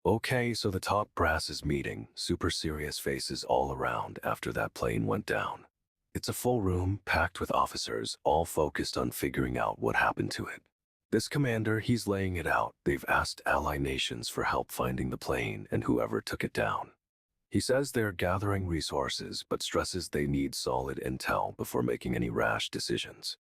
Okay, so the top brass is meeting, super serious faces all around after that plane went down. It's a full room packed with officers, all focused on figuring out what happened to it. This commander, he's laying it out. They've asked ally nations for help finding the plane and whoever took it down. He says they're gathering resources, but stresses they need solid intel before making any rash decisions.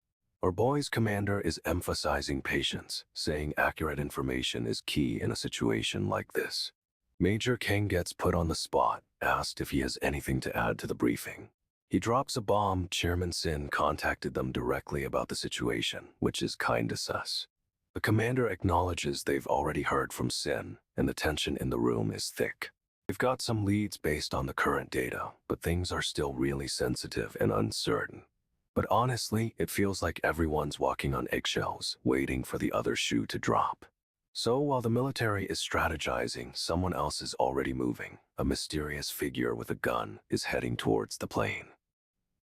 Our boy's commander is emphasizing patience, saying accurate information is key in a situation like this. Major King gets put on the spot, asked if he has anything to add to the briefing. He drops a bomb. Chairman Sin contacted them directly about the situation, which is kinda sus. The commander acknowledges they've already heard from Sin, and the tension in the room is thick. They've got some leads based on the current data, but things are still really sensitive and uncertain. But honestly, it feels like everyone's walking on eggshells, waiting for the other shoe to drop. So while the military is strategizing, someone else is already moving. A mysterious figure with a gun is heading towards the plane.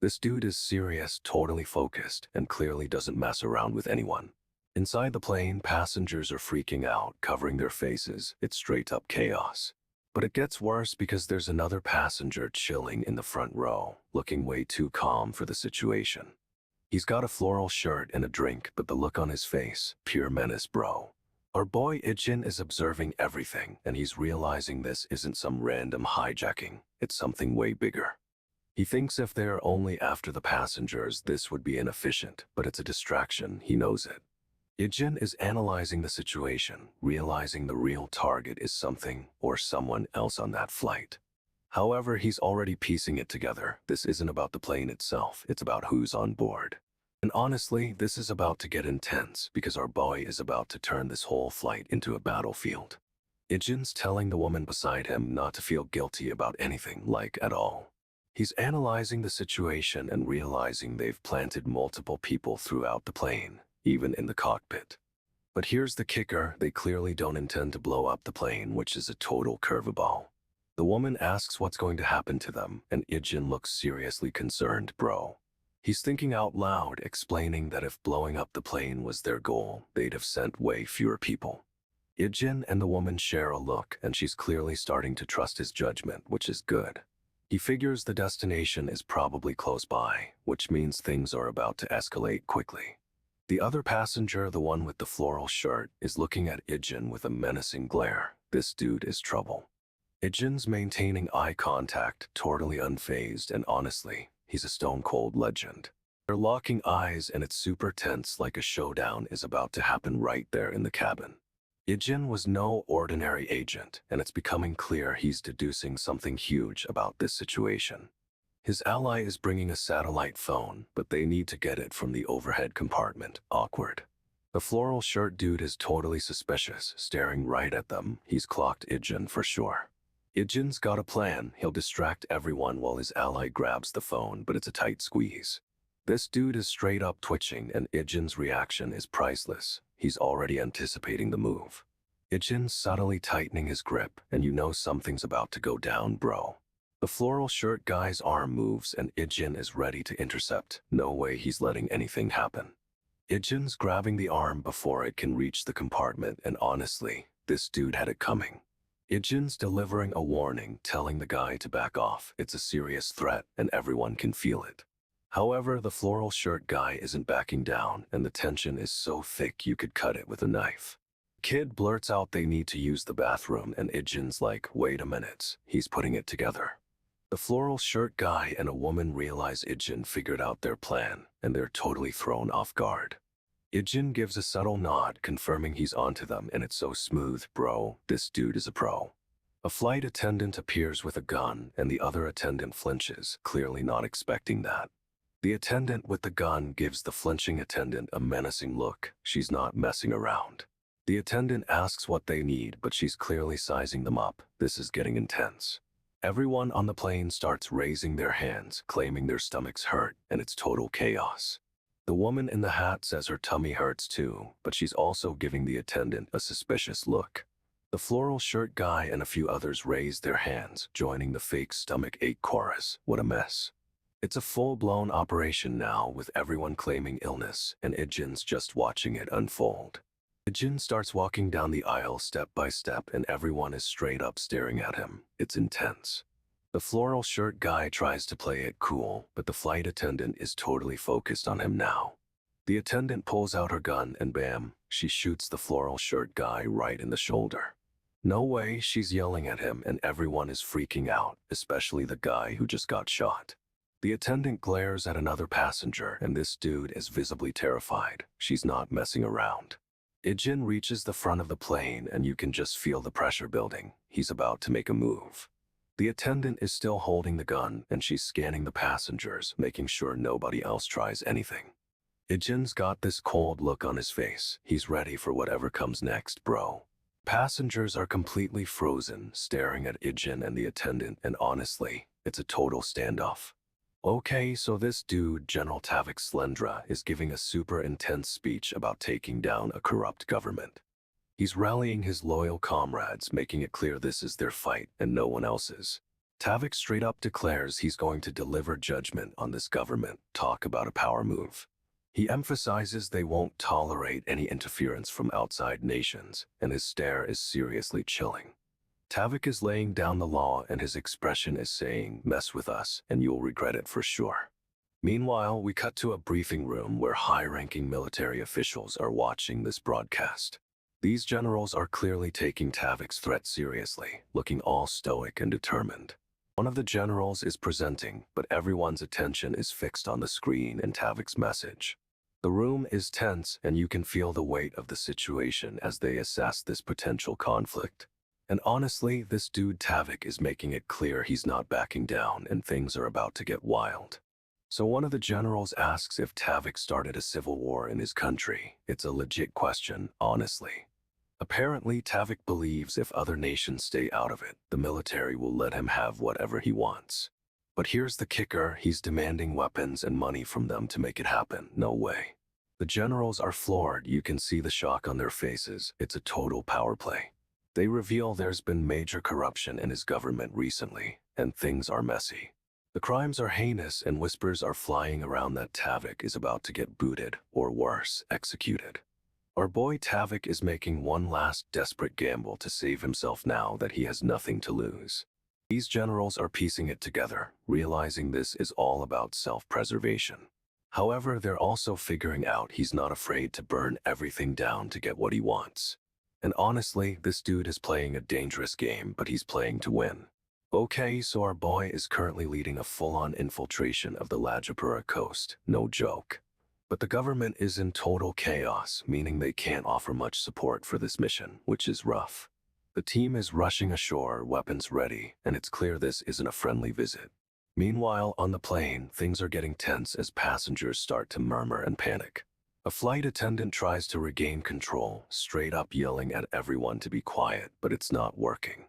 This dude is serious, totally focused, and clearly doesn't mess around with anyone. Inside the plane, passengers are freaking out, covering their faces. It's straight up chaos. But it gets worse because there's another passenger chilling in the front row, looking way too calm for the situation. He's got a floral shirt and a drink, but the look on his face, pure menace, bro. Our boy Ijin is observing everything, and he's realizing this isn't some random hijacking, it's something way bigger. He thinks if they're only after the passengers, this would be inefficient, but it's a distraction, he knows it. Ijin is analyzing the situation, realizing the real target is something or someone else on that flight. However, he's already piecing it together. This isn't about the plane itself, it's about who's on board. And honestly, this is about to get intense because our boy is about to turn this whole flight into a battlefield. Ijin's telling the woman beside him not to feel guilty about anything, like at all. He's analyzing the situation and realizing they've planted multiple people throughout the plane, even in the cockpit. But here's the kicker, they clearly don't intend to blow up the plane, which is a total curveball. The woman asks what's going to happen to them, and Ijin looks seriously concerned, bro. He's thinking out loud, explaining that if blowing up the plane was their goal, they'd have sent way fewer people. Ijin and the woman share a look, and she's clearly starting to trust his judgment, which is good. He figures the destination is probably close by, which means things are about to escalate quickly. The other passenger, the one with the floral shirt, is looking at Ijin with a menacing glare. This dude is trouble. Ijin's maintaining eye contact, totally unfazed, and honestly, he's a stone-cold legend. They're locking eyes and it's super tense, like a showdown is about to happen right there in the cabin. Ijin was no ordinary agent, and it's becoming clear he's deducing something huge about this situation. His ally is bringing a satellite phone, but they need to get it from the overhead compartment. Awkward. The floral shirt dude is totally suspicious, staring right at them. He's clocked Ijin for sure. Ijin's got a plan. He'll distract everyone while his ally grabs the phone, but it's a tight squeeze. This dude is straight up twitching, and Ijin's reaction is priceless. He's already anticipating the move. Ijin's subtly tightening his grip, and you know something's about to go down, bro. The floral shirt guy's arm moves and Ijin is ready to intercept. No way he's letting anything happen. Ijin's grabbing the arm before it can reach the compartment, and honestly, this dude had it coming. Ijin's delivering a warning, telling the guy to back off. It's a serious threat and everyone can feel it. However, the floral shirt guy isn't backing down, and the tension is so thick you could cut it with a knife. Kid blurts out they need to use the bathroom, and Ijin's like, wait a minute, he's putting it together. The floral shirt guy and a woman realize Ijin figured out their plan, and they're totally thrown off guard. Ijin gives a subtle nod, confirming he's onto them, and it's so smooth, bro. This dude is a pro. A flight attendant appears with a gun, and the other attendant flinches, clearly not expecting that. The attendant with the gun gives the flinching attendant a menacing look. She's not messing around. The attendant asks what they need, but she's clearly sizing them up. This is getting intense. Everyone on the plane starts raising their hands, claiming their stomachs hurt, and it's total chaos. The woman in the hat says her tummy hurts too, but she's also giving the attendant a suspicious look. The floral shirt guy and a few others raise their hands, joining the fake stomach ache chorus. What a mess. It's a full-blown operation now, with everyone claiming illness, and Ijin's just watching it unfold. Jin starts walking down the aisle step by step and everyone is straight up staring at him. It's intense. The floral shirt guy tries to play it cool, but the flight attendant is totally focused on him now. The attendant pulls out her gun and bam, she shoots the floral shirt guy right in the shoulder. No way, she's yelling at him and everyone is freaking out, especially the guy who just got shot. The attendant glares at another passenger and this dude is visibly terrified. She's not messing around. Ijin reaches the front of the plane and you can just feel the pressure building. He's about to make a move. The attendant is still holding the gun and she's scanning the passengers, making sure nobody else tries anything. Ijin's got this cold look on his face. He's ready for whatever comes next, bro. Passengers are completely frozen, staring at Ijin and the attendant, and honestly, it's a total standoff. Okay, so this dude, General Tavik Slendra, is giving a super intense speech about taking down a corrupt government. He's rallying his loyal comrades, making it clear this is their fight and no one else's. Tavik straight up declares he's going to deliver judgment on this government. Talk about a power move. He emphasizes they won't tolerate any interference from outside nations, and his stare is seriously chilling. Tavik is laying down the law and his expression is saying, "Mess with us and you'll regret it for sure." Meanwhile, we cut to a briefing room where high-ranking military officials are watching this broadcast. These generals are clearly taking Tavik's threat seriously, looking all stoic and determined. One of the generals is presenting, but everyone's attention is fixed on the screen and Tavik's message. The room is tense and you can feel the weight of the situation as they assess this potential conflict. And honestly, this dude Tavik is making it clear he's not backing down and things are about to get wild. So one of the generals asks if Tavik started a civil war in his country. It's a legit question, honestly. Apparently, Tavik believes if other nations stay out of it, the military will let him have whatever he wants. But here's the kicker, he's demanding weapons and money from them to make it happen. No way. The generals are floored, you can see the shock on their faces. It's a total power play. They reveal there's been major corruption in his government recently, and things are messy. The crimes are heinous and whispers are flying around that Tavik is about to get booted, or worse, executed. Our boy Tavik is making one last desperate gamble to save himself now that he has nothing to lose. These generals are piecing it together, realizing this is all about self-preservation. However, they're also figuring out he's not afraid to burn everything down to get what he wants. And honestly, this dude is playing a dangerous game, but he's playing to win. Okay, so our boy is currently leading a full-on infiltration of the Lajapura coast, no joke. But the government is in total chaos, meaning they can't offer much support for this mission, which is rough. The team is rushing ashore, weapons ready, and it's clear this isn't a friendly visit. Meanwhile, on the plane, things are getting tense as passengers start to murmur and panic. A flight attendant tries to regain control, straight up yelling at everyone to be quiet, but it's not working.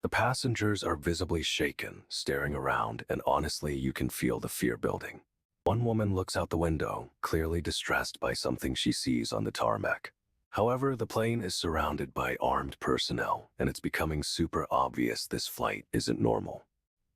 The passengers are visibly shaken, staring around, and honestly, you can feel the fear building. One woman looks out the window, clearly distressed by something she sees on the tarmac. However, the plane is surrounded by armed personnel, and it's becoming super obvious this flight isn't normal.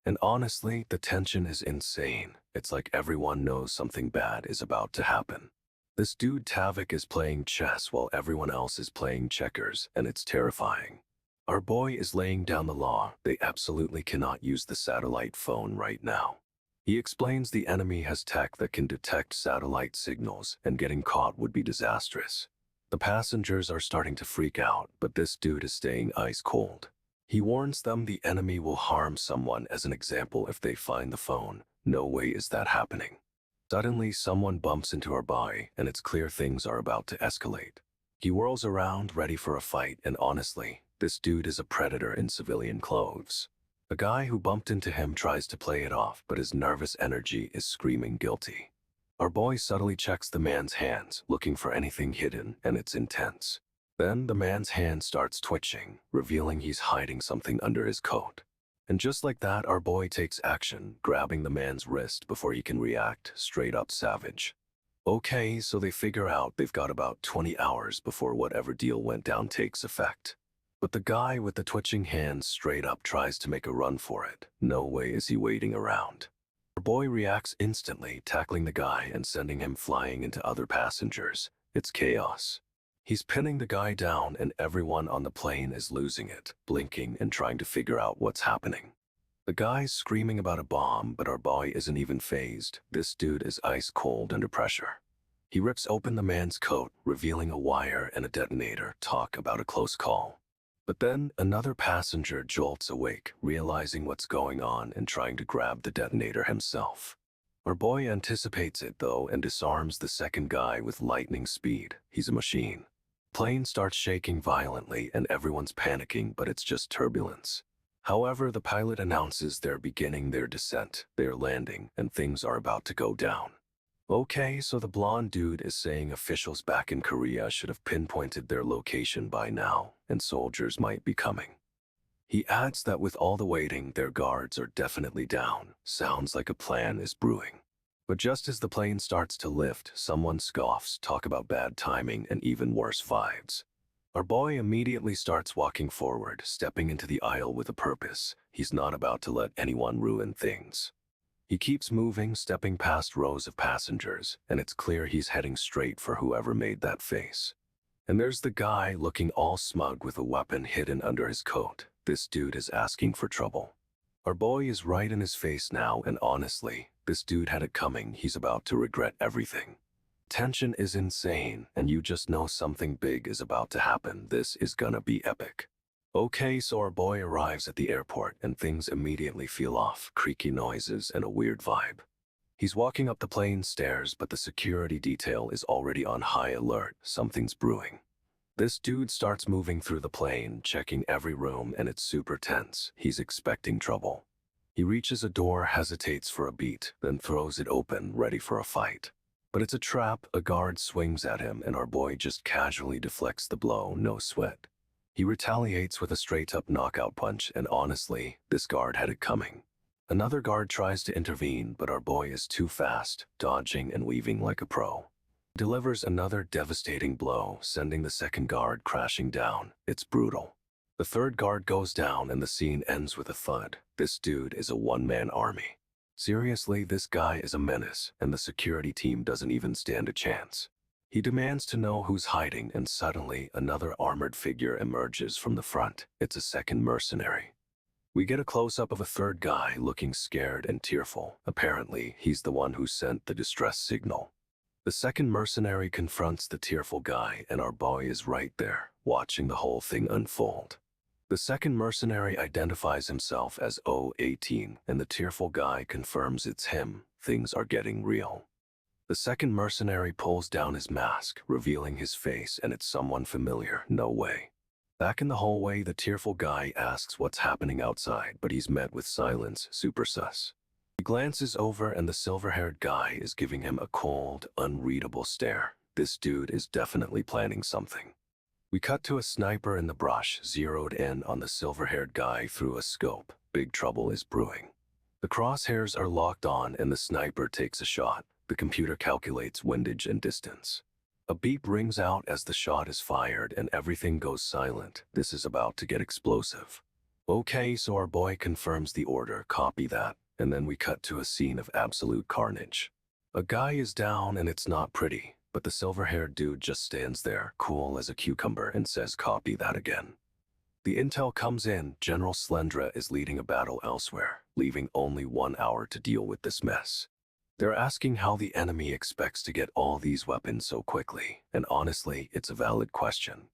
And honestly, the tension is insane. It's like everyone knows something bad is about to happen. This dude Tavik is playing chess while everyone else is playing checkers, and it's terrifying. Our boy is laying down the law. They absolutely cannot use the satellite phone right now. He explains the enemy has tech that can detect satellite signals, and getting caught would be disastrous. The passengers are starting to freak out, but this dude is staying ice cold. He warns them the enemy will harm someone as an example if they find the phone. No way is that happening. Suddenly, someone bumps into our boy, and it's clear things are about to escalate. He whirls around, ready for a fight, and honestly, this dude is a predator in civilian clothes. The guy who bumped into him tries to play it off, but his nervous energy is screaming guilty. Our boy subtly checks the man's hands, looking for anything hidden, and it's intense. Then the man's hand starts twitching, revealing he's hiding something under his coat. And just like that, our boy takes action, grabbing the man's wrist before he can react, straight up savage. Okay, so they figure out they've got about 20 hours before whatever deal went down takes effect. But the guy with the twitching hands straight up tries to make a run for it. No way is he waiting around. Our boy reacts instantly, tackling the guy and sending him flying into other passengers. It's chaos. He's pinning the guy down and everyone on the plane is losing it, blinking and trying to figure out what's happening. The guy's screaming about a bomb, but our boy isn't even fazed. This dude is ice cold under pressure. He rips open the man's coat, revealing a wire and a detonator. Talk about a close call. But then another passenger jolts awake, realizing what's going on and trying to grab the detonator himself. Our boy anticipates it though and disarms the second guy with lightning speed. He's a machine. Plane starts shaking violently and everyone's panicking, but it's just turbulence. However, the pilot announces they're beginning their descent, they're landing, and things are about to go down. Okay, so the blonde dude is saying officials back in Korea should have pinpointed their location by now, and soldiers might be coming. He adds that with all the waiting, their guards are definitely down. Sounds like a plan is brewing. But just as the plane starts to lift, someone scoffs, talk about bad timing and even worse vibes. Our boy immediately starts walking forward, stepping into the aisle with a purpose. He's not about to let anyone ruin things. He keeps moving, stepping past rows of passengers, and it's clear he's heading straight for whoever made that face. And there's the guy looking all smug with a weapon hidden under his coat. This dude is asking for trouble. Our boy is right in his face now, and honestly, this dude had it coming. He's about to regret everything. Tension is insane, and you just know something big is about to happen. This is gonna be epic. Okay, so our boy arrives at the airport, and things immediately feel off. Creaky noises and a weird vibe. He's walking up the plane stairs, but the security detail is already on high alert. Something's brewing. This dude starts moving through the plane, checking every room, and it's super tense. He's expecting trouble. He reaches a door, hesitates for a beat, then throws it open, ready for a fight. But it's a trap. A guard swings at him, and our boy just casually deflects the blow, no sweat. He retaliates with a straight-up knockout punch, and honestly, this guard had it coming. Another guard tries to intervene, but our boy is too fast, dodging and weaving like a pro. Delivers another devastating blow, sending the second guard crashing down. It's brutal. The third guard goes down, and the scene ends with a thud. This dude is a one-man army. Seriously, this guy is a menace, and the security team doesn't even stand a chance. He demands to know who's hiding, and suddenly another armored figure emerges from the front. It's a second mercenary. We get a close-up of a third guy looking scared and tearful. Apparently, he's the one who sent the distress signal. The second mercenary confronts the tearful guy, and our boy is right there, watching the whole thing unfold. The second mercenary identifies himself as O18, and the tearful guy confirms it's him. Things are getting real. The second mercenary pulls down his mask, revealing his face, and it's someone familiar. No way. Back in the hallway, the tearful guy asks what's happening outside, but he's met with silence. Super sus. He glances over, and the silver-haired guy is giving him a cold, unreadable stare. This dude is definitely planning something. We cut to a sniper in the brush, zeroed in on the silver-haired guy through a scope. Big trouble is brewing. The crosshairs are locked on, and the sniper takes a shot. The computer calculates windage and distance. A beep rings out as the shot is fired, and everything goes silent. This is about to get explosive. Okay, so our boy confirms the order. Copy that. And then we cut to a scene of absolute carnage. A guy is down, and it's not pretty. But the silver-haired dude just stands there, cool as a cucumber, and says copy that again. The intel comes in. General Slendra is leading a battle elsewhere, leaving only 1 hour to deal with this mess. They're asking how the enemy expects to get all these weapons so quickly, and honestly, it's a valid question.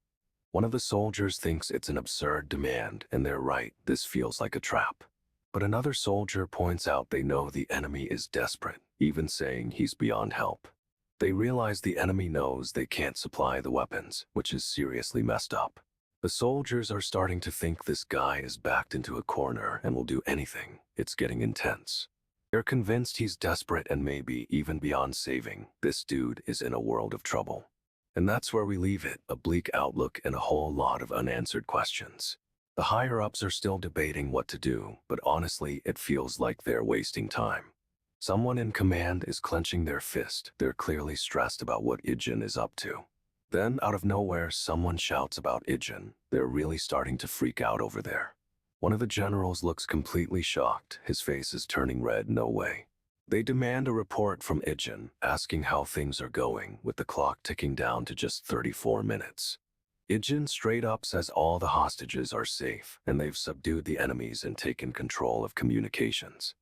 One of the soldiers thinks it's an absurd demand, and they're right, this feels like a trap. But another soldier points out they know the enemy is desperate, even saying he's beyond help. They realize the enemy knows they can't supply the weapons, which is seriously messed up. The soldiers are starting to think this guy is backed into a corner and will do anything. It's getting intense. They're convinced he's desperate and maybe even beyond saving. This dude is in a world of trouble. And that's where we leave it, a bleak outlook and a whole lot of unanswered questions. The higher-ups are still debating what to do, but honestly, it feels like they're wasting time. Someone in command is clenching their fist. They're clearly stressed about what Ijin is up to. Then, out of nowhere, someone shouts about Ijin. They're really starting to freak out over there. One of the generals looks completely shocked. His face is turning red. No way. They demand a report from Ijin, asking how things are going, with the clock ticking down to just 34 minutes. Ijin straight up says all the hostages are safe, and they've subdued the enemies and taken control of communications.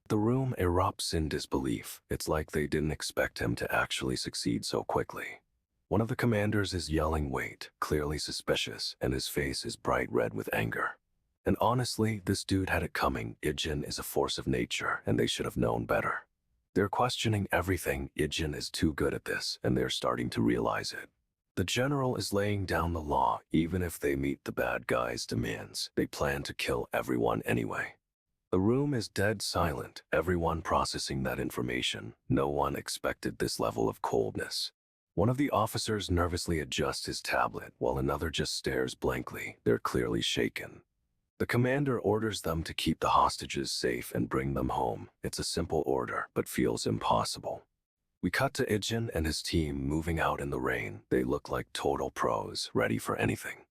The room erupts in disbelief. It's like they didn't expect him to actually succeed so quickly. One of the commanders is yelling wait, clearly suspicious, and his face is bright red with anger. And honestly, this dude had it coming. Ijin is a force of nature, and they should have known better. They're questioning everything. Ijin is too good at this, and they're starting to realize it. The general is laying down the law. Even if they meet the bad guys' demands, they plan to kill everyone anyway. The room is dead silent, everyone processing that information. No one expected this level of coldness. One of the officers nervously adjusts his tablet, while another just stares blankly. They're clearly shaken. The commander orders them to keep the hostages safe and bring them home. It's a simple order, but feels impossible. We cut to Ijin and his team moving out in the rain. They look like total pros, ready for anything.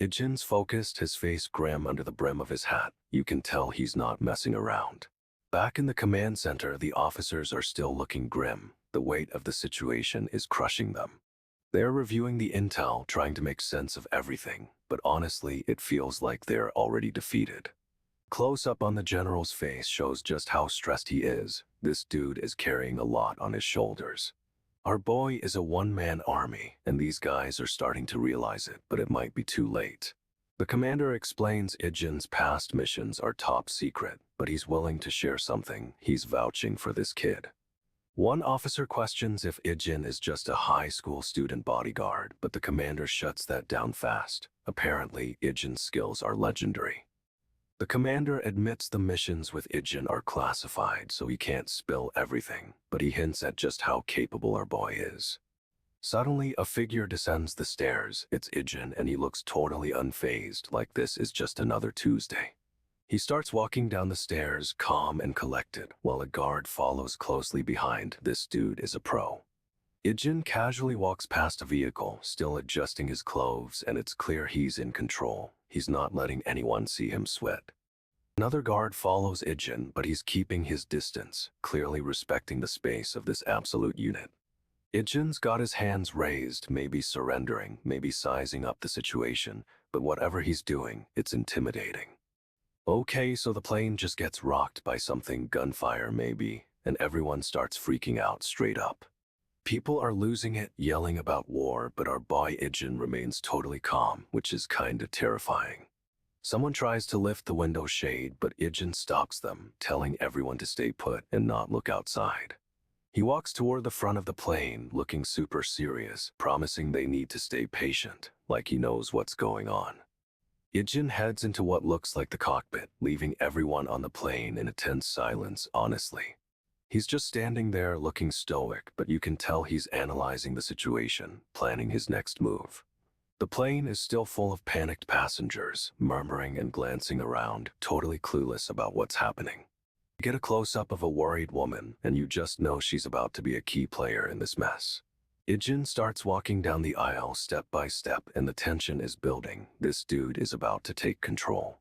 Ijin's focused, his face grim under the brim of his hat. You can tell he's not messing around. Back in the command center, the officers are still looking grim. The weight of the situation is crushing them. They're reviewing the intel, trying to make sense of everything, but honestly, it feels like they're already defeated. Close-up on the general's face shows just how stressed he is. This dude is carrying a lot on his shoulders. Our boy is a one-man army, and these guys are starting to realize it, but it might be too late. The commander explains Ijin's past missions are top secret, but he's willing to share something. He's vouching for this kid. One officer questions if Ijin is just a high school student bodyguard, but the commander shuts that down fast. Apparently, Ijin's skills are legendary. The commander admits the missions with Ijin are classified, so he can't spill everything, but he hints at just how capable our boy is. Suddenly, a figure descends the stairs. It's Ijin, and he looks totally unfazed, like this is just another Tuesday. He starts walking down the stairs, calm and collected, while a guard follows closely behind. This dude is a pro. Ijin casually walks past a vehicle, still adjusting his clothes, and it's clear he's in control. He's not letting anyone see him sweat. Another guard follows Ijin, but he's keeping his distance, clearly respecting the space of this absolute unit. Ijin's got his hands raised, maybe surrendering, maybe sizing up the situation, but whatever he's doing, it's intimidating. Okay, so the plane just gets rocked by something, gunfire maybe, and everyone starts freaking out straight up. People are losing it, yelling about war, but our boy Ijin remains totally calm, which is kinda terrifying. Someone tries to lift the window shade, but Ijin stops them, telling everyone to stay put and not look outside. He walks toward the front of the plane, looking super serious, promising they need to stay patient, like he knows what's going on. Ijin heads into what looks like the cockpit, leaving everyone on the plane in a tense silence. Honestly, he's just standing there looking stoic, but you can tell he's analyzing the situation, planning his next move. The plane is still full of panicked passengers, murmuring and glancing around, totally clueless about what's happening. You get a close-up of a worried woman, and you just know she's about to be a key player in this mess. Ijin starts walking down the aisle step by step, and the tension is building. This dude is about to take control.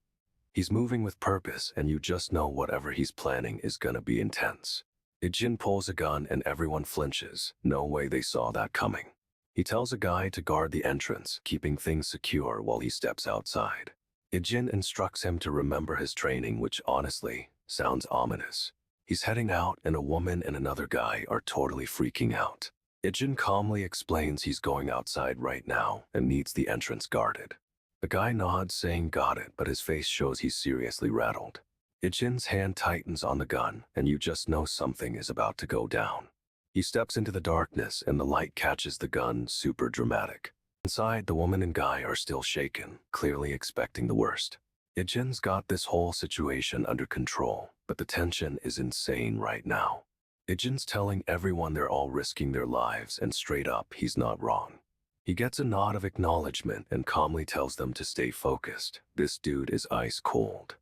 He's moving with purpose, and you just know whatever he's planning is gonna be intense. Ijin pulls a gun and everyone flinches. No way they saw that coming. He tells a guy to guard the entrance, keeping things secure while he steps outside. Ijin instructs him to remember his training, which honestly sounds ominous. He's heading out, and a woman and another guy are totally freaking out. Ijin calmly explains he's going outside right now and needs the entrance guarded. The guy nods, saying got it, but his face shows he's seriously rattled. Ijin's hand tightens on the gun, and you just know something is about to go down. He steps into the darkness, and the light catches the gun, super dramatic. Inside, the woman and guy are still shaken, clearly expecting the worst. Ijin's got this whole situation under control, but the tension is insane right now. Ijin's telling everyone they're all risking their lives, and straight up, he's not wrong. He gets a nod of acknowledgement and calmly tells them to stay focused. This dude is ice cold.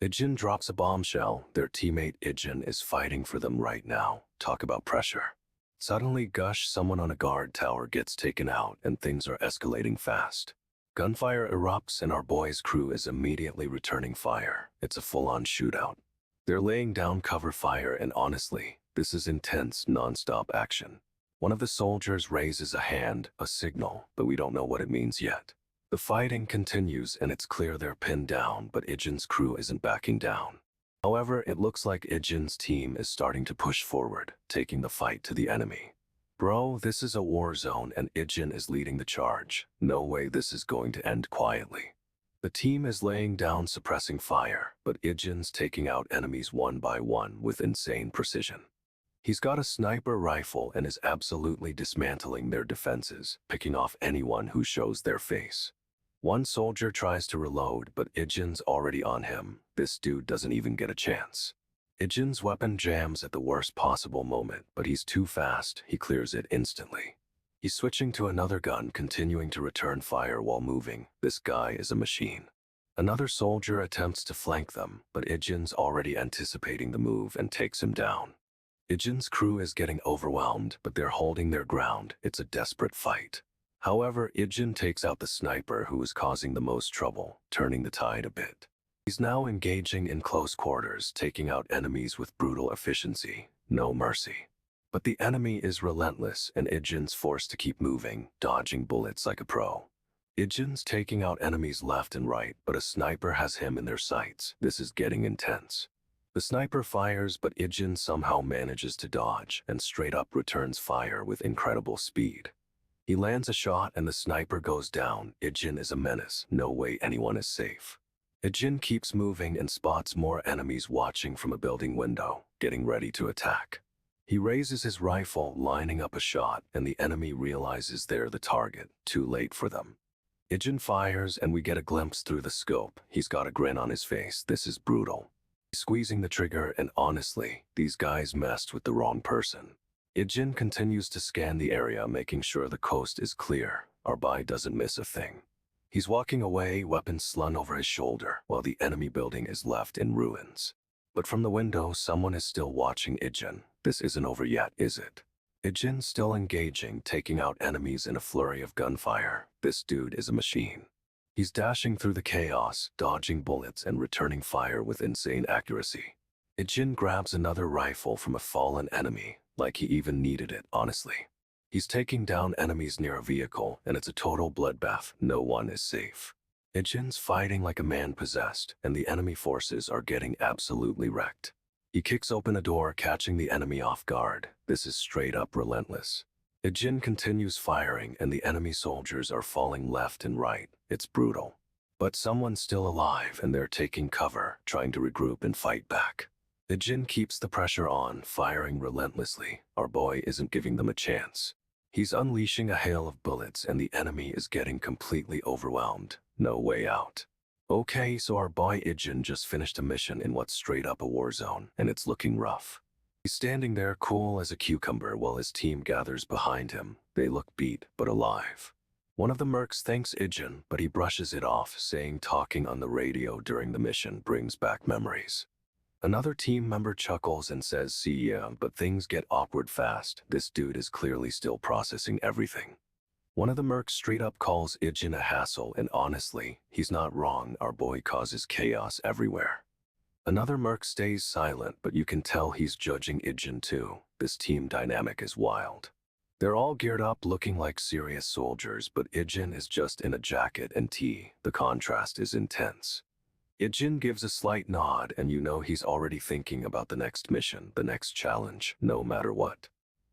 Ijin drops a bombshell. Their teammate Ijin is fighting for them right now. Talk about pressure. Suddenly, Gush, someone on a guard tower, gets taken out, and things are escalating fast. Gunfire erupts, and our boy's crew is immediately returning fire. It's a full-on shootout. They're laying down cover fire, and honestly, This is intense, non-stop action. One of the soldiers raises a hand, a signal, but we don't know what it means yet. The fighting continues and it's clear they're pinned down, but Ijin's crew isn't backing down. However, it looks like Ijin's team is starting to push forward, taking the fight to the enemy. Bro, this is a war zone and Ijin is leading the charge. No way this is going to end quietly. The team is laying down suppressing fire, but Ijin's taking out enemies one by one with insane precision. He's got a sniper rifle and is absolutely dismantling their defenses, picking off anyone who shows their face. One soldier tries to reload, but Ijin's already on him. This dude doesn't even get a chance. Ijin's weapon jams at the worst possible moment, but he's too fast, he clears it instantly. He's switching to another gun, continuing to return fire while moving. This guy is a machine. Another soldier attempts to flank them, but Ijin's already anticipating the move and takes him down. Ijin's crew is getting overwhelmed, but they're holding their ground. It's a desperate fight. However, Ijin takes out the sniper who is causing the most trouble, turning the tide a bit. He's now engaging in close quarters, taking out enemies with brutal efficiency, no mercy. But the enemy is relentless and Ijin's forced to keep moving, dodging bullets like a pro. Ijin's taking out enemies left and right, but a sniper has him in their sights. This is getting intense. The sniper fires, but Ijin somehow manages to dodge and straight up returns fire with incredible speed. He lands a shot and the sniper goes down. Ijin is a menace. No way anyone is safe. Ijin keeps moving and spots more enemies watching from a building window, getting ready to attack. He raises his rifle, lining up a shot, and the enemy realizes they're the target. Too late for them. Ijin fires and we get a glimpse through the scope. He's got a grin on his face. This is brutal. He's squeezing the trigger and honestly, these guys messed with the wrong person. Ijin continues to scan the area, making sure the coast is clear. Our boy doesn't miss a thing. He's walking away, weapons slung over his shoulder, while the enemy building is left in ruins. But from the window, someone is still watching Ijin. This isn't over yet, is it? Ijin's still engaging, taking out enemies in a flurry of gunfire. This dude is a machine. He's dashing through the chaos, dodging bullets and returning fire with insane accuracy. Ijin grabs another rifle from a fallen enemy, like he even needed it, honestly. He's taking down enemies near a vehicle, and it's a total bloodbath. No one is safe. Ijin's fighting like a man possessed, and the enemy forces are getting absolutely wrecked. He kicks open a door, catching the enemy off guard. This is straight up relentless. Ijin continues firing, and the enemy soldiers are falling left and right. It's brutal. But someone's still alive, and they're taking cover, trying to regroup and fight back. Ijin keeps the pressure on, firing relentlessly. Our boy isn't giving them a chance. He's unleashing a hail of bullets, and the enemy is getting completely overwhelmed. No way out. Okay, so our boy Ijin just finished a mission in what's straight up a war zone, and it's looking rough. He's standing there cool as a cucumber while his team gathers behind him. They look beat, but alive. One of the mercs thanks Ijin, but he brushes it off, saying talking on the radio during the mission brings back memories. Another team member chuckles and says see ya, but things get awkward fast. This dude is clearly still processing everything. One of the mercs straight up calls Ijin a hassle, and honestly, he's not wrong. Our boy causes chaos everywhere. Another merc stays silent, but you can tell he's judging Ijin too. This team dynamic is wild. They're all geared up looking like serious soldiers, but Ijin is just in a jacket and tee. The contrast is intense. Ijin gives a slight nod, and you know he's already thinking about the next mission, the next challenge, no matter what.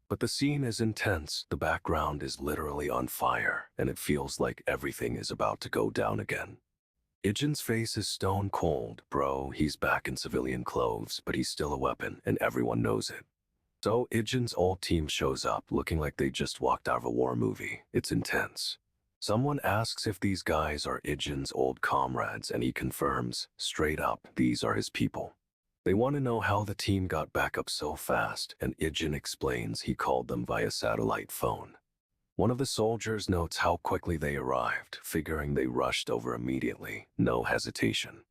But the scene is intense. The background is literally on fire, and it feels like everything is about to go down again. Ijin's face is stone cold. Bro, he's back in civilian clothes, but he's still a weapon, and everyone knows it. So Ijin's old team shows up, looking like they just walked out of a war movie. It's intense. Someone asks if these guys are Ijin's old comrades, and he confirms, straight up, these are his people. They want to know how the team got back up so fast, and Ijin explains he called them via satellite phone. One of the soldiers notes how quickly they arrived, figuring they rushed over immediately, no hesitation.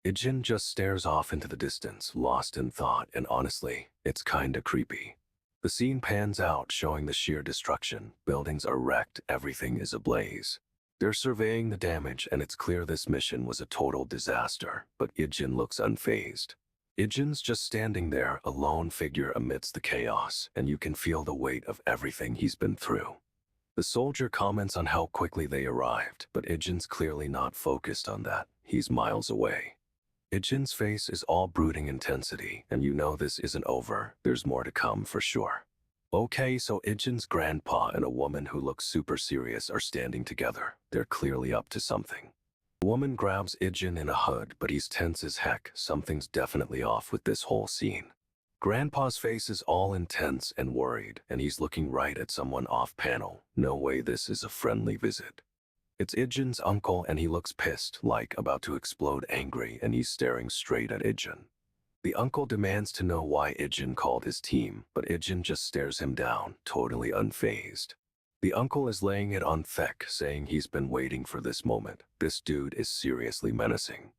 Ijin just stares off into the distance, lost in thought, and honestly, it's kinda creepy. The scene pans out, showing the sheer destruction. Buildings are wrecked, everything is ablaze. They're surveying the damage, and it's clear this mission was a total disaster, but Ijin looks unfazed. Ijin's just standing there, a lone figure amidst the chaos, and you can feel the weight of everything he's been through. The soldier comments on how quickly they arrived, but Ijin's clearly not focused on that. He's miles away. Ijin's face is all brooding intensity, and you know this isn't over. There's more to come for sure. Okay, so Ijin's grandpa and a woman who looks super serious are standing together. They're clearly up to something. The woman grabs Ijin in a hug, but he's tense as heck. Something's definitely off with this whole scene. Grandpa's face is all intense and worried, and he's looking right at someone off-panel. No way this is a friendly visit. It's Ijin's uncle, and he looks pissed, like about to explode angry, and he's staring straight at Ijin. The uncle demands to know why Ijin called his team, but Ijin just stares him down, totally unfazed. The uncle is laying it on thick, saying he's been waiting for this moment. This dude is seriously menacing.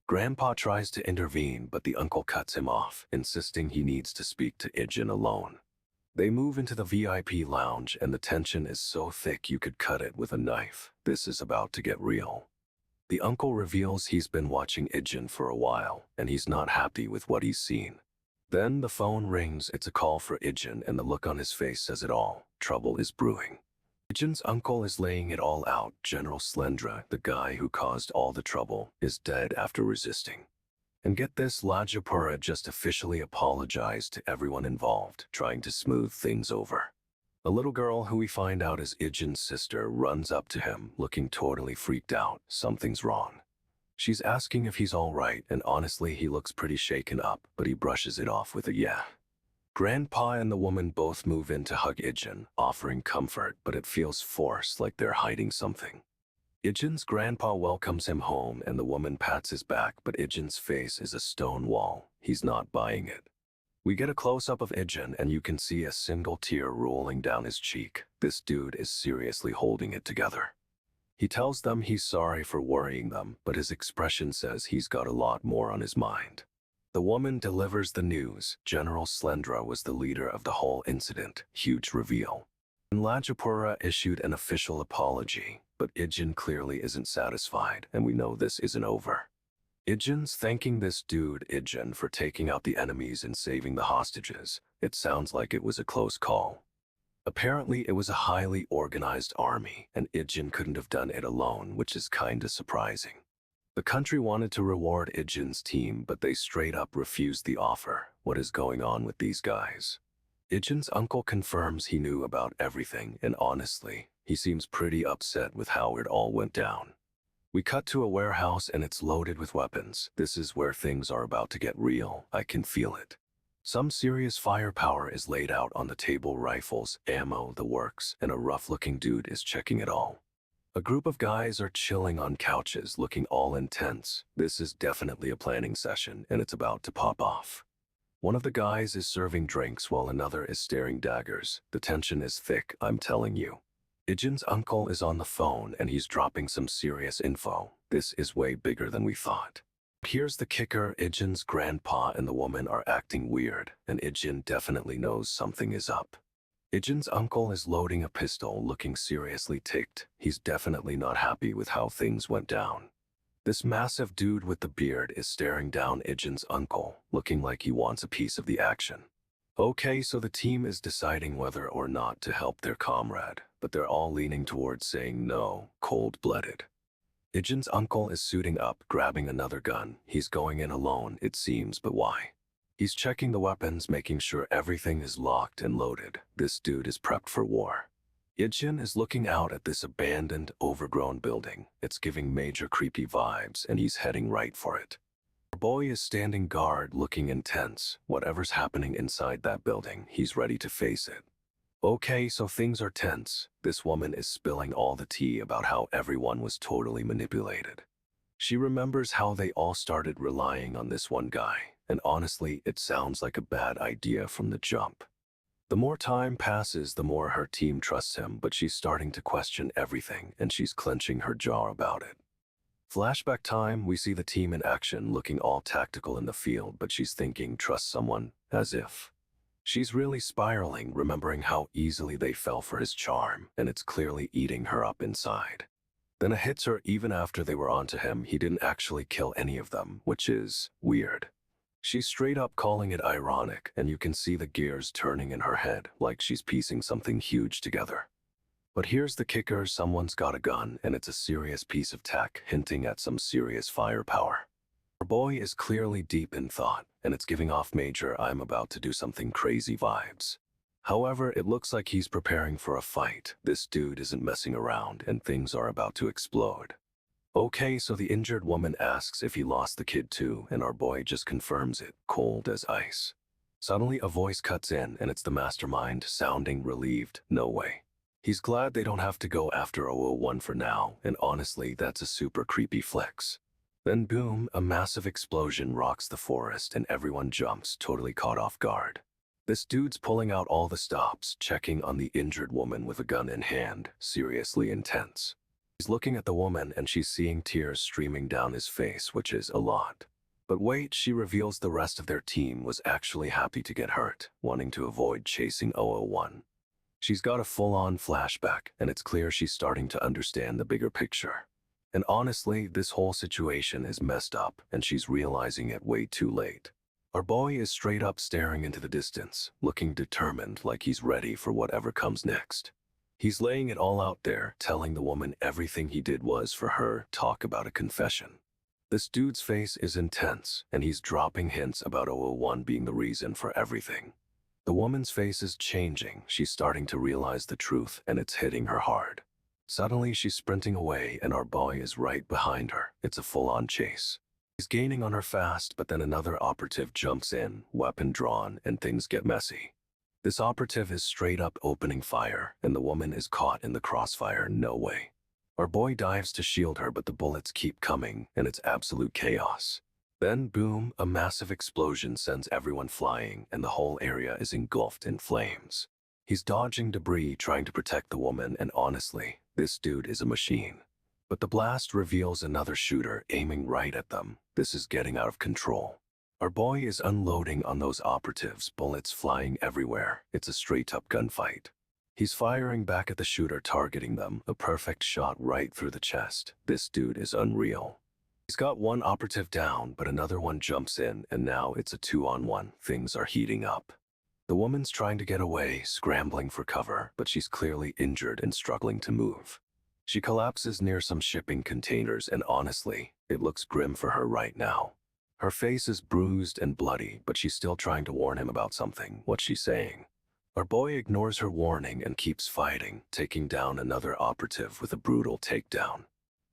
Grandpa tries to intervene, but the uncle cuts him off, insisting he needs to speak to Ijin alone. They move into the VIP lounge, and the tension is so thick you could cut it with a knife. This is about to get real. The uncle reveals he's been watching Ijin for a while, and he's not happy with what he's seen. Then the phone rings. It's a call for Ijin, and the look on his face says it all. Trouble is brewing. Ijin's uncle is laying it all out. General Slendra, the guy who caused all the trouble, is dead after resisting. And get this, Lajapura just officially apologized to everyone involved, trying to smooth things over. A little girl who we find out is Ijin's sister runs up to him, looking totally freaked out. Something's wrong. She's asking if he's all right, and honestly, he looks pretty shaken up, but he brushes it off with a yeah. Grandpa and the woman both move in to hug Ijin, offering comfort, but it feels forced, like they're hiding something. Ijin's grandpa welcomes him home, and the woman pats his back, but Ijin's face is a stone wall. He's not buying it. We get a close-up of Ijin, and you can see a single tear rolling down his cheek. This dude is seriously holding it together. He tells them he's sorry for worrying them, but his expression says he's got a lot more on his mind. The woman delivers the news. General Slendra was the leader of the whole incident. Huge reveal. And Lajapura issued an official apology, but Ijin clearly isn't satisfied, and we know this isn't over. Ijin's thanking this dude Ijin for taking out the enemies and saving the hostages. It sounds like it was a close call. Apparently, it was a highly organized army, and Ijin couldn't have done it alone, which is kinda surprising. The country wanted to reward Ijin's team, but they straight up refused the offer. What is going on with these guys? Ijin's uncle confirms he knew about everything, and honestly, he seems pretty upset with how it all went down. We cut to a warehouse, and it's loaded with weapons. This is where things are about to get real. I can feel it. Some serious firepower is laid out on the table: rifles, ammo, the works, and a rough-looking dude is checking it all. A group of guys are chilling on couches, looking all intense. This is definitely a planning session, and it's about to pop off. One of the guys is serving drinks while another is staring daggers. The tension is thick, I'm telling you. Ijin's uncle is on the phone, and he's dropping some serious info. This is way bigger than we thought. Here's the kicker: Ijin's grandpa and the woman are acting weird, and Ijin definitely knows something is up. Ijin's uncle is loading a pistol, looking seriously ticked. He's definitely not happy with how things went down. This massive dude with the beard is staring down Ijin's uncle, looking like he wants a piece of the action. Okay, so the team is deciding whether or not to help their comrade, but they're all leaning towards saying no, cold-blooded. Ijin's uncle is suiting up, grabbing another gun. He's going in alone, it seems, but why? He's checking the weapons, making sure everything is locked and loaded. This dude is prepped for war. Ijin is looking out at this abandoned, overgrown building. It's giving major creepy vibes, and he's heading right for it. Our boy is standing guard, looking intense. Whatever's happening inside that building, he's ready to face it. Okay, so things are tense. This woman is spilling all the tea about how everyone was totally manipulated. She remembers how they all started relying on this one guy, and honestly, it sounds like a bad idea from the jump. The more time passes, the more her team trusts him, but she's starting to question everything, and she's clenching her jaw about it. Flashback time, we see the team in action, looking all tactical in the field, but she's thinking, trust someone, as if. She's really spiraling, remembering how easily they fell for his charm, and it's clearly eating her up inside. Then it hits her: even after they were onto him, he didn't actually kill any of them, which is weird. She's straight up calling it ironic, and you can see the gears turning in her head like she's piecing something huge together. But here's the kicker, someone's got a gun, and it's a serious piece of tech, hinting at some serious firepower. Our boy is clearly deep in thought, and it's giving off major "I'm about to do something crazy" vibes. However, it looks like he's preparing for a fight. This dude isn't messing around, and things are about to explode. Okay, so the injured woman asks if he lost the kid too, and our boy just confirms it, cold as ice. Suddenly, a voice cuts in, and it's the mastermind, sounding relieved. No way. He's glad they don't have to go after 001 for now, and honestly, that's a super creepy flex. Then boom, a massive explosion rocks the forest, and everyone jumps, totally caught off guard. This dude's pulling out all the stops, checking on the injured woman with a gun in hand, seriously intense. He's looking at the woman and she's seeing tears streaming down his face, which is a lot. But wait, she reveals the rest of their team was actually happy to get hurt, wanting to avoid chasing 001. She's got a full-on flashback, and it's clear she's starting to understand the bigger picture. And honestly, this whole situation is messed up, and she's realizing it way too late. Our boy is straight up staring into the distance, looking determined like he's ready for whatever comes next. He's laying it all out there, telling the woman everything he did was for her, talk about a confession. This dude's face is intense, and he's dropping hints about 001 being the reason for everything. The woman's face is changing, she's starting to realize the truth, and it's hitting her hard. Suddenly, she's sprinting away, and our boy is right behind her. It's a full-on chase. He's gaining on her fast, but then another operative jumps in, weapon drawn, and things get messy. This operative is straight up opening fire, and the woman is caught in the crossfire. No way. Our boy dives to shield her, but the bullets keep coming, and it's absolute chaos. Then boom, a massive explosion sends everyone flying, and the whole area is engulfed in flames. He's dodging debris, trying to protect the woman, and honestly, this dude is a machine. But the blast reveals another shooter aiming right at them. This is getting out of control. Our boy is unloading on those operatives, bullets flying everywhere. It's a straight-up gunfight. He's firing back at the shooter, targeting them, a perfect shot right through the chest. This dude is unreal. He's got one operative down, but another one jumps in, and now it's a 2-on-1. Things are heating up. The woman's trying to get away, scrambling for cover, but she's clearly injured and struggling to move. She collapses near some shipping containers, and honestly, it looks grim for her right now. Her face is bruised and bloody, but she's still trying to warn him about something. What's she saying? Our boy ignores her warning and keeps fighting, taking down another operative with a brutal takedown.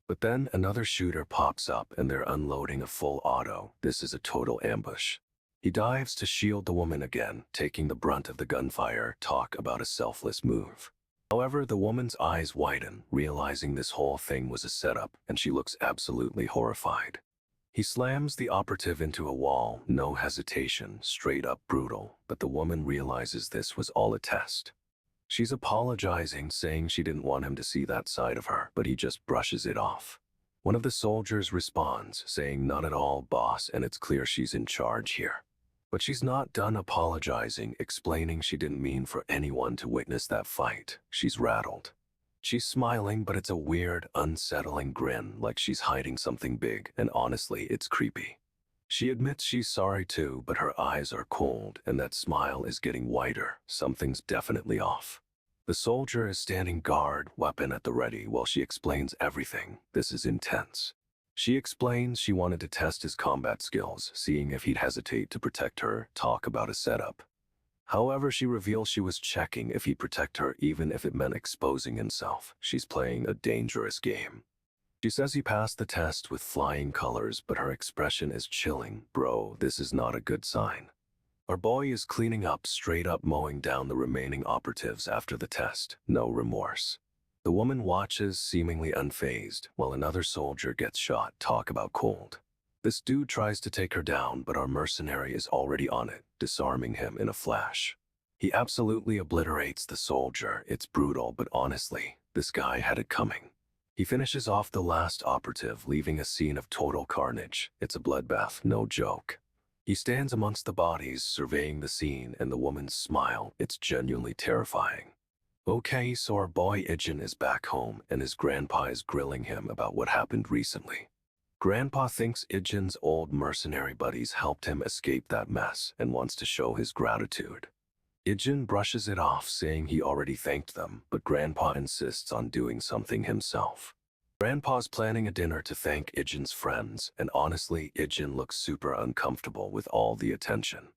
But then another shooter pops up and they're unloading a full auto. This is a total ambush. He dives to shield the woman again, taking the brunt of the gunfire. Talk about a selfless move. However, the woman's eyes widen, realizing this whole thing was a setup, and she looks absolutely horrified. He slams the operative into a wall, no hesitation, straight up brutal, but the woman realizes this was all a test. She's apologizing, saying she didn't want him to see that side of her, but he just brushes it off. One of the soldiers responds, saying, "Not at all, boss," and it's clear she's in charge here. But she's not done apologizing, explaining she didn't mean for anyone to witness that fight. She's rattled. She's smiling, but it's a weird, unsettling grin, like she's hiding something big, and honestly, it's creepy. She admits she's sorry too, but her eyes are cold, and that smile is getting wider. Something's definitely off. The soldier is standing guard, weapon at the ready, while she explains everything. This is intense. She explains she wanted to test his combat skills, seeing if he'd hesitate to protect her. Talk about a setup. However, she reveals she was checking if he'd protect her, even if it meant exposing himself. She's playing a dangerous game. She says he passed the test with flying colors, but her expression is chilling. Bro, this is not a good sign. Our boy is cleaning up, straight up mowing down the remaining operatives after the test. No remorse. The woman watches, seemingly unfazed, while another soldier gets shot. Talk about cold. This dude tries to take her down, but our mercenary is already on it, disarming him in a flash. He absolutely obliterates the soldier. It's brutal, but honestly, this guy had it coming. He finishes off the last operative, leaving a scene of total carnage. It's a bloodbath, no joke. He stands amongst the bodies, surveying the scene, and the woman's smile. It's genuinely terrifying. Okay, so our boy Ijin is back home, and his grandpa is grilling him about what happened recently. Grandpa thinks Ijin's old mercenary buddies helped him escape that mess and wants to show his gratitude. Ijin brushes it off, saying he already thanked them, but Grandpa insists on doing something himself. Grandpa's planning a dinner to thank Ijin's friends, and honestly, Ijin looks super uncomfortable with all the attention.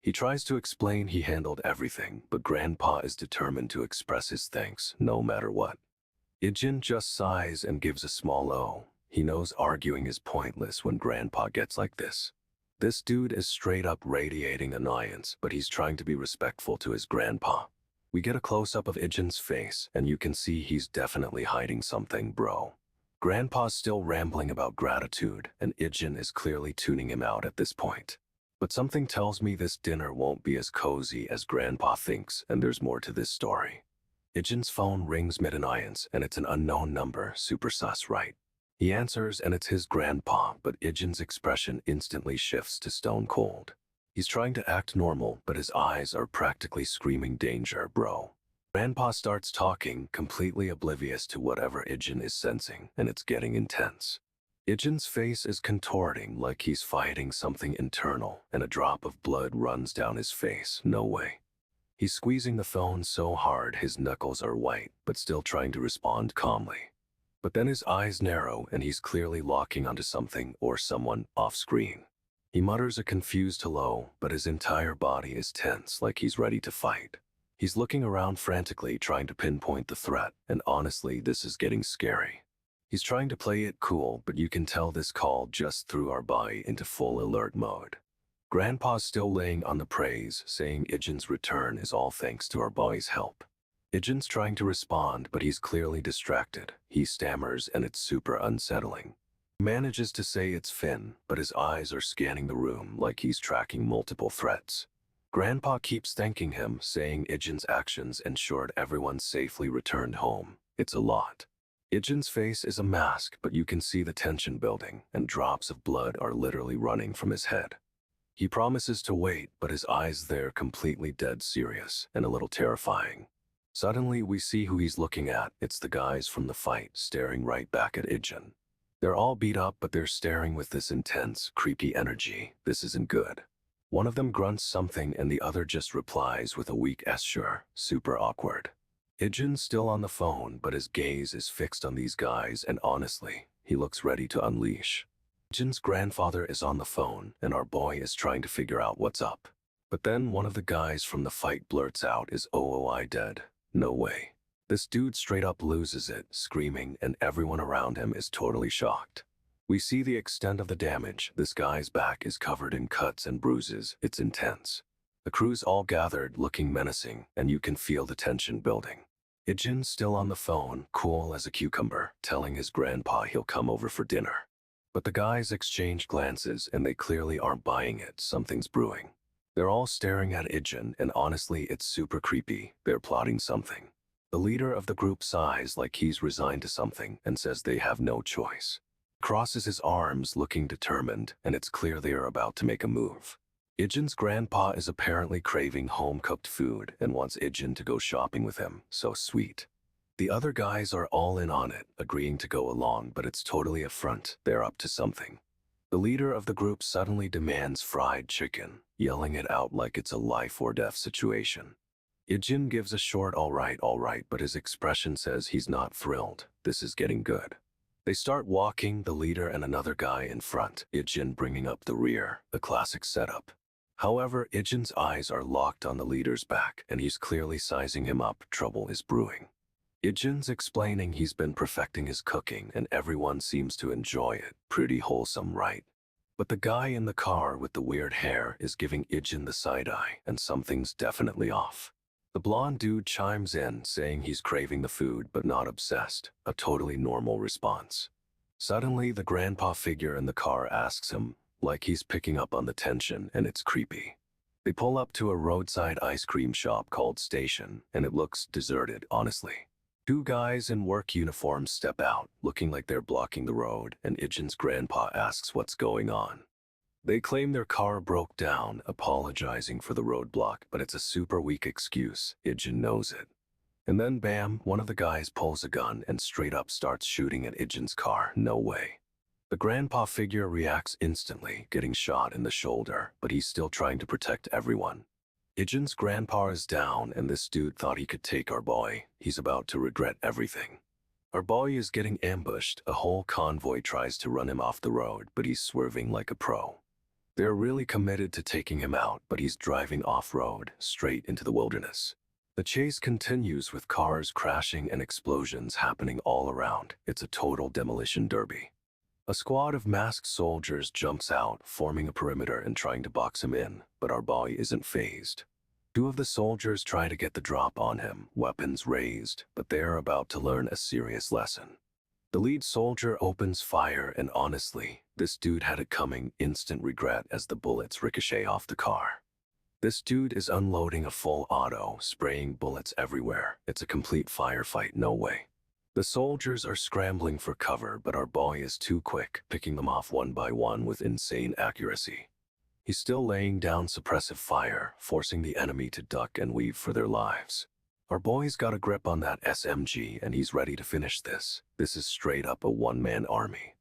He tries to explain he handled everything, but Grandpa is determined to express his thanks no matter what. Ijin just sighs and gives a small O. He knows arguing is pointless when Grandpa gets like this. This dude is straight up radiating annoyance, but he's trying to be respectful to his grandpa. We get a close-up of Ijin's face, and you can see he's definitely hiding something, bro. Grandpa's still rambling about gratitude, and Ijin is clearly tuning him out at this point. But something tells me this dinner won't be as cozy as Grandpa thinks, and there's more to this story. Ijin's phone rings mid-annoyance, and it's an unknown number, super sus, right? He answers and it's his grandpa, but Ijin's expression instantly shifts to stone cold. He's trying to act normal, but his eyes are practically screaming danger, bro. Grandpa starts talking, completely oblivious to whatever Ijin is sensing, and it's getting intense. Ijin's face is contorting like he's fighting something internal, and a drop of blood runs down his face. No way. He's squeezing the phone so hard his knuckles are white, but still trying to respond calmly. But then his eyes narrow and he's clearly locking onto something or someone off-screen. He mutters a confused hello, but his entire body is tense like he's ready to fight. He's looking around frantically trying to pinpoint the threat, and honestly, this is getting scary. He's trying to play it cool, but you can tell this call just threw our body into full alert mode. Grandpa's still laying on the praise, saying Ijin's return is all thanks to our boy's help. Ijin's trying to respond, but he's clearly distracted. He stammers and it's super unsettling. He manages to say it's Finn, but his eyes are scanning the room like he's tracking multiple threats. Grandpa keeps thanking him, saying Ijin's actions ensured everyone safely returned home. It's a lot. Ijin's face is a mask, but you can see the tension building, and drops of blood are literally running from his head. He promises to wait, but his eyes there completely dead serious and a little terrifying. Suddenly, we see who he's looking at. It's the guys from the fight, staring right back at Ijin. They're all beat up, but they're staring with this intense, creepy energy. This isn't good. One of them grunts something and the other just replies with a weak "sure." Super awkward. Ijin's still on the phone, but his gaze is fixed on these guys, and honestly, he looks ready to unleash. Ijin's grandfather is on the phone, and our boy is trying to figure out what's up. But then one of the guys from the fight blurts out, "Is OOI dead?" No way. This dude straight up loses it, screaming, and everyone around him is totally shocked. We see the extent of the damage. This guy's back is covered in cuts and bruises. It's intense. The crew's all gathered, looking menacing, and you can feel the tension building. Ijin's still on the phone, cool as a cucumber, telling his grandpa he'll come over for dinner. But the guys exchange glances, and they clearly aren't buying it. Something's brewing. They're all staring at Ijin, and honestly, it's super creepy. They're plotting something. The leader of the group sighs like he's resigned to something and says they have no choice. Crosses his arms, looking determined, and it's clear they are about to make a move. Ijin's grandpa is apparently craving home-cooked food and wants Ijin to go shopping with him. So sweet. The other guys are all in on it, agreeing to go along, but it's totally a front. They're up to something. The leader of the group suddenly demands fried chicken, yelling it out like it's a life-or-death situation. Ijin gives a short all right, but his expression says he's not thrilled. This is getting good. They start walking, the leader and another guy in front, Ijin bringing up the rear, a classic setup. However, Ijin's eyes are locked on the leader's back, and he's clearly sizing him up. Trouble is brewing. Ijin's explaining he's been perfecting his cooking, and everyone seems to enjoy it. Pretty wholesome, right? But the guy in the car with the weird hair is giving Ijin the side-eye, and something's definitely off. The blonde dude chimes in, saying he's craving the food but not obsessed, a totally normal response. Suddenly, the grandpa figure in the car asks him, like he's picking up on the tension, and it's creepy. They pull up to a roadside ice cream shop called Station, and it looks deserted, honestly. Two guys in work uniforms step out, looking like they're blocking the road, and Ijin's grandpa asks what's going on. They claim their car broke down, apologizing for the roadblock, but it's a super weak excuse. Ijin knows it. And then bam, one of the guys pulls a gun and straight up starts shooting at Ijin's car. No way. The grandpa figure reacts instantly, getting shot in the shoulder, but he's still trying to protect everyone. Ijin's grandpa is down, and this dude thought he could take our boy. He's about to regret everything. Our boy is getting ambushed. A whole convoy tries to run him off the road, but he's swerving like a pro. They're really committed to taking him out, but he's driving off-road, straight into the wilderness. The chase continues with cars crashing and explosions happening all around. It's a total demolition derby. A squad of masked soldiers jumps out, forming a perimeter and trying to box him in, but our boy isn't fazed. Two of the soldiers try to get the drop on him, weapons raised, but they are about to learn a serious lesson. The lead soldier opens fire, and honestly, this dude had it coming. Instant regret as the bullets ricochet off the car. This dude is unloading a full auto, spraying bullets everywhere. It's a complete firefight, no way. The soldiers are scrambling for cover, but our boy is too quick, picking them off one by one with insane accuracy. He's still laying down suppressive fire, forcing the enemy to duck and weave for their lives. Our boy's got a grip on that SMG, and he's ready to finish this. This is straight up a one-man army.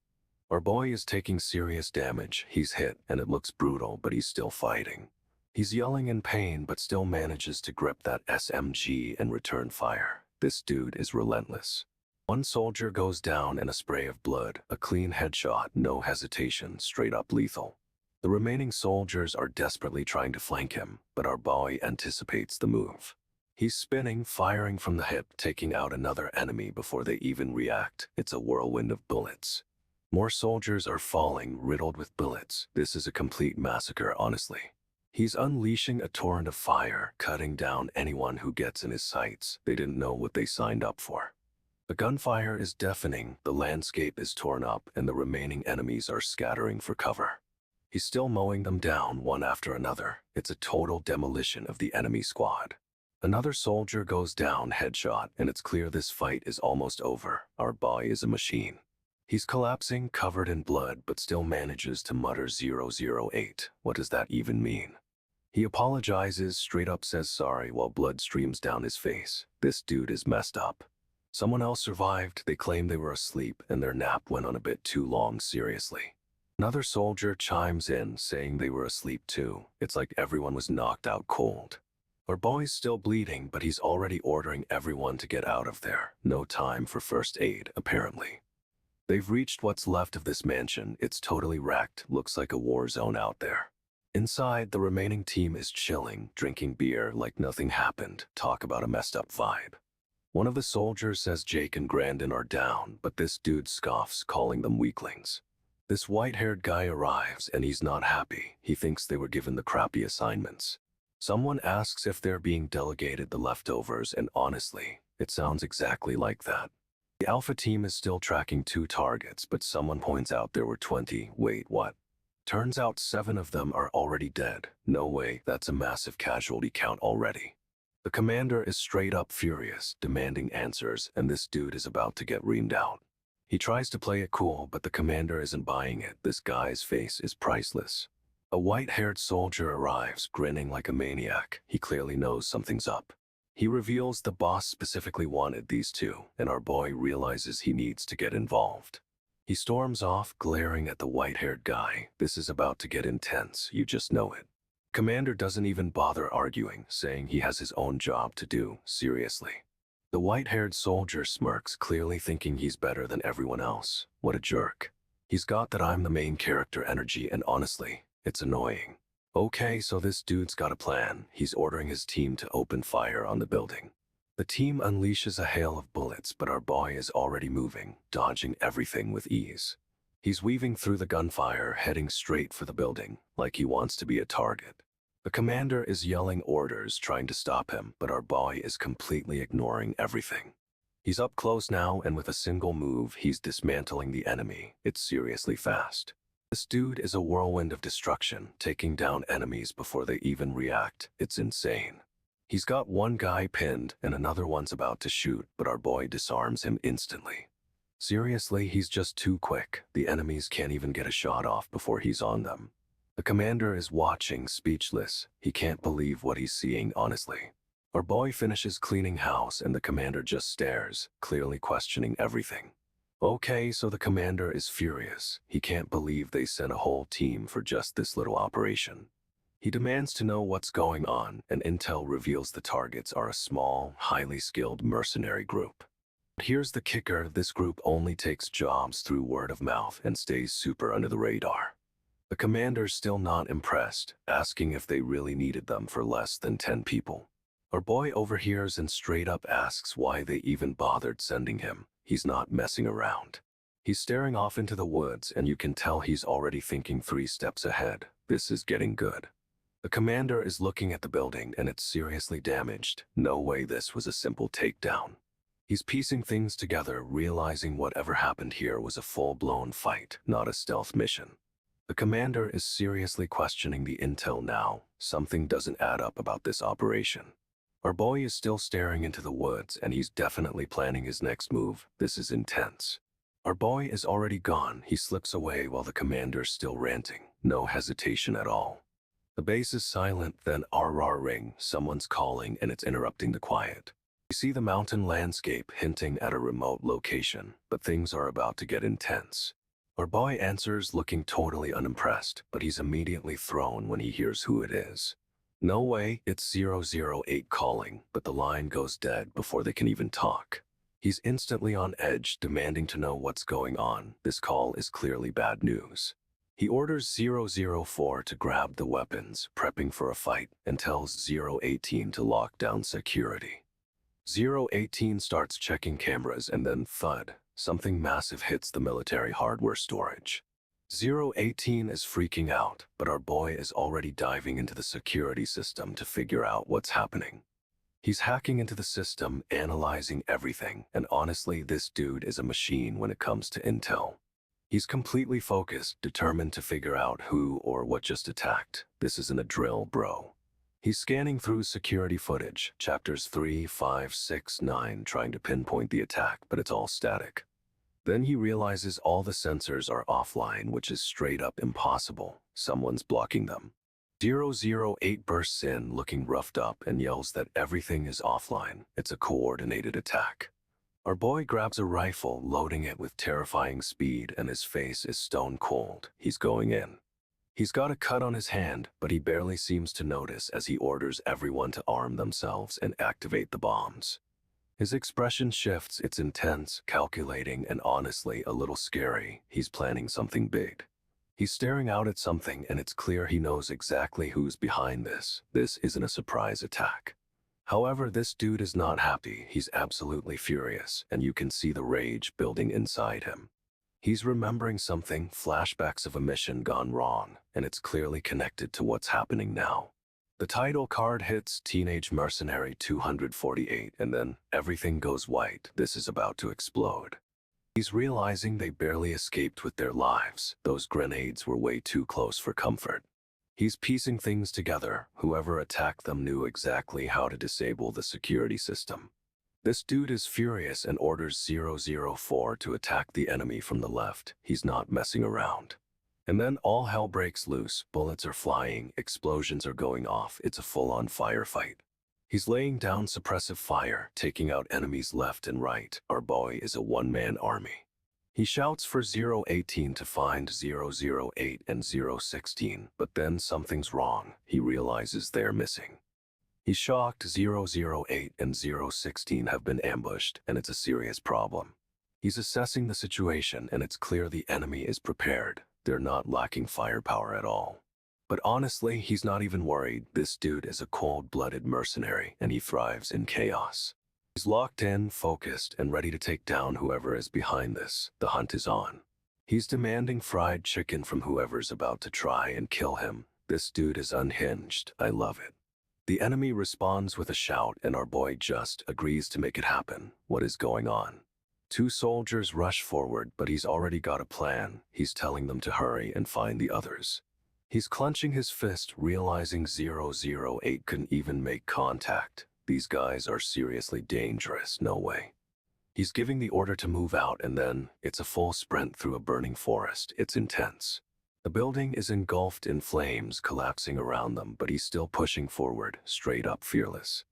Our boy is taking serious damage. He's hit, and it looks brutal, but he's still fighting. He's yelling in pain, but still manages to grip that SMG and return fire. This dude is relentless. One soldier goes down in a spray of blood, a clean headshot, no hesitation, straight up lethal. The remaining soldiers are desperately trying to flank him, but our boy anticipates the move. He's spinning, firing from the hip, taking out another enemy before they even react. It's a whirlwind of bullets. More soldiers are falling, riddled with bullets. This is a complete massacre, honestly. He's unleashing a torrent of fire, cutting down anyone who gets in his sights. They didn't know what they signed up for. The gunfire is deafening, the landscape is torn up, and the remaining enemies are scattering for cover. He's still mowing them down one after another. It's a total demolition of the enemy squad. Another soldier goes down, headshot, and it's clear this fight is almost over. Our boy is a machine. He's collapsing, covered in blood, but still manages to mutter 008. What does that even mean? He apologizes, straight up says sorry while blood streams down his face. This dude is messed up. Someone else survived. They claim they were asleep, and their nap went on a bit too long, seriously. Another soldier chimes in, saying they were asleep too. It's like everyone was knocked out cold. Our boy's still bleeding, but he's already ordering everyone to get out of there. No time for first aid, apparently. They've reached what's left of this mansion. It's totally wrecked, looks like a war zone out there. Inside, the remaining team is chilling, drinking beer like nothing happened. Talk about a messed up vibe. One of the soldiers says Jake and Grandin are down, but this dude scoffs, calling them weaklings. This white-haired guy arrives, and he's not happy. He thinks they were given the crappy assignments. Someone asks if they're being delegated the leftovers, and honestly, it sounds exactly like that. The Alpha team is still tracking 2 targets, but someone points out there were 20. Wait, what? Turns out 7 of them are already dead. No way, that's a massive casualty count already. The commander is straight up furious, demanding answers, and this dude is about to get reamed out. He tries to play it cool, but the commander isn't buying it. This guy's face is priceless. A white-haired soldier arrives, grinning like a maniac. He clearly knows something's up. He reveals the boss specifically wanted these 2, and our boy realizes he needs to get involved. He storms off, glaring at the white-haired guy. This is about to get intense, you just know it. Commander doesn't even bother arguing, saying he has his own job to do. Seriously. The white-haired soldier smirks, clearly thinking he's better than everyone else. What a jerk. He's got that I'm the main character energy, and honestly, it's annoying. Okay, so this dude's got a plan. He's ordering his team to open fire on the building. The team unleashes a hail of bullets, but our boy is already moving, dodging everything with ease. He's weaving through the gunfire, heading straight for the building, like he wants to be a target. The commander is yelling orders, trying to stop him, but our boy is completely ignoring everything. He's up close now, and with a single move, he's dismantling the enemy. It's seriously fast. This dude is a whirlwind of destruction, taking down enemies before they even react. It's insane. He's got one guy pinned, and another one's about to shoot, but our boy disarms him instantly. Seriously, he's just too quick. The enemies can't even get a shot off before he's on them. The commander is watching, speechless. He can't believe what he's seeing, honestly. Our boy finishes cleaning house, and the commander just stares, clearly questioning everything. Okay, so the commander is furious. He can't believe they sent a whole team for just this little operation. He demands to know what's going on, and intel reveals the targets are a small, highly skilled mercenary group. But here's the kicker, this group only takes jobs through word of mouth and stays super under the radar. The commander's still not impressed, asking if they really needed them for less than 10 people. Our boy overhears and straight up asks why they even bothered sending him. He's not messing around. He's staring off into the woods, and you can tell he's already thinking 3 steps ahead. This is getting good. The commander is looking at the building, and it's seriously damaged. No way this was a simple takedown. He's piecing things together, realizing whatever happened here was a full-blown fight, not a stealth mission. The commander is seriously questioning the intel now. Something doesn't add up about this operation. Our boy is still staring into the woods, and he's definitely planning his next move. This is intense. Our boy is already gone. He slips away while the commander's still ranting. No hesitation at all. The base is silent, then RR ring. Someone's calling, and it's interrupting the quiet. You see the mountain landscape hinting at a remote location, but things are about to get intense. Our boy answers looking totally unimpressed, but he's immediately thrown when he hears who it is. No way, it's 008 calling, but the line goes dead before they can even talk. He's instantly on edge, demanding to know what's going on. This call is clearly bad news. He orders 004 to grab the weapons, prepping for a fight, and tells 018 to lock down security. 018 starts checking cameras, and then thud, something massive hits the military hardware storage. 018 is freaking out, but our boy is already diving into the security system to figure out what's happening. He's hacking into the system, analyzing everything, and honestly, this dude is a machine when it comes to intel. He's completely focused, determined to figure out who or what just attacked. This isn't a drill, bro. He's scanning through security footage, chapters 3, 5, 6, 9, trying to pinpoint the attack, but it's all static. Then he realizes all the sensors are offline, which is straight up impossible. Someone's blocking them. 008 bursts in, looking roughed up, and yells that everything is offline. It's a coordinated attack. Our boy grabs a rifle, loading it with terrifying speed, and his face is stone cold. He's going in. He's got a cut on his hand, but he barely seems to notice as he orders everyone to arm themselves and activate the bombs. His expression shifts, it's intense, calculating, and honestly a little scary. He's planning something big. He's staring out at something, and it's clear he knows exactly who's behind this. This isn't a surprise attack. However, this dude is not happy. He's absolutely furious, and you can see the rage building inside him. He's remembering something, flashbacks of a mission gone wrong, and it's clearly connected to what's happening now. The title card hits Teenage Mercenary 248, and then everything goes white. This is about to explode. He's realizing they barely escaped with their lives. Those grenades were way too close for comfort. He's piecing things together. Whoever attacked them knew exactly how to disable the security system. This dude is furious and orders 004 to attack the enemy from the left. He's not messing around. And then all hell breaks loose. Bullets are flying, explosions are going off. It's a full-on firefight. He's laying down suppressive fire, taking out enemies left and right. Our boy is a one-man army. He shouts for 018 to find 008 and 016, but then something's wrong. He realizes they're missing. He's shocked. 008 and 016 have been ambushed, and it's a serious problem. He's assessing the situation, and it's clear the enemy is prepared. They're not lacking firepower at all. But honestly, he's not even worried. This dude is a cold-blooded mercenary, and he thrives in chaos. He's locked in, focused, and ready to take down whoever is behind this. The hunt is on. He's demanding fried chicken from whoever's about to try and kill him. This dude is unhinged. I love it. The enemy responds with a shout, and our boy just agrees to make it happen. What is going on? 2 soldiers rush forward, but he's already got a plan. He's telling them to hurry and find the others. He's clenching his fist, realizing 008 couldn't even make contact. These guys are seriously dangerous, no way. He's giving the order to move out, and then it's a full sprint through a burning forest. It's intense. The building is engulfed in flames, collapsing around them, but he's still pushing forward, straight up fearless.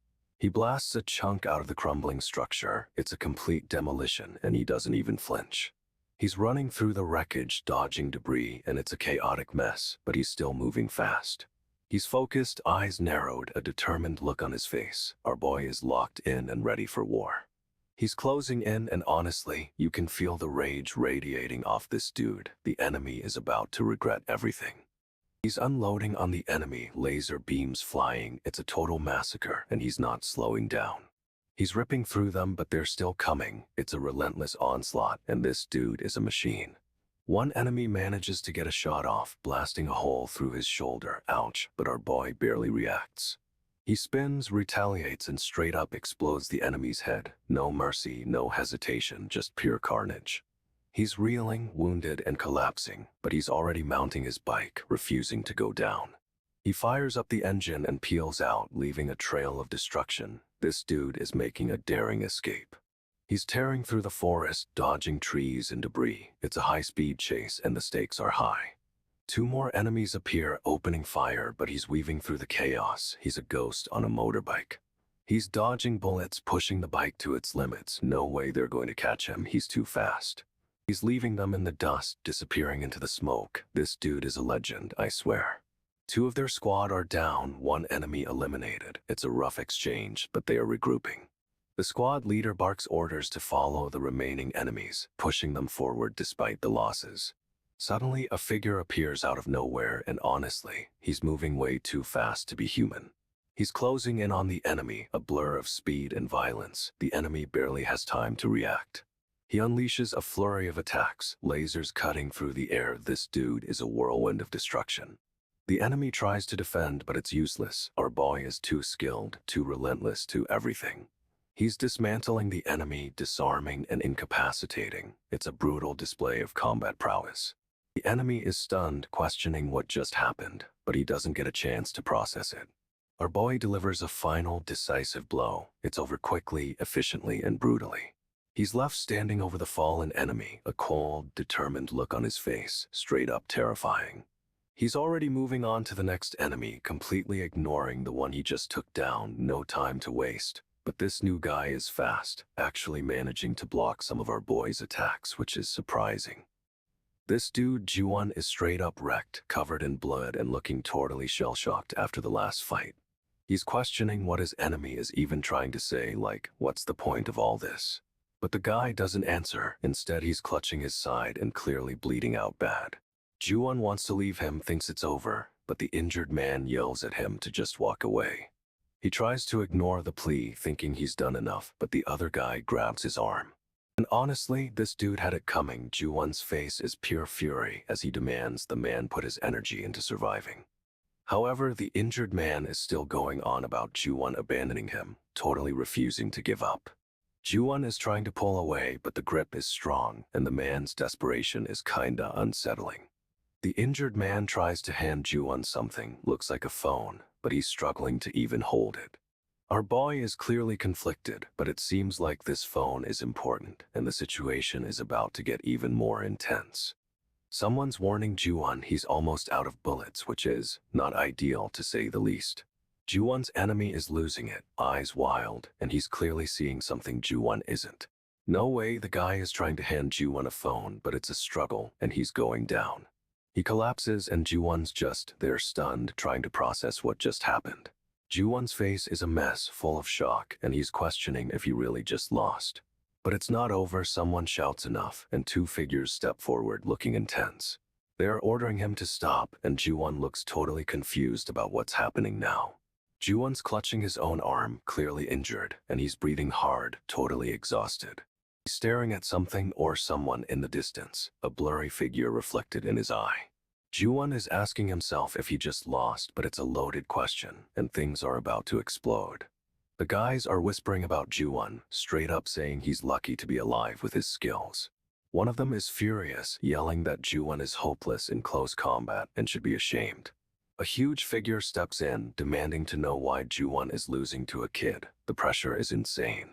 He blasts a chunk out of the crumbling structure. It's a complete demolition, and he doesn't even flinch. He's running through the wreckage, dodging debris, and it's a chaotic mess, but he's still moving fast. He's focused, eyes narrowed, a determined look on his face. Our boy is locked in and ready for war. He's closing in, and honestly, you can feel the rage radiating off this dude. The enemy is about to regret everything. He's unloading on the enemy, laser beams flying. It's a total massacre, and he's not slowing down. He's ripping through them, but they're still coming. It's a relentless onslaught, and this dude is a machine. One enemy manages to get a shot off, blasting a hole through his shoulder. Ouch, but our boy barely reacts. He spins, retaliates, and straight up explodes the enemy's head. No mercy, no hesitation, just pure carnage. He's reeling, wounded, and collapsing, but he's already mounting his bike, refusing to go down. He fires up the engine and peels out, leaving a trail of destruction. This dude is making a daring escape. He's tearing through the forest, dodging trees and debris. It's a high-speed chase, and the stakes are high. Two more enemies appear, opening fire, but he's weaving through the chaos. He's a ghost on a motorbike. He's dodging bullets, pushing the bike to its limits. No way they're going to catch him. He's too fast. He's leaving them in the dust, disappearing into the smoke. This dude is a legend, I swear. Two of their squad are down, one enemy eliminated. It's a rough exchange, but they are regrouping. The squad leader barks orders to follow the remaining enemies, pushing them forward despite the losses. Suddenly, a figure appears out of nowhere, and honestly, he's moving way too fast to be human. He's closing in on the enemy, a blur of speed and violence. The enemy barely has time to react. He unleashes a flurry of attacks, lasers cutting through the air. This dude is a whirlwind of destruction. The enemy tries to defend, but it's useless. Our boy is too skilled, too relentless, too everything. He's dismantling the enemy, disarming and incapacitating. It's a brutal display of combat prowess. The enemy is stunned, questioning what just happened, but he doesn't get a chance to process it. Our boy delivers a final, decisive blow. It's over quickly, efficiently, and brutally. He's left standing over the fallen enemy, a cold, determined look on his face, straight up terrifying. He's already moving on to the next enemy, completely ignoring the one he just took down. No time to waste. But this new guy is fast, actually managing to block some of our boy's attacks, which is surprising. This dude, Juwon, is straight up wrecked, covered in blood and looking totally shell-shocked after the last fight. He's questioning what his enemy is even trying to say, like, what's the point of all this? But the guy doesn't answer. Instead, he's clutching his side and clearly bleeding out bad. Juwon wants to leave him, thinks it's over, but the injured man yells at him to just walk away. He tries to ignore the plea, thinking he's done enough, but the other guy grabs his arm. And honestly, this dude had it coming. Juwon's face is pure fury as he demands the man put his energy into surviving. However, the injured man is still going on about Juwon abandoning him, totally refusing to give up. Juwon is trying to pull away, but the grip is strong, and the man's desperation is kinda unsettling. The injured man tries to hand Juwon something, looks like a phone, but he's struggling to even hold it. Our boy is clearly conflicted, but it seems like this phone is important, and the situation is about to get even more intense. Someone's warning Juwon he's almost out of bullets, which is not ideal to say the least. Juwon's enemy is losing it, eyes wild, and he's clearly seeing something Juwon isn't. No way, the guy is trying to hand Juwon a phone, but it's a struggle, and he's going down. He collapses, and Juwon's just there, stunned, trying to process what just happened. Juwon's face is a mess, full of shock, and he's questioning if he really just lost. But it's not over. Someone shouts enough, and two figures step forward, looking intense. They are ordering him to stop, and Juwon looks totally confused about what's happening now. Juwon's clutching his own arm, clearly injured, and he's breathing hard, totally exhausted. He's staring at something or someone in the distance, a blurry figure reflected in his eye. Juwon is asking himself if he just lost, but it's a loaded question, and things are about to explode. The guys are whispering about Juwon, straight up saying he's lucky to be alive with his skills. One of them is furious, yelling that Juwon is hopeless in close combat and should be ashamed. A huge figure steps in, demanding to know why Juwon is losing to a kid. The pressure is insane.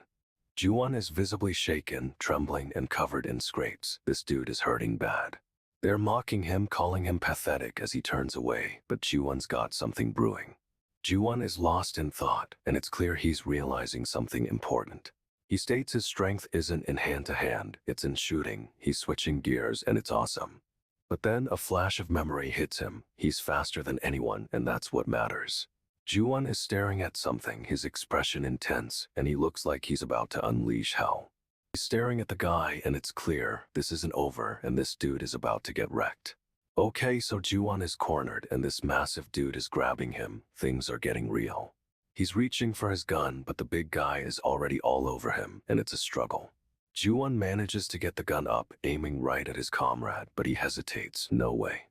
Juwon is visibly shaken, trembling, and covered in scrapes. This dude is hurting bad. They're mocking him, calling him pathetic as he turns away, but Juwon's got something brewing. Ju-won is lost in thought, and it's clear he's realizing something important. He states his strength isn't in hand-to-hand, it's in shooting. He's switching gears, and it's awesome. But then a flash of memory hits him. He's faster than anyone, and that's what matters. Ju-won is staring at something, his expression intense, and he looks like he's about to unleash hell. He's staring at the guy, and it's clear this isn't over, and this dude is about to get wrecked. Okay, so Ju-won is cornered, and this massive dude is grabbing him. Things are getting real. He's reaching for his gun, but the big guy is already all over him, and it's a struggle. Ju-won manages to get the gun up, aiming right at his comrade, but he hesitates. No way.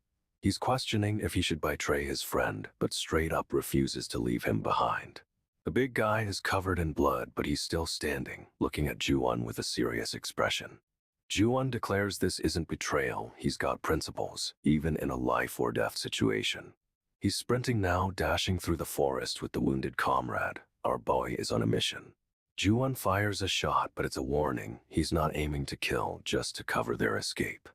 He's questioning if he should betray his friend, but straight up refuses to leave him behind. The big guy is covered in blood, but he's still standing, looking at Ju-won with a serious expression. Ju-won declares this isn't betrayal, he's got principles, even in a life-or-death situation. He's sprinting now, dashing through the forest with the wounded comrade. Our boy is on a mission. Ju-won fires a shot, but it's a warning. He's not aiming to kill, just to cover their escape.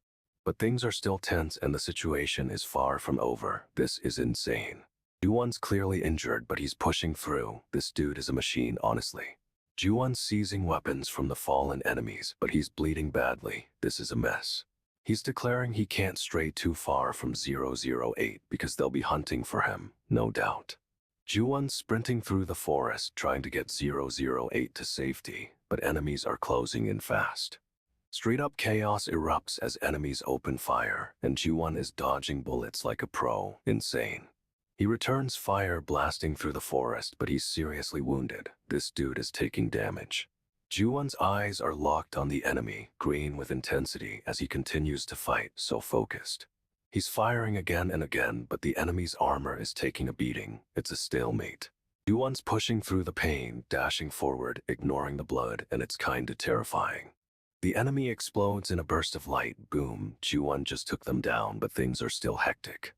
But things are still tense, and the situation is far from over. This is insane. Ju-won's clearly injured, but he's pushing through. This dude is a machine, honestly. Ju-won's seizing weapons from the fallen enemies, but he's bleeding badly. This is a mess. He's declaring he can't stray too far from 008 because they'll be hunting for him, no doubt. Ju-won's sprinting through the forest trying to get 008 to safety, but enemies are closing in fast. Straight-up chaos erupts as enemies open fire, and Ju-won is dodging bullets like a pro. Insane. He returns fire blasting through the forest, but he's seriously wounded. This dude is taking damage. Ju-won's eyes are locked on the enemy, green with intensity as he continues to fight, so focused. He's firing again and again, but the enemy's armor is taking a beating. It's a stalemate. Ju-won's pushing through the pain, dashing forward, ignoring the blood, and it's kinda terrifying. The enemy explodes in a burst of light. Boom, Ju-won just took them down, but things are still hectic.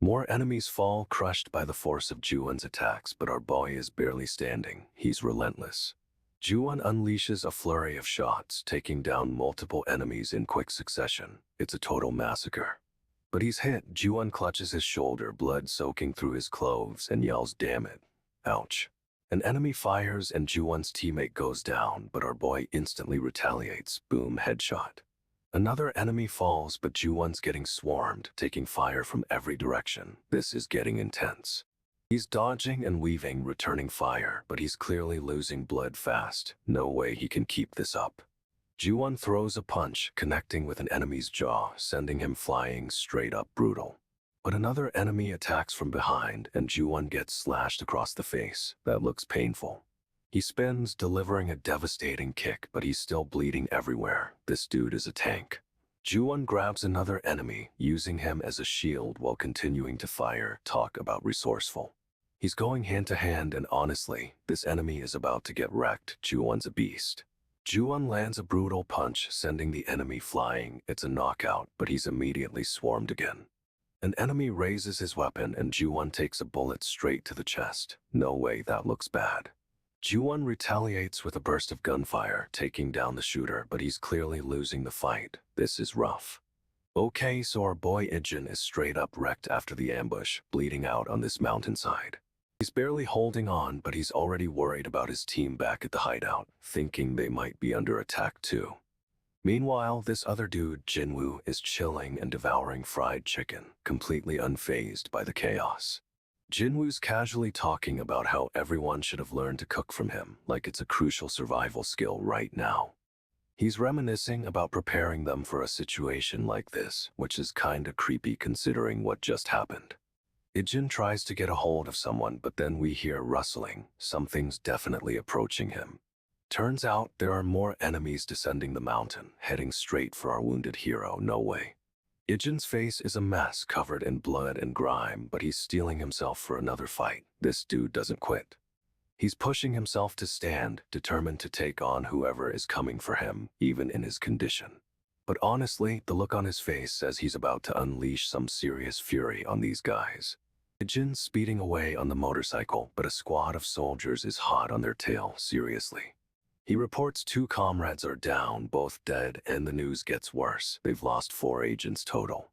More enemies fall, crushed by the force of Ju-won's attacks, but our boy is barely standing. He's relentless. Ju-won unleashes a flurry of shots, taking down multiple enemies in quick succession. It's a total massacre. But he's hit. Ju-won clutches his shoulder, blood soaking through his clothes, and yells, "Damn it." Ouch. An enemy fires and Ju-won's teammate goes down, but our boy instantly retaliates. Boom, headshot. Another enemy falls, but Ju-won's getting swarmed, taking fire from every direction. This is getting intense. He's dodging and weaving, returning fire, but he's clearly losing blood fast. No way he can keep this up. Ju-won throws a punch, connecting with an enemy's jaw, sending him flying. Straight up brutal. But another enemy attacks from behind, and Ju-won gets slashed across the face. That looks painful. He spins, delivering a devastating kick, but he's still bleeding everywhere. This dude is a tank. Ju-won grabs another enemy, using him as a shield while continuing to fire. Talk about resourceful. He's going hand to hand, and honestly, this enemy is about to get wrecked. Ju-won's a beast. Ju-won lands a brutal punch, sending the enemy flying. It's a knockout, but he's immediately swarmed again. An enemy raises his weapon, and Ju-won takes a bullet straight to the chest. No way, that looks bad. Ju-won retaliates with a burst of gunfire, taking down the shooter, but he's clearly losing the fight. This is rough. Okay, so our boy Ijin is straight up wrecked after the ambush, bleeding out on this mountainside. He's barely holding on, but he's already worried about his team back at the hideout, thinking they might be under attack too. Meanwhile, this other dude, Jinwoo, is chilling and devouring fried chicken, completely unfazed by the chaos. Jinwoo's casually talking about how everyone should have learned to cook from him, like it's a crucial survival skill right now. He's reminiscing about preparing them for a situation like this, which is kinda creepy considering what just happened. Ijin tries to get a hold of someone, but then we hear rustling. Something's definitely approaching him. Turns out there are more enemies descending the mountain, heading straight for our wounded hero. No way. Ijin's face is a mess, covered in blood and grime, but he's steeling himself for another fight. This dude doesn't quit. He's pushing himself to stand, determined to take on whoever is coming for him, even in his condition. But honestly, the look on his face says he's about to unleash some serious fury on these guys. Ijin's speeding away on the motorcycle, but a squad of soldiers is hot on their tail. Seriously. He reports 2 comrades are down, both dead, and the news gets worse. They've lost 4 agents total.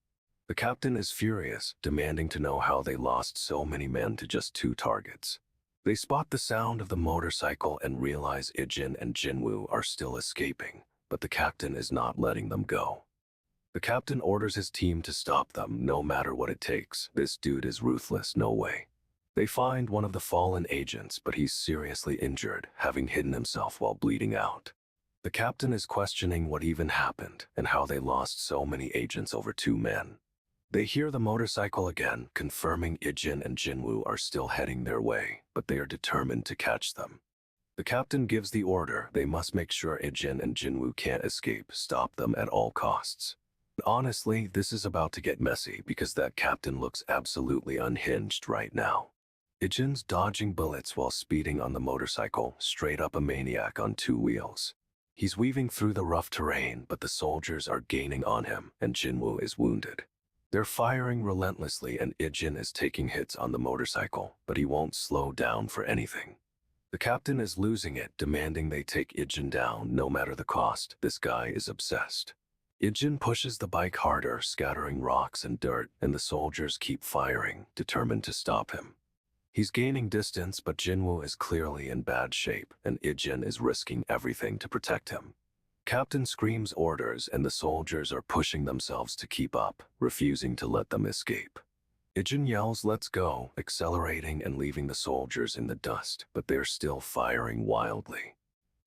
The captain is furious, demanding to know how they lost so many men to just 2 targets. They spot the sound of the motorcycle and realize Ijin and Jinwoo are still escaping, but the captain is not letting them go. The captain orders his team to stop them no matter what it takes. This dude is ruthless, no way. They find one of the fallen agents, but he's seriously injured, having hidden himself while bleeding out. The captain is questioning what even happened and how they lost so many agents over 2 men. They hear the motorcycle again, confirming Ijin and Jinwoo are still heading their way, but they are determined to catch them. The captain gives the order they must make sure Ijin and Jinwoo can't escape, stop them at all costs. Honestly, this is about to get messy because that captain looks absolutely unhinged right now. Ijin's dodging bullets while speeding on the motorcycle, straight up a maniac on 2 wheels. He's weaving through the rough terrain, but the soldiers are gaining on him, and Jinwoo is wounded. They're firing relentlessly, and Ijin is taking hits on the motorcycle, but he won't slow down for anything. The captain is losing it, demanding they take Ijin down no matter the cost. This guy is obsessed. Ijin pushes the bike harder, scattering rocks and dirt, and the soldiers keep firing, determined to stop him. He's gaining distance, but Jinwoo is clearly in bad shape, and Ijin is risking everything to protect him. Captain screams orders, and the soldiers are pushing themselves to keep up, refusing to let them escape. Ijin yells, "Let's go," accelerating and leaving the soldiers in the dust, but they're still firing wildly.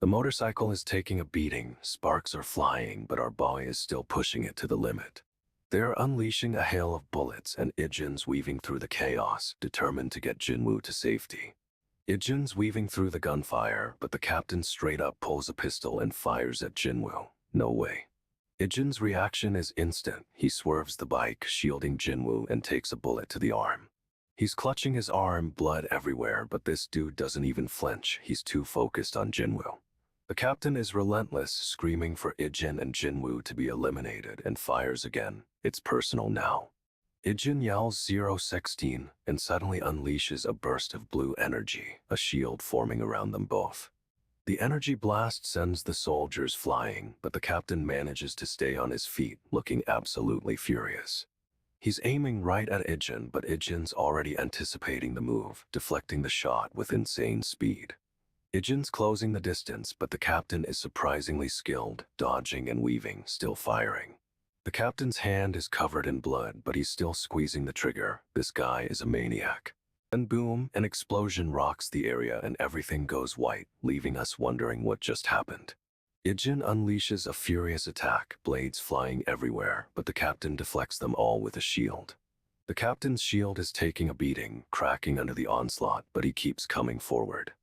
The motorcycle is taking a beating, sparks are flying, but our boy is still pushing it to the limit. They're unleashing a hail of bullets, and Ijin's weaving through the chaos, determined to get Jinwoo to safety. Ijin's weaving through the gunfire, but the captain straight up pulls a pistol and fires at Jinwoo. No way. Ijin's reaction is instant. He swerves the bike, shielding Jinwoo, and takes a bullet to the arm. He's clutching his arm, blood everywhere, but this dude doesn't even flinch. He's too focused on Jinwoo. The captain is relentless, screaming for Ijin and Jinwoo to be eliminated, and fires again. It's personal now. Ijin yells 016 and suddenly unleashes a burst of blue energy, a shield forming around them both. The energy blast sends the soldiers flying, but the captain manages to stay on his feet, looking absolutely furious. He's aiming right at Ijin, but Ijin's already anticipating the move, deflecting the shot with insane speed. Ijin's closing the distance, but the captain is surprisingly skilled, dodging and weaving, still firing. The captain's hand is covered in blood, but he's still squeezing the trigger. This guy is a maniac. Then boom, an explosion rocks the area and everything goes white, leaving us wondering what just happened. Ijin unleashes a furious attack, blades flying everywhere, but the captain deflects them all with a shield. The captain's shield is taking a beating, cracking under the onslaught, but he keeps coming forward.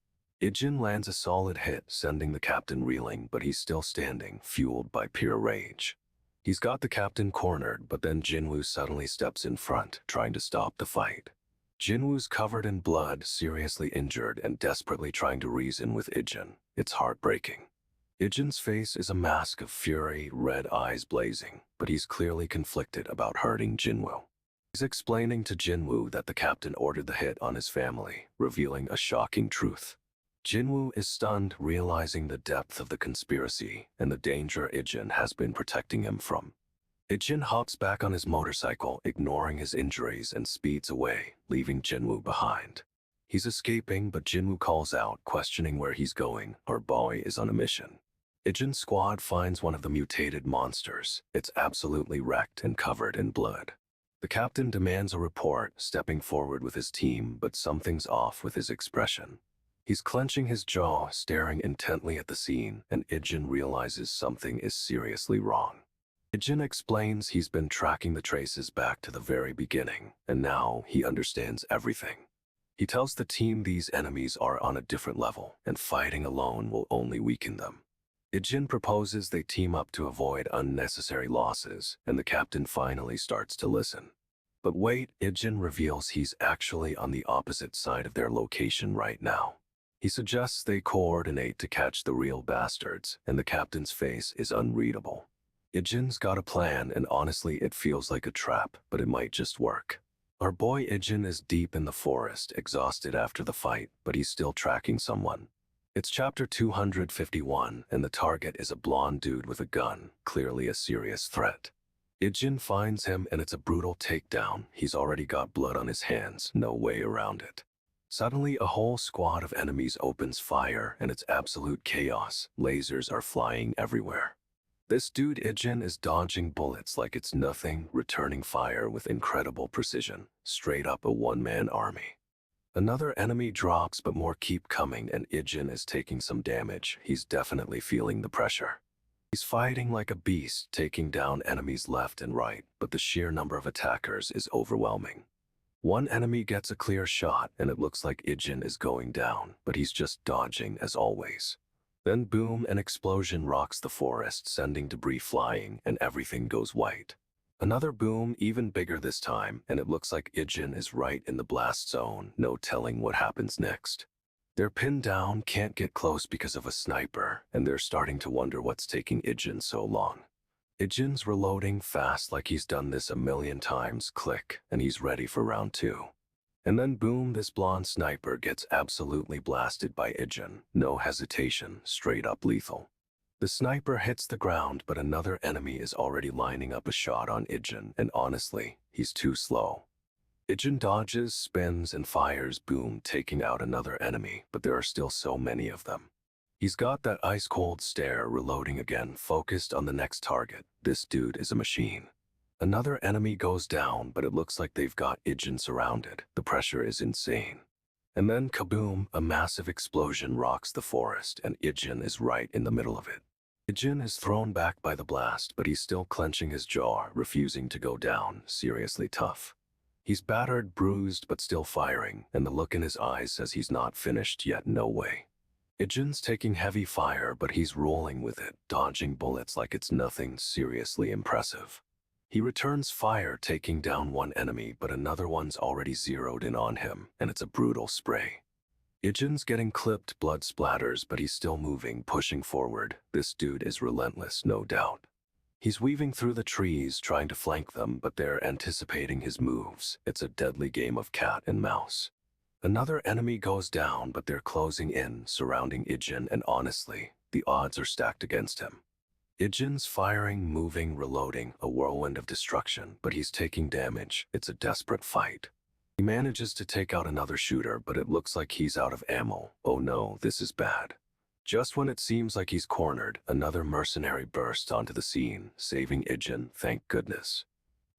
Ijin lands a solid hit, sending the captain reeling, but he's still standing, fueled by pure rage. He's got the captain cornered, but then Jinwoo suddenly steps in front, trying to stop the fight. Jinwoo's covered in blood, seriously injured, and desperately trying to reason with Ijin. It's heartbreaking. Ijin's face is a mask of fury, red eyes blazing, but he's clearly conflicted about hurting Jinwoo. He's explaining to Jinwoo that the captain ordered the hit on his family, revealing a shocking truth. Jinwoo is stunned, realizing the depth of the conspiracy and the danger Ijin has been protecting him from. Ijin hops back on his motorcycle, ignoring his injuries, and speeds away, leaving Jinwoo behind. He's escaping, but Jinwoo calls out, questioning where he's going. Our boy is on a mission. Ijin's squad finds one of the mutated monsters. It's absolutely wrecked and covered in blood. The captain demands a report, stepping forward with his team, but something's off with his expression. He's clenching his jaw, staring intently at the scene, and Ijin realizes something is seriously wrong. Ijin explains he's been tracking the traces back to the very beginning, and now he understands everything. He tells the team these enemies are on a different level, and fighting alone will only weaken them. Ijin proposes they team up to avoid unnecessary losses, and the captain finally starts to listen. But wait, Ijin reveals he's actually on the opposite side of their location right now. He suggests they coordinate to catch the real bastards, and the captain's face is unreadable. Ijin's got a plan, and honestly it feels like a trap, but it might just work. Our boy Ijin is deep in the forest, exhausted after the fight, but he's still tracking someone. It's chapter 251, and the target is a blonde dude with a gun, clearly a serious threat. Ijin finds him and it's a brutal takedown. He's already got blood on his hands, no way around it. Suddenly, a whole squad of enemies opens fire and it's absolute chaos. Lasers are flying everywhere. This dude Ijin is dodging bullets like it's nothing, returning fire with incredible precision. Straight up a one-man army. Another enemy drops but more keep coming and Ijin is taking some damage. He's definitely feeling the pressure. He's fighting like a beast, taking down enemies left and right, but the sheer number of attackers is overwhelming. One enemy gets a clear shot and it looks like Ijin is going down, but he's just dodging as always. Then boom, an explosion rocks the forest, sending debris flying and everything goes white. Another boom, even bigger this time, and it looks like Ijin is right in the blast zone, no telling what happens next. They're pinned down, can't get close because of a sniper, and they're starting to wonder what's taking Ijin so long. Ijin's reloading fast like he's done this a million times, click, and he's ready for round 2. And then boom, this blonde sniper gets absolutely blasted by Ijin. No hesitation, straight up lethal. The sniper hits the ground, but another enemy is already lining up a shot on Ijin, and honestly, he's too slow. Ijin dodges, spins, and fires, boom, taking out another enemy, but there are still so many of them. He's got that ice-cold stare, reloading again, focused on the next target. This dude is a machine. Another enemy goes down, but it looks like they've got Ijin surrounded. The pressure is insane. And then kaboom, a massive explosion rocks the forest, and Ijin is right in the middle of it. Ijin is thrown back by the blast, but he's still clenching his jaw, refusing to go down, seriously tough. He's battered, bruised, but still firing, and the look in his eyes says he's not finished yet, no way. Ijin's taking heavy fire, but he's rolling with it, dodging bullets like it's nothing, seriously impressive. He returns fire, taking down one enemy, but another one's already zeroed in on him, and it's a brutal spray. Ijin's getting clipped, blood splatters, but he's still moving, pushing forward. This dude is relentless, no doubt. He's weaving through the trees, trying to flank them, but they're anticipating his moves. It's a deadly game of cat and mouse. Another enemy goes down, but they're closing in, surrounding Ijin, and honestly, the odds are stacked against him. Ijin's firing, moving, reloading, a whirlwind of destruction, but he's taking damage. It's a desperate fight. He manages to take out another shooter, but it looks like he's out of ammo. Oh no, this is bad. Just when it seems like he's cornered, another mercenary bursts onto the scene, saving Ijin, thank goodness.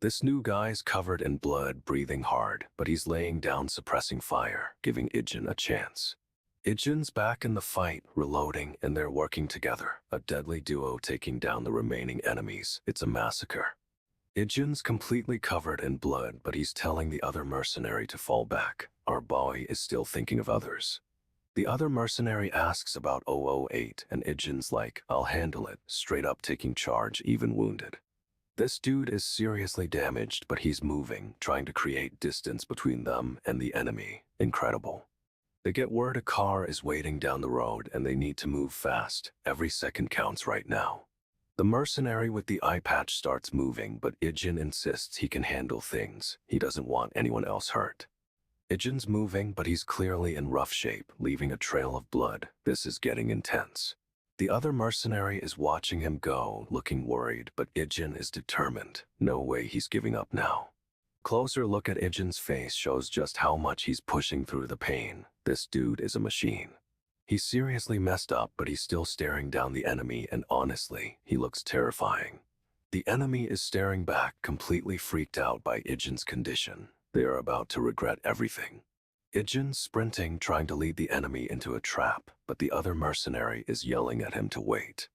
This new guy's covered in blood, breathing hard, but he's laying down, suppressing fire, giving Ijin a chance. Ijin's back in the fight, reloading, and they're working together, a deadly duo taking down the remaining enemies. It's a massacre. Ijin's completely covered in blood, but he's telling the other mercenary to fall back. Our boy is still thinking of others. The other mercenary asks about 008, and Ijin's like, I'll handle it, straight up taking charge, even wounded. This dude is seriously damaged, but he's moving, trying to create distance between them and the enemy. Incredible. They get word a car is waiting down the road and they need to move fast. Every second counts right now. The mercenary with the eye patch starts moving, but Ijin insists he can handle things. He doesn't want anyone else hurt. Ijin's moving, but he's clearly in rough shape, leaving a trail of blood. This is getting intense. The other mercenary is watching him go, looking worried, but Ijin is determined. No way he's giving up now. Closer look at Ijin's face shows just how much he's pushing through the pain. This dude is a machine. He's seriously messed up, but he's still staring down the enemy, and honestly, he looks terrifying. The enemy is staring back, completely freaked out by Ijin's condition. They are about to regret everything. Ijin's sprinting, trying to lead the enemy into a trap, but the other mercenary is yelling at him to wait.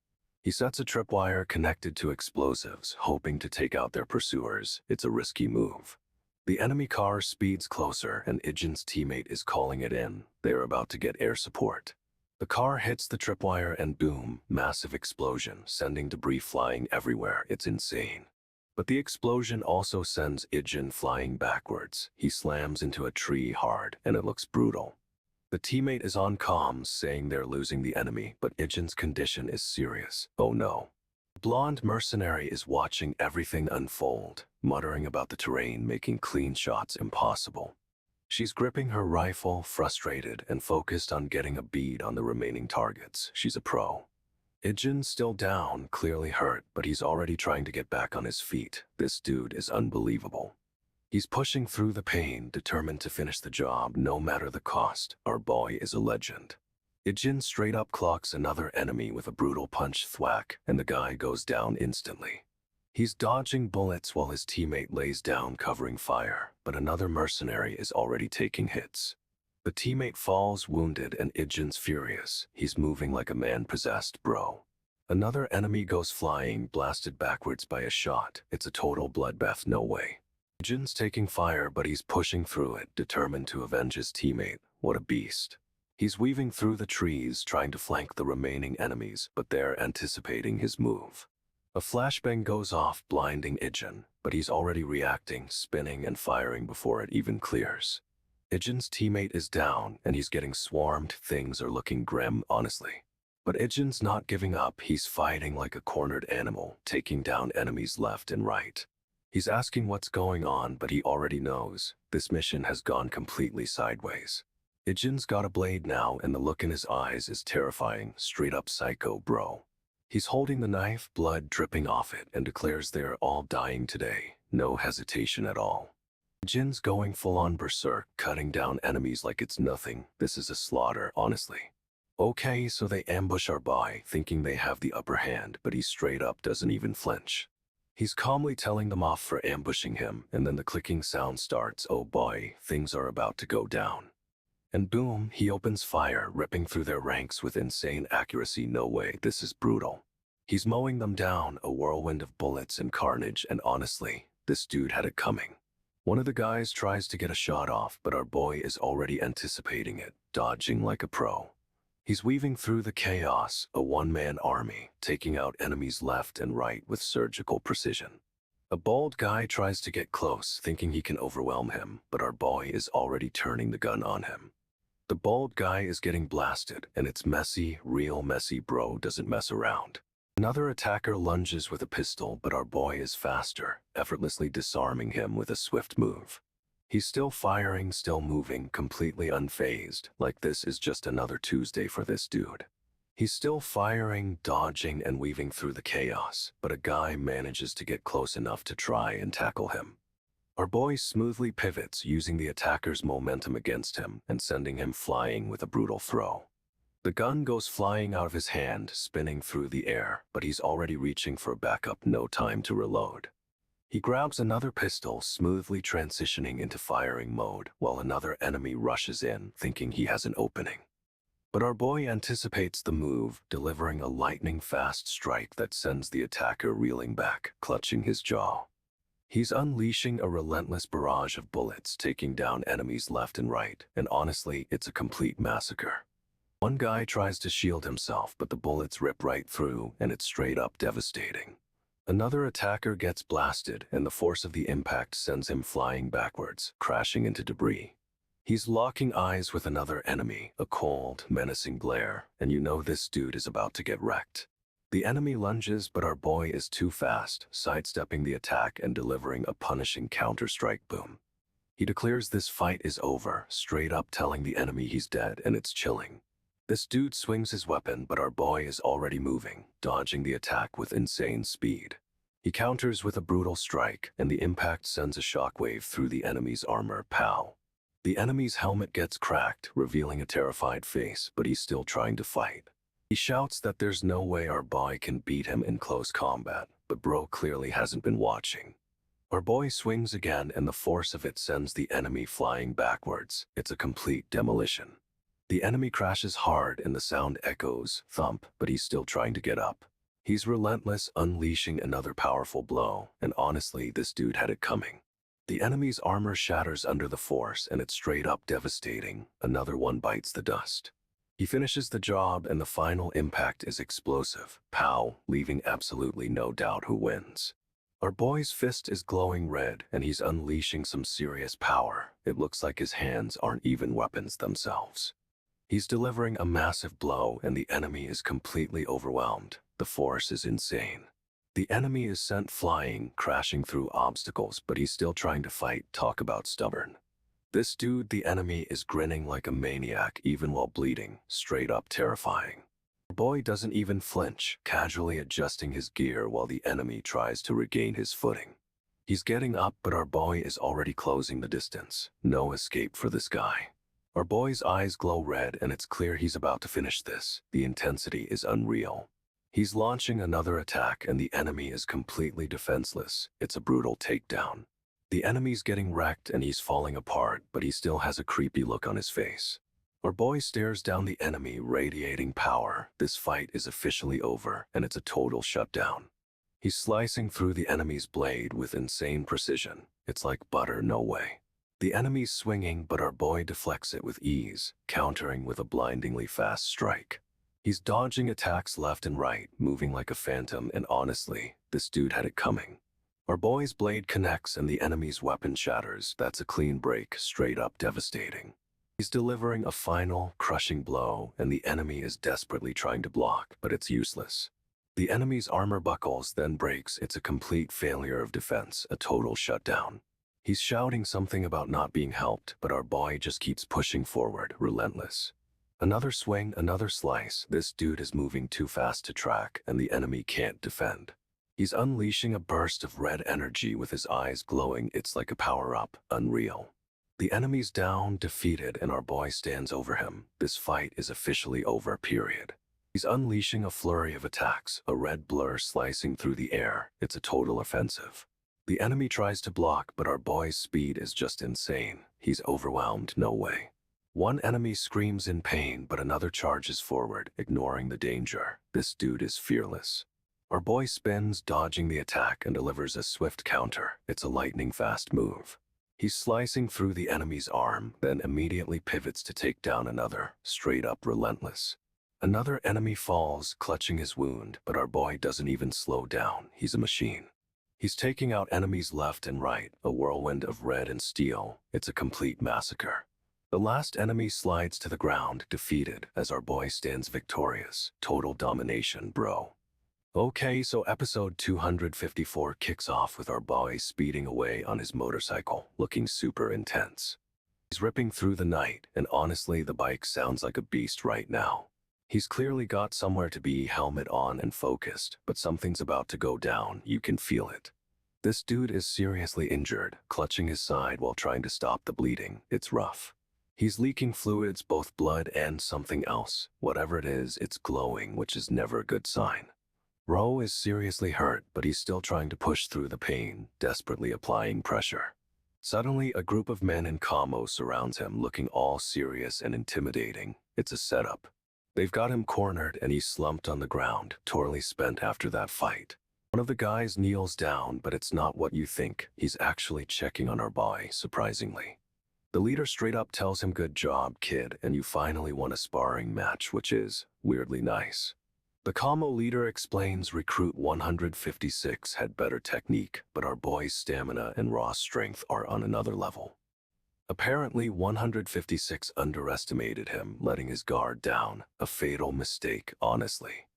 He sets a tripwire connected to explosives, hoping to take out their pursuers. It's a risky move. The enemy car speeds closer, and Ijin's teammate is calling it in. They are about to get air support. The car hits the tripwire and boom, massive explosion, sending debris flying everywhere. It's insane. But the explosion also sends Ijin flying backwards. He slams into a tree hard, and it looks brutal. The teammate is on comms saying they're losing the enemy, but Ijin's condition is serious. Oh no. The blonde mercenary is watching everything unfold, muttering about the terrain, making clean shots impossible. She's gripping her rifle, frustrated and focused on getting a bead on the remaining targets. She's a pro. Ijin's still down, clearly hurt, but he's already trying to get back on his feet. This dude is unbelievable. He's pushing through the pain, determined to finish the job no matter the cost. Our boy is a legend. Ijin straight up clocks another enemy with a brutal punch thwack, and the guy goes down instantly. He's dodging bullets while his teammate lays down covering fire, but another mercenary is already taking hits. The teammate falls wounded and Ijin's furious. He's moving like a man possessed, bro. Another enemy goes flying, blasted backwards by a shot. It's a total bloodbath, no way. Ijin's taking fire, but he's pushing through it, determined to avenge his teammate. What a beast. He's weaving through the trees, trying to flank the remaining enemies, but they're anticipating his move. A flashbang goes off, blinding Ijin, but he's already reacting, spinning and firing before it even clears. Ijin's teammate is down, and he's getting swarmed. Things are looking grim, honestly. But Ijin's not giving up. He's fighting like a cornered animal, taking down enemies left and right. He's asking what's going on, but he already knows. This mission has gone completely sideways. Ijin's got a blade now, and the look in his eyes is terrifying. Straight up psycho, bro. He's holding the knife, blood dripping off it, and declares they're all dying today. No hesitation at all. Ijin's going full-on berserk, cutting down enemies like it's nothing. This is a slaughter, honestly. Okay, so they ambush our boy, thinking they have the upper hand, but he straight up doesn't even flinch. He's calmly telling them off for ambushing him, and then the clicking sound starts. Oh boy, things are about to go down. And boom, he opens fire, ripping through their ranks with insane accuracy. No way, this is brutal. He's mowing them down, a whirlwind of bullets and carnage, and honestly, this dude had it coming. One of the guys tries to get a shot off, but our boy is already anticipating it, dodging like a pro. He's weaving through the chaos, a one-man army, taking out enemies left and right with surgical precision. A bold guy tries to get close, thinking he can overwhelm him, but our boy is already turning the gun on him. The bold guy is getting blasted, and it's messy, real messy, bro doesn't mess around. Another attacker lunges with a pistol, but our boy is faster, effortlessly disarming him with a swift move. He's still firing, still moving, completely unfazed, like this is just another Tuesday for this dude. He's still firing, dodging, and weaving through the chaos, but a guy manages to get close enough to try and tackle him. Our boy smoothly pivots, using the attacker's momentum against him and sending him flying with a brutal throw. The gun goes flying out of his hand, spinning through the air, but he's already reaching for backup, no time to reload. He grabs another pistol, smoothly transitioning into firing mode, while another enemy rushes in, thinking he has an opening. But our boy anticipates the move, delivering a lightning-fast strike that sends the attacker reeling back, clutching his jaw. He's unleashing a relentless barrage of bullets, taking down enemies left and right, and honestly, it's a complete massacre. One guy tries to shield himself, but the bullets rip right through, and it's straight up devastating. Another attacker gets blasted, and the force of the impact sends him flying backwards, crashing into debris. He's locking eyes with another enemy, a cold, menacing glare, and you know this dude is about to get wrecked. The enemy lunges, but our boy is too fast, sidestepping the attack and delivering a punishing counter-strike boom. He declares this fight is over, straight up telling the enemy he's dead, and it's chilling. This dude swings his weapon, but our boy is already moving, dodging the attack with insane speed. He counters with a brutal strike, and the impact sends a shockwave through the enemy's armor. Pow! The enemy's helmet gets cracked, revealing a terrified face, but he's still trying to fight. He shouts that there's no way our boy can beat him in close combat, but bro clearly hasn't been watching. Our boy swings again, and the force of it sends the enemy flying backwards. It's a complete demolition. The enemy crashes hard and the sound echoes, thump, but he's still trying to get up. He's relentless, unleashing another powerful blow, and honestly, this dude had it coming. The enemy's armor shatters under the force, and it's straight up devastating. Another one bites the dust. He finishes the job, and the final impact is explosive. Pow, leaving absolutely no doubt who wins. Our boy's fist is glowing red, and he's unleashing some serious power. It looks like his hands aren't even weapons themselves. He's delivering a massive blow, and the enemy is completely overwhelmed. The force is insane. The enemy is sent flying, crashing through obstacles, but he's still trying to fight. Talk about stubborn. This dude, the enemy, is grinning like a maniac even while bleeding, straight up terrifying. Our boy doesn't even flinch, casually adjusting his gear while the enemy tries to regain his footing. He's getting up, but our boy is already closing the distance. No escape for this guy. Our boy's eyes glow red, and it's clear he's about to finish this. The intensity is unreal. He's launching another attack, and the enemy is completely defenseless. It's a brutal takedown. The enemy's getting wrecked, and he's falling apart, but he still has a creepy look on his face. Our boy stares down the enemy, radiating power. This fight is officially over, and it's a total shutdown. He's slicing through the enemy's blade with insane precision. It's like butter, no way. The enemy's swinging, but our boy deflects it with ease, countering with a blindingly fast strike. He's dodging attacks left and right, moving like a phantom, and honestly, this dude had it coming. Our boy's blade connects and the enemy's weapon shatters. That's a clean break, straight up devastating. He's delivering a final, crushing blow, and the enemy is desperately trying to block, but it's useless. The enemy's armor buckles, then breaks. It's a complete failure of defense, a total shutdown. He's shouting something about not being helped, but our boy just keeps pushing forward, relentless. Another swing, another slice. This dude is moving too fast to track, and the enemy can't defend. He's unleashing a burst of red energy with his eyes glowing. It's like a power-up, unreal. The enemy's down, defeated, and our boy stands over him. This fight is officially over, period. He's unleashing a flurry of attacks, a red blur slicing through the air. It's a total offensive. The enemy tries to block, but our boy's speed is just insane. He's overwhelmed, no way. One enemy screams in pain, but another charges forward, ignoring the danger. This dude is fearless. Our boy spins, dodging the attack, and delivers a swift counter. It's a lightning-fast move. He's slicing through the enemy's arm, then immediately pivots to take down another, straight up relentless. Another enemy falls, clutching his wound, but our boy doesn't even slow down. He's a machine. He's taking out enemies left and right, a whirlwind of red and steel. It's a complete massacre. The last enemy slides to the ground, defeated, as our boy stands victorious. Total domination, bro. Okay, so episode 254 kicks off with our boy speeding away on his motorcycle, looking super intense. He's ripping through the night, and honestly, the bike sounds like a beast right now. He's clearly got somewhere to be, helmet on and focused, but something's about to go down. You can feel it. This dude is seriously injured, clutching his side while trying to stop the bleeding. It's rough. He's leaking fluids, both blood and something else. Whatever it is, it's glowing, which is never a good sign. Ro is seriously hurt, but he's still trying to push through the pain, desperately applying pressure. Suddenly, a group of men in camo surrounds him, looking all serious and intimidating. It's a setup. They've got him cornered, and he's slumped on the ground, totally spent after that fight. One of the guys kneels down, but it's not what you think. He's actually checking on our boy, surprisingly. The leader straight up tells him, "Good job, kid, and you finally won a sparring match," which is weirdly nice. The camo leader explains Recruit 156 had better technique, but our boy's stamina and raw strength are on another level. Apparently, 156 underestimated him, letting his guard down. A fatal mistake, honestly.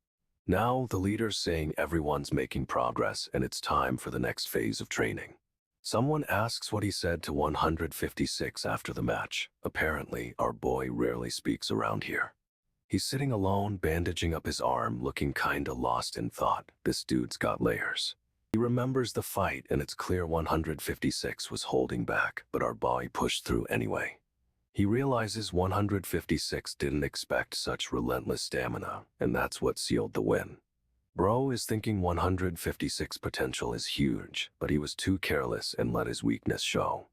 Now, the leader's saying everyone's making progress, and it's time for the next phase of training. Someone asks what he said to 156 after the match. Apparently, our boy rarely speaks around here. He's sitting alone, bandaging up his arm, looking kinda lost in thought. This dude's got layers. He remembers the fight, and it's clear 156 was holding back, but our boy pushed through anyway. He realizes 156 didn't expect such relentless stamina, and that's what sealed the win. Bro is thinking 156 potential is huge, but he was too careless and let his weakness show.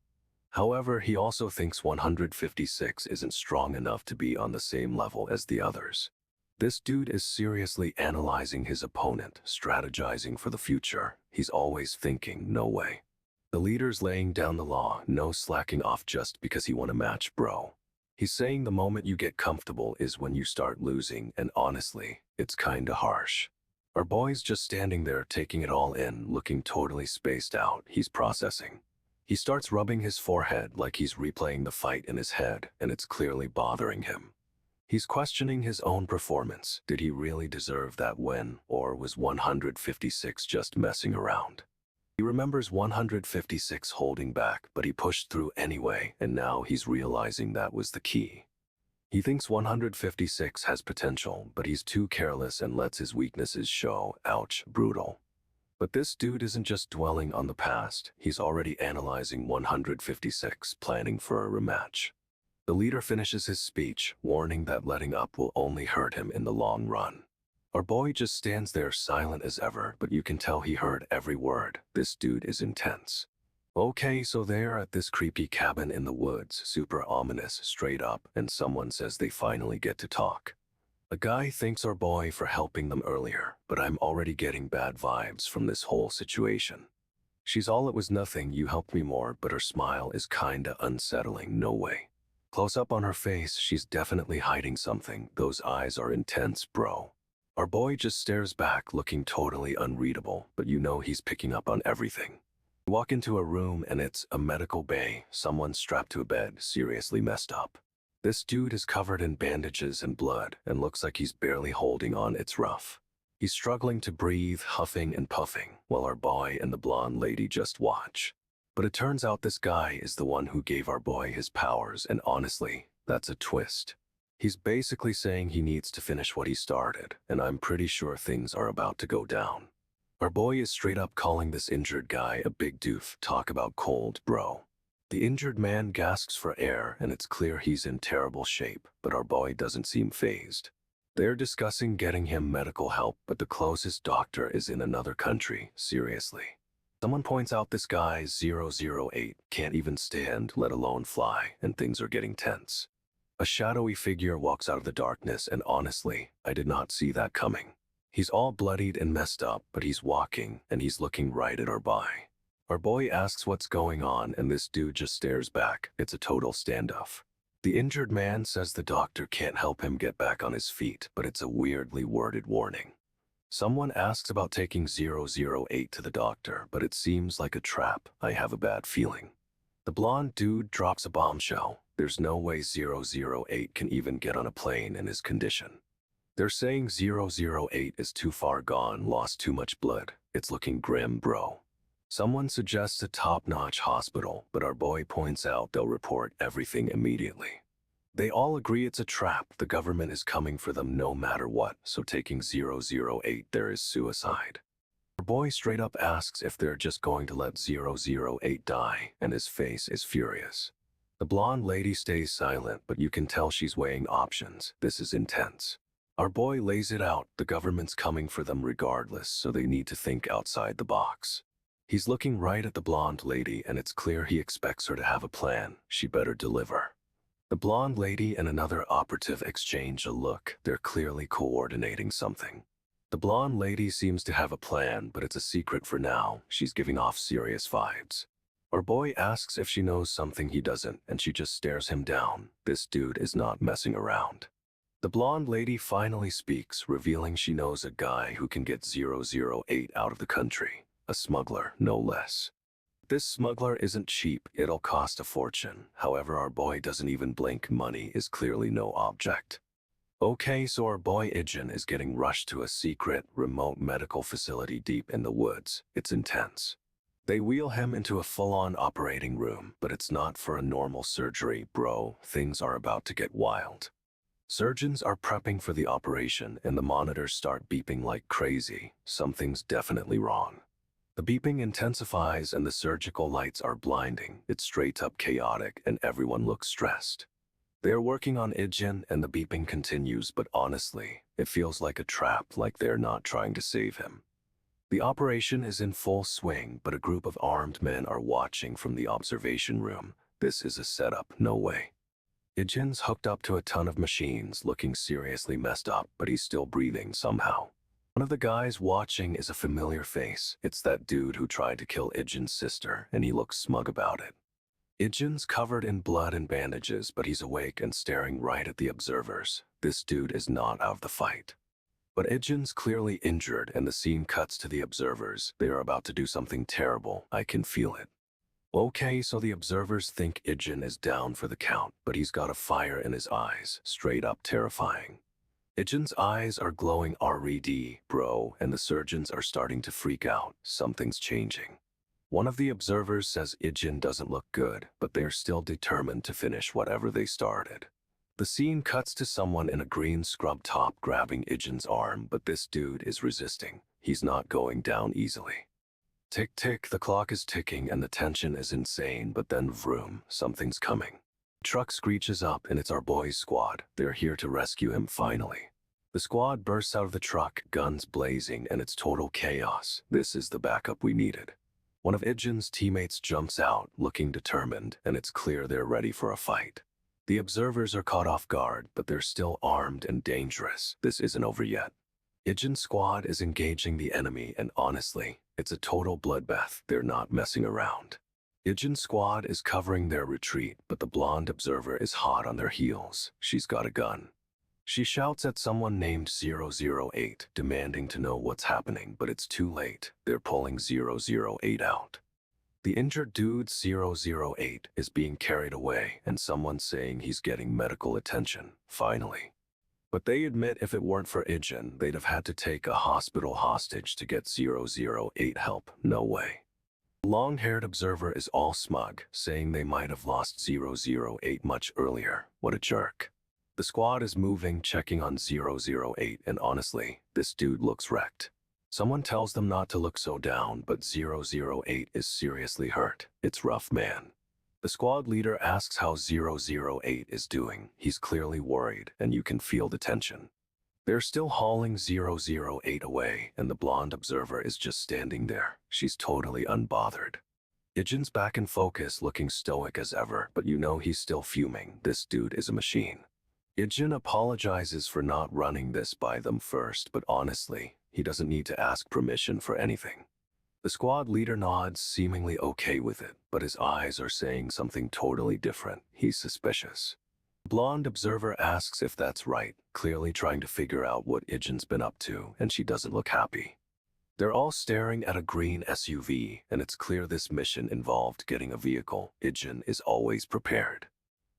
However, he also thinks 156 isn't strong enough to be on the same level as the others. This dude is seriously analyzing his opponent, strategizing for the future. He's always thinking, no way. The leader's laying down the law, no slacking off just because he won a match, bro. He's saying the moment you get comfortable is when you start losing, and honestly, it's kinda harsh. Our boy's just standing there taking it all in, looking totally spaced out. He's processing. He starts rubbing his forehead like he's replaying the fight in his head, and it's clearly bothering him. He's questioning his own performance. Did he really deserve that win, or was 156 just messing around? He remembers 156 holding back, but he pushed through anyway, and now he's realizing that was the key. He thinks 156 has potential, but he's too careless and lets his weaknesses show. Ouch, brutal. But this dude isn't just dwelling on the past, he's already analyzing 156, planning for a rematch. The leader finishes his speech, warning that letting up will only hurt him in the long run. Our boy just stands there silent as ever, but you can tell he heard every word. This dude is intense. Okay, so they're at this creepy cabin in the woods, super ominous, straight up, and someone says they finally get to talk. A guy thanks our boy for helping them earlier, but I'm already getting bad vibes from this whole situation. She's all it was nothing, you helped me more, but her smile is kinda unsettling, no way. Close up on her face, she's definitely hiding something. Those eyes are intense, bro. Our boy just stares back, looking totally unreadable, but you know he's picking up on everything. You walk into a room and it's a medical bay, someone strapped to a bed, seriously messed up. This dude is covered in bandages and blood and looks like he's barely holding on. It's rough. He's struggling to breathe, huffing and puffing, while our boy and the blonde lady just watch. But it turns out this guy is the one who gave our boy his powers, and honestly, that's a twist. He's basically saying he needs to finish what he started, and I'm pretty sure things are about to go down. Our boy is straight up calling this injured guy a big doof. Talk about cold, bro. The injured man gasps for air, and it's clear he's in terrible shape, but our boy doesn't seem fazed. They're discussing getting him medical help, but the closest doctor is in another country, seriously. Someone points out this guy, 008, can't even stand, let alone fly, and things are getting tense. A shadowy figure walks out of the darkness, and honestly, I did not see that coming. He's all bloodied and messed up, but he's walking, and he's looking right at our boy. Our boy asks what's going on, and this dude just stares back. It's a total standoff. The injured man says the doctor can't help him get back on his feet, but it's a weirdly worded warning. Someone asks about taking 008 to the doctor, but it seems like a trap. I have a bad feeling. The blonde dude drops a bombshell. There's no way 008 can even get on a plane in his condition. They're saying 008 is too far gone, lost too much blood. It's looking grim, bro. Someone suggests a top-notch hospital, but our boy points out they'll report everything immediately. They all agree it's a trap. The government is coming for them no matter what, so taking 008 there is suicide. Our boy straight up asks if they're just going to let 008 die, and his face is furious. The blonde lady stays silent, but you can tell she's weighing options. This is intense. Our boy lays it out. The government's coming for them regardless, so they need to think outside the box. He's looking right at the blonde lady, and it's clear he expects her to have a plan. She better deliver. The blonde lady and another operative exchange a look. They're clearly coordinating something. The blonde lady seems to have a plan, but it's a secret for now. She's giving off serious vibes. Our boy asks if she knows something he doesn't, and she just stares him down. This dude is not messing around. The blonde lady finally speaks, revealing she knows a guy who can get 008 out of the country. A smuggler, no less. This smuggler isn't cheap, it'll cost a fortune. However, our boy doesn't even blink. Money is clearly no object. Okay, so our boy Ijin is getting rushed to a secret, remote medical facility deep in the woods. It's intense. They wheel him into a full-on operating room, but it's not for a normal surgery, bro. Things are about to get wild. Surgeons are prepping for the operation, and the monitors start beeping like crazy. Something's definitely wrong. The beeping intensifies and the surgical lights are blinding. It's straight up chaotic, and everyone looks stressed. They're working on Ijin, and the beeping continues, but honestly, it feels like a trap, like they're not trying to save him. The operation is in full swing, but a group of armed men are watching from the observation room. This is a setup, no way. Ijin's hooked up to a ton of machines, looking seriously messed up, but he's still breathing somehow. One of the guys watching is a familiar face. It's that dude who tried to kill Ijin's sister, and he looks smug about it. Ijin's covered in blood and bandages, but he's awake and staring right at the observers. This dude is not out of the fight. But Ijin's clearly injured, and the scene cuts to the observers. They are about to do something terrible. I can feel it. Okay, so the observers think Ijin is down for the count, but he's got a fire in his eyes, straight up terrifying. Ijin's eyes are glowing red, bro, and the surgeons are starting to freak out. Something's changing. One of the observers says Ijin doesn't look good, but they're still determined to finish whatever they started. The scene cuts to someone in a green scrub top grabbing Ijin's arm, but this dude is resisting. He's not going down easily. Tick tick, the clock is ticking and the tension is insane, but then vroom, something's coming. The truck screeches up and it's our boys' squad. They're here to rescue him finally. The squad bursts out of the truck, guns blazing, and it's total chaos. This is the backup we needed. One of Ijin's teammates jumps out, looking determined, and it's clear they're ready for a fight. The observers are caught off guard, but they're still armed and dangerous. This isn't over yet. Ijin's squad is engaging the enemy, and honestly, it's a total bloodbath. They're not messing around. Ijin's squad is covering their retreat, but the blonde observer is hot on their heels. She's got a gun. She shouts at someone named 008, demanding to know what's happening, but it's too late. They're pulling 008 out. The injured dude 008 is being carried away, and someone's saying he's getting medical attention, finally. But they admit if it weren't for Ijin, they'd have had to take a hospital hostage to get 008 help. No way. The long-haired observer is all smug, saying they might have lost 008 much earlier. What a jerk. The squad is moving, checking on 008, and honestly, this dude looks wrecked. Someone tells them not to look so down, but 008 is seriously hurt. It's rough, man. The squad leader asks how 008 is doing. He's clearly worried, and you can feel the tension. They're still hauling 008 away, and the blonde observer is just standing there. She's totally unbothered. Ijin's back in focus, looking stoic as ever, but you know he's still fuming. This dude is a machine. Ijin apologizes for not running this by them first, but honestly, he doesn't need to ask permission for anything. The squad leader nods, seemingly okay with it, but his eyes are saying something totally different. He's suspicious. The blonde observer asks if that's right, clearly trying to figure out what Ijin's been up to, and she doesn't look happy. They're all staring at a green SUV, and it's clear this mission involved getting a vehicle. Ijin is always prepared.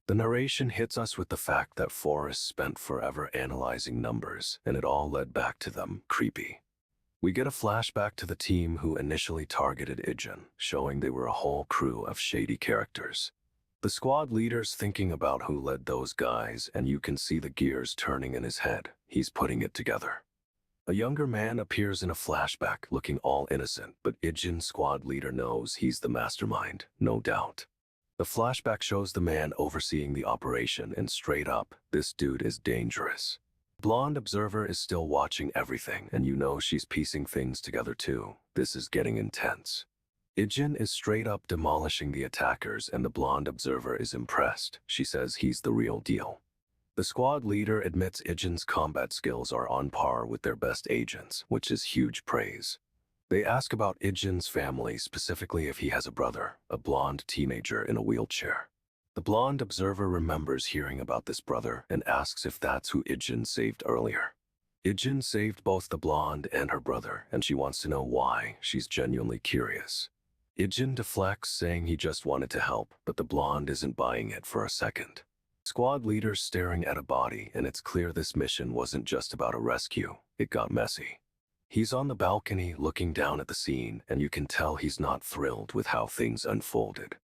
The narration hits us with the fact that Forrest spent forever analyzing numbers, and it all led back to them. Creepy. We get a flashback to the team who initially targeted Ijin, showing they were a whole crew of shady characters. The squad leader's thinking about who led those guys, and you can see the gears turning in his head. He's putting it together. A younger man appears in a flashback, looking all innocent, but Ijin's squad leader knows he's the mastermind, no doubt. The flashback shows the man overseeing the operation, and straight up, this dude is dangerous. Blonde observer is still watching everything, and you know she's piecing things together too. This is getting intense. Ijin is straight up demolishing the attackers, and the blonde observer is impressed. She says he's the real deal. The squad leader admits Ijin's combat skills are on par with their best agents, which is huge praise. They ask about Ijin's family, specifically if he has a brother, a blonde teenager in a wheelchair. The blonde observer remembers hearing about this brother and asks if that's who Ijin saved earlier. Ijin saved both the blonde and her brother, and she wants to know why. She's genuinely curious. Ijin deflects, saying he just wanted to help, but the blonde isn't buying it for a second. Squad leader's staring at a body, and it's clear this mission wasn't just about a rescue. It got messy. He's on the balcony looking down at the scene, and you can tell he's not thrilled with how things unfolded.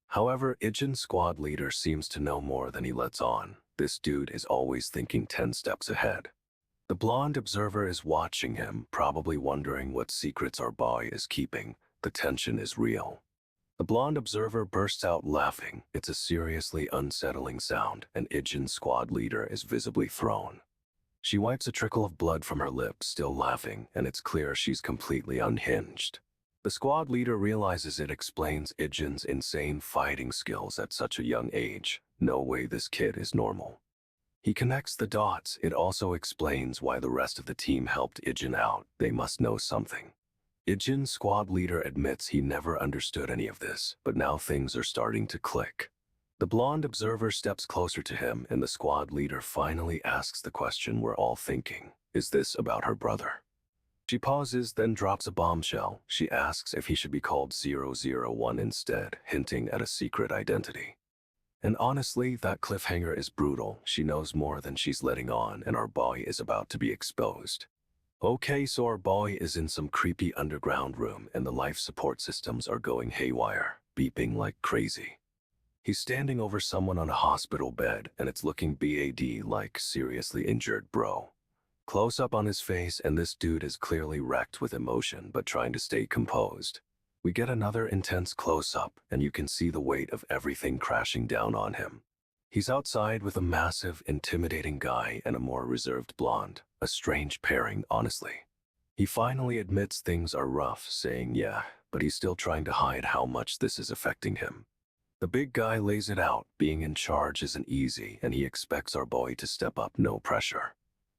However, Ijin's squad leader seems to know more than he lets on. This dude is always thinking 10 steps ahead. The blonde observer is watching him, probably wondering what secrets our boy is keeping. The tension is real. The blonde observer bursts out laughing. It's a seriously unsettling sound, and Ijin's squad leader is visibly thrown. She wipes a trickle of blood from her lips, still laughing, and it's clear she's completely unhinged. The squad leader realizes it explains Ijin's insane fighting skills at such a young age. No way this kid is normal. He connects the dots. It also explains why the rest of the team helped Ijin out. They must know something. Ijin's squad leader admits he never understood any of this, but now things are starting to click. The blonde observer steps closer to him, and the squad leader finally asks the question we're all thinking. Is this about her brother? She pauses, then drops a bombshell. She asks if he should be called 001 instead, hinting at a secret identity. And honestly, that cliffhanger is brutal. She knows more than she's letting on, and our boy is about to be exposed. Okay, so our boy is in some creepy underground room, and the life support systems are going haywire, beeping like crazy. He's standing over someone on a hospital bed, and it's looking bad like seriously injured, bro. Close up on his face, and this dude is clearly wrecked with emotion but trying to stay composed. We get another intense close-up, and you can see the weight of everything crashing down on him. He's outside with a massive, intimidating guy and a more reserved blonde, a strange pairing, honestly. He finally admits things are rough, saying yeah, but he's still trying to hide how much this is affecting him. The big guy lays it out, being in charge isn't easy, and he expects our boy to step up, no pressure.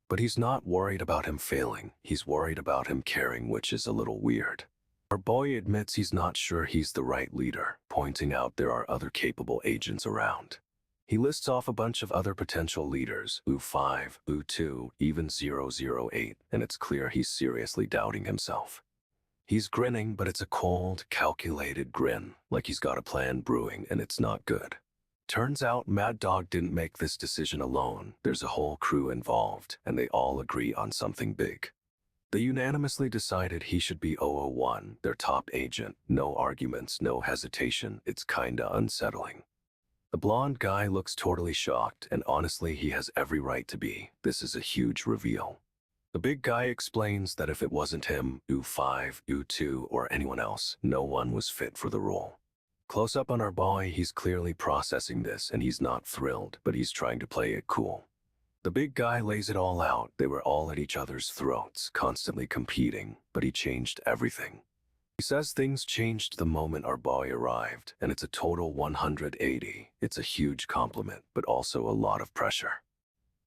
But he's not worried about him failing, he's worried about him caring, which is a little weird. Our boy admits he's not sure he's the right leader, pointing out there are other capable agents around. He lists off a bunch of other potential leaders, U5, U2, even 008, and it's clear he's seriously doubting himself. He's grinning, but it's a cold, calculated grin, like he's got a plan brewing and it's not good. Turns out Mad Dog didn't make this decision alone. There's a whole crew involved, and they all agree on something big. They unanimously decided he should be 001, their top agent. No arguments, no hesitation. It's kinda unsettling. The blonde guy looks totally shocked, and honestly, he has every right to be. This is a huge reveal. The big guy explains that if it wasn't him, U5, U2, or anyone else, no one was fit for the role. Close up on our boy, he's clearly processing this, and he's not thrilled, but he's trying to play it cool. The big guy lays it all out. They were all at each other's throats, constantly competing, but he changed everything. He says things changed the moment our boy arrived, and it's a total 180. It's a huge compliment, but also a lot of pressure.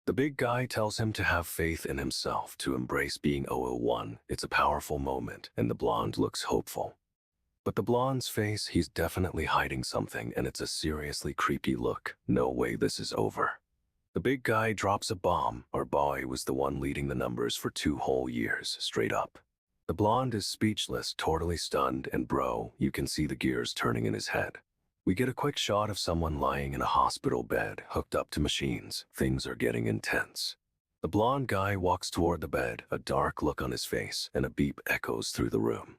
The big guy tells him to have faith in himself, to embrace being 001. It's a powerful moment, and the blonde looks hopeful. But the blonde's face, he's definitely hiding something, and it's a seriously creepy look. No way this is over. The big guy drops a bomb. Our boy was the one leading the numbers for 2 whole years, straight up. The blonde is speechless, totally stunned, and bro, you can see the gears turning in his head. We get a quick shot of someone lying in a hospital bed, hooked up to machines. Things are getting intense. The blonde guy walks toward the bed, a dark look on his face, and a beep echoes through the room.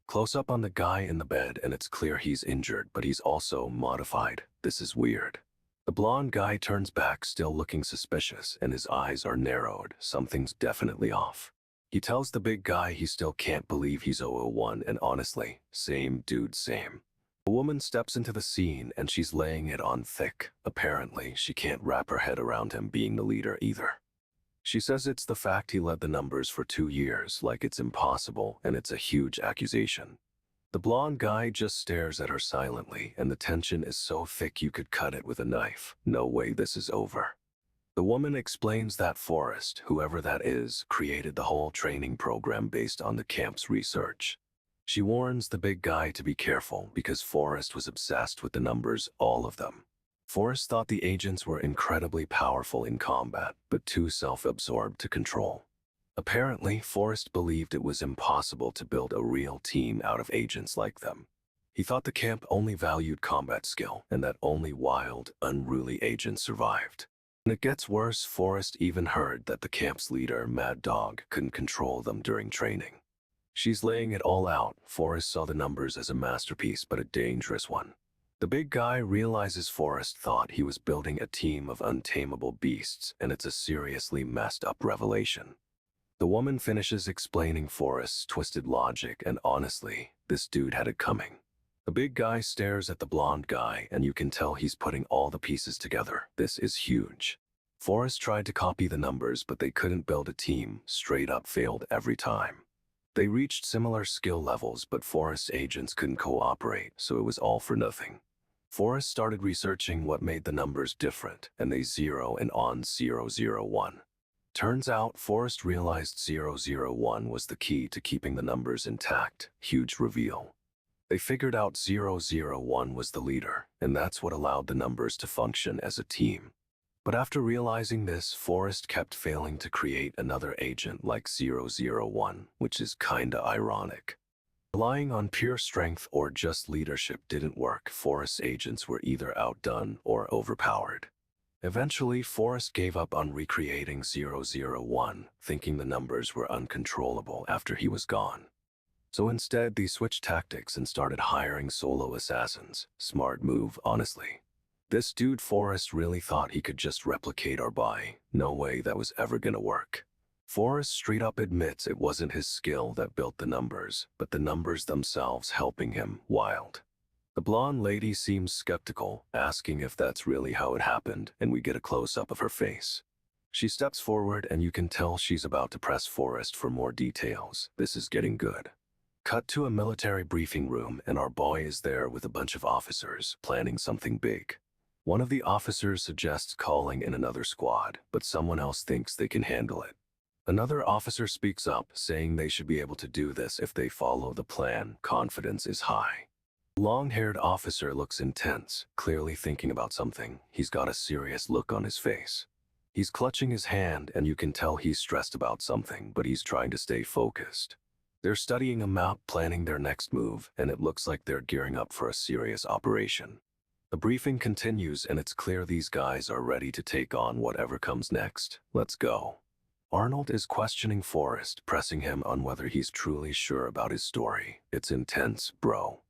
Close up on the guy in the bed, and it's clear he's injured, but he's also modified. This is weird. The blonde guy turns back, still looking suspicious, and his eyes are narrowed. Something's definitely off. He tells the big guy he still can't believe he's 001, and honestly, same dude, same. A woman steps into the scene, and she's laying it on thick. Apparently, she can't wrap her head around him being the leader either. She says it's the fact he led the numbers for 2 years, like it's impossible, and it's a huge accusation. The blonde guy just stares at her silently, and the tension is so thick you could cut it with a knife. No way this is over. The woman explains that Forrest, whoever that is, created the whole training program based on the camp's research. She warns the big guy to be careful because Forrest was obsessed with the numbers, all of them. Forrest thought the agents were incredibly powerful in combat, but too self-absorbed to control. Apparently, Forrest believed it was impossible to build a real team out of agents like them. He thought the camp only valued combat skill, and that only wild, unruly agents survived. And it gets worse, Forrest even heard that the camp's leader, Mad Dog, couldn't control them during training. She's laying it all out. Forrest saw the numbers as a masterpiece, but a dangerous one. The big guy realizes Forrest thought he was building a team of untamable beasts, and it's a seriously messed up revelation. The woman finishes explaining Forrest's twisted logic, and honestly, this dude had it coming. The big guy stares at the blonde guy, and you can tell he's putting all the pieces together. This is huge. Forrest tried to copy the numbers, but they couldn't build a team. Straight up failed every time. They reached similar skill levels, but Forrest's agents couldn't cooperate, so it was all for nothing. Forrest started researching what made the numbers different, and they zero in on 001. Turns out Forrest realized 001 was the key to keeping the numbers intact. Huge reveal. They figured out 001 was the leader, and that's what allowed the numbers to function as a team. But after realizing this, Forrest kept failing to create another agent like 001, which is kinda ironic. Relying on pure strength or just leadership didn't work. Forrest's agents were either outdone or overpowered. Eventually, Forrest gave up on recreating 001, thinking the numbers were uncontrollable after he was gone. So instead, they switched tactics and started hiring solo assassins. Smart move, honestly. This dude Forrest really thought he could just replicate our buy. No way that was ever gonna work. Forrest straight up admits it wasn't his skill that built the numbers, but the numbers themselves helping him wild. The blonde lady seems skeptical, asking if that's really how it happened, and we get a close-up of her face. She steps forward and you can tell she's about to press Forrest for more details. This is getting good. Cut to a military briefing room and our boy is there with a bunch of officers planning something big. One of the officers suggests calling in another squad, but someone else thinks they can handle it. Another officer speaks up, saying they should be able to do this if they follow the plan. Confidence is high. The long-haired officer looks intense, clearly thinking about something. He's got a serious look on his face. He's clutching his hand and you can tell he's stressed about something, but he's trying to stay focused. They're studying a map, planning their next move, and it looks like they're gearing up for a serious operation. The briefing continues and it's clear these guys are ready to take on whatever comes next. Let's go. Arnold is questioning Forrest, pressing him on whether he's truly sure about his story. It's intense, bro.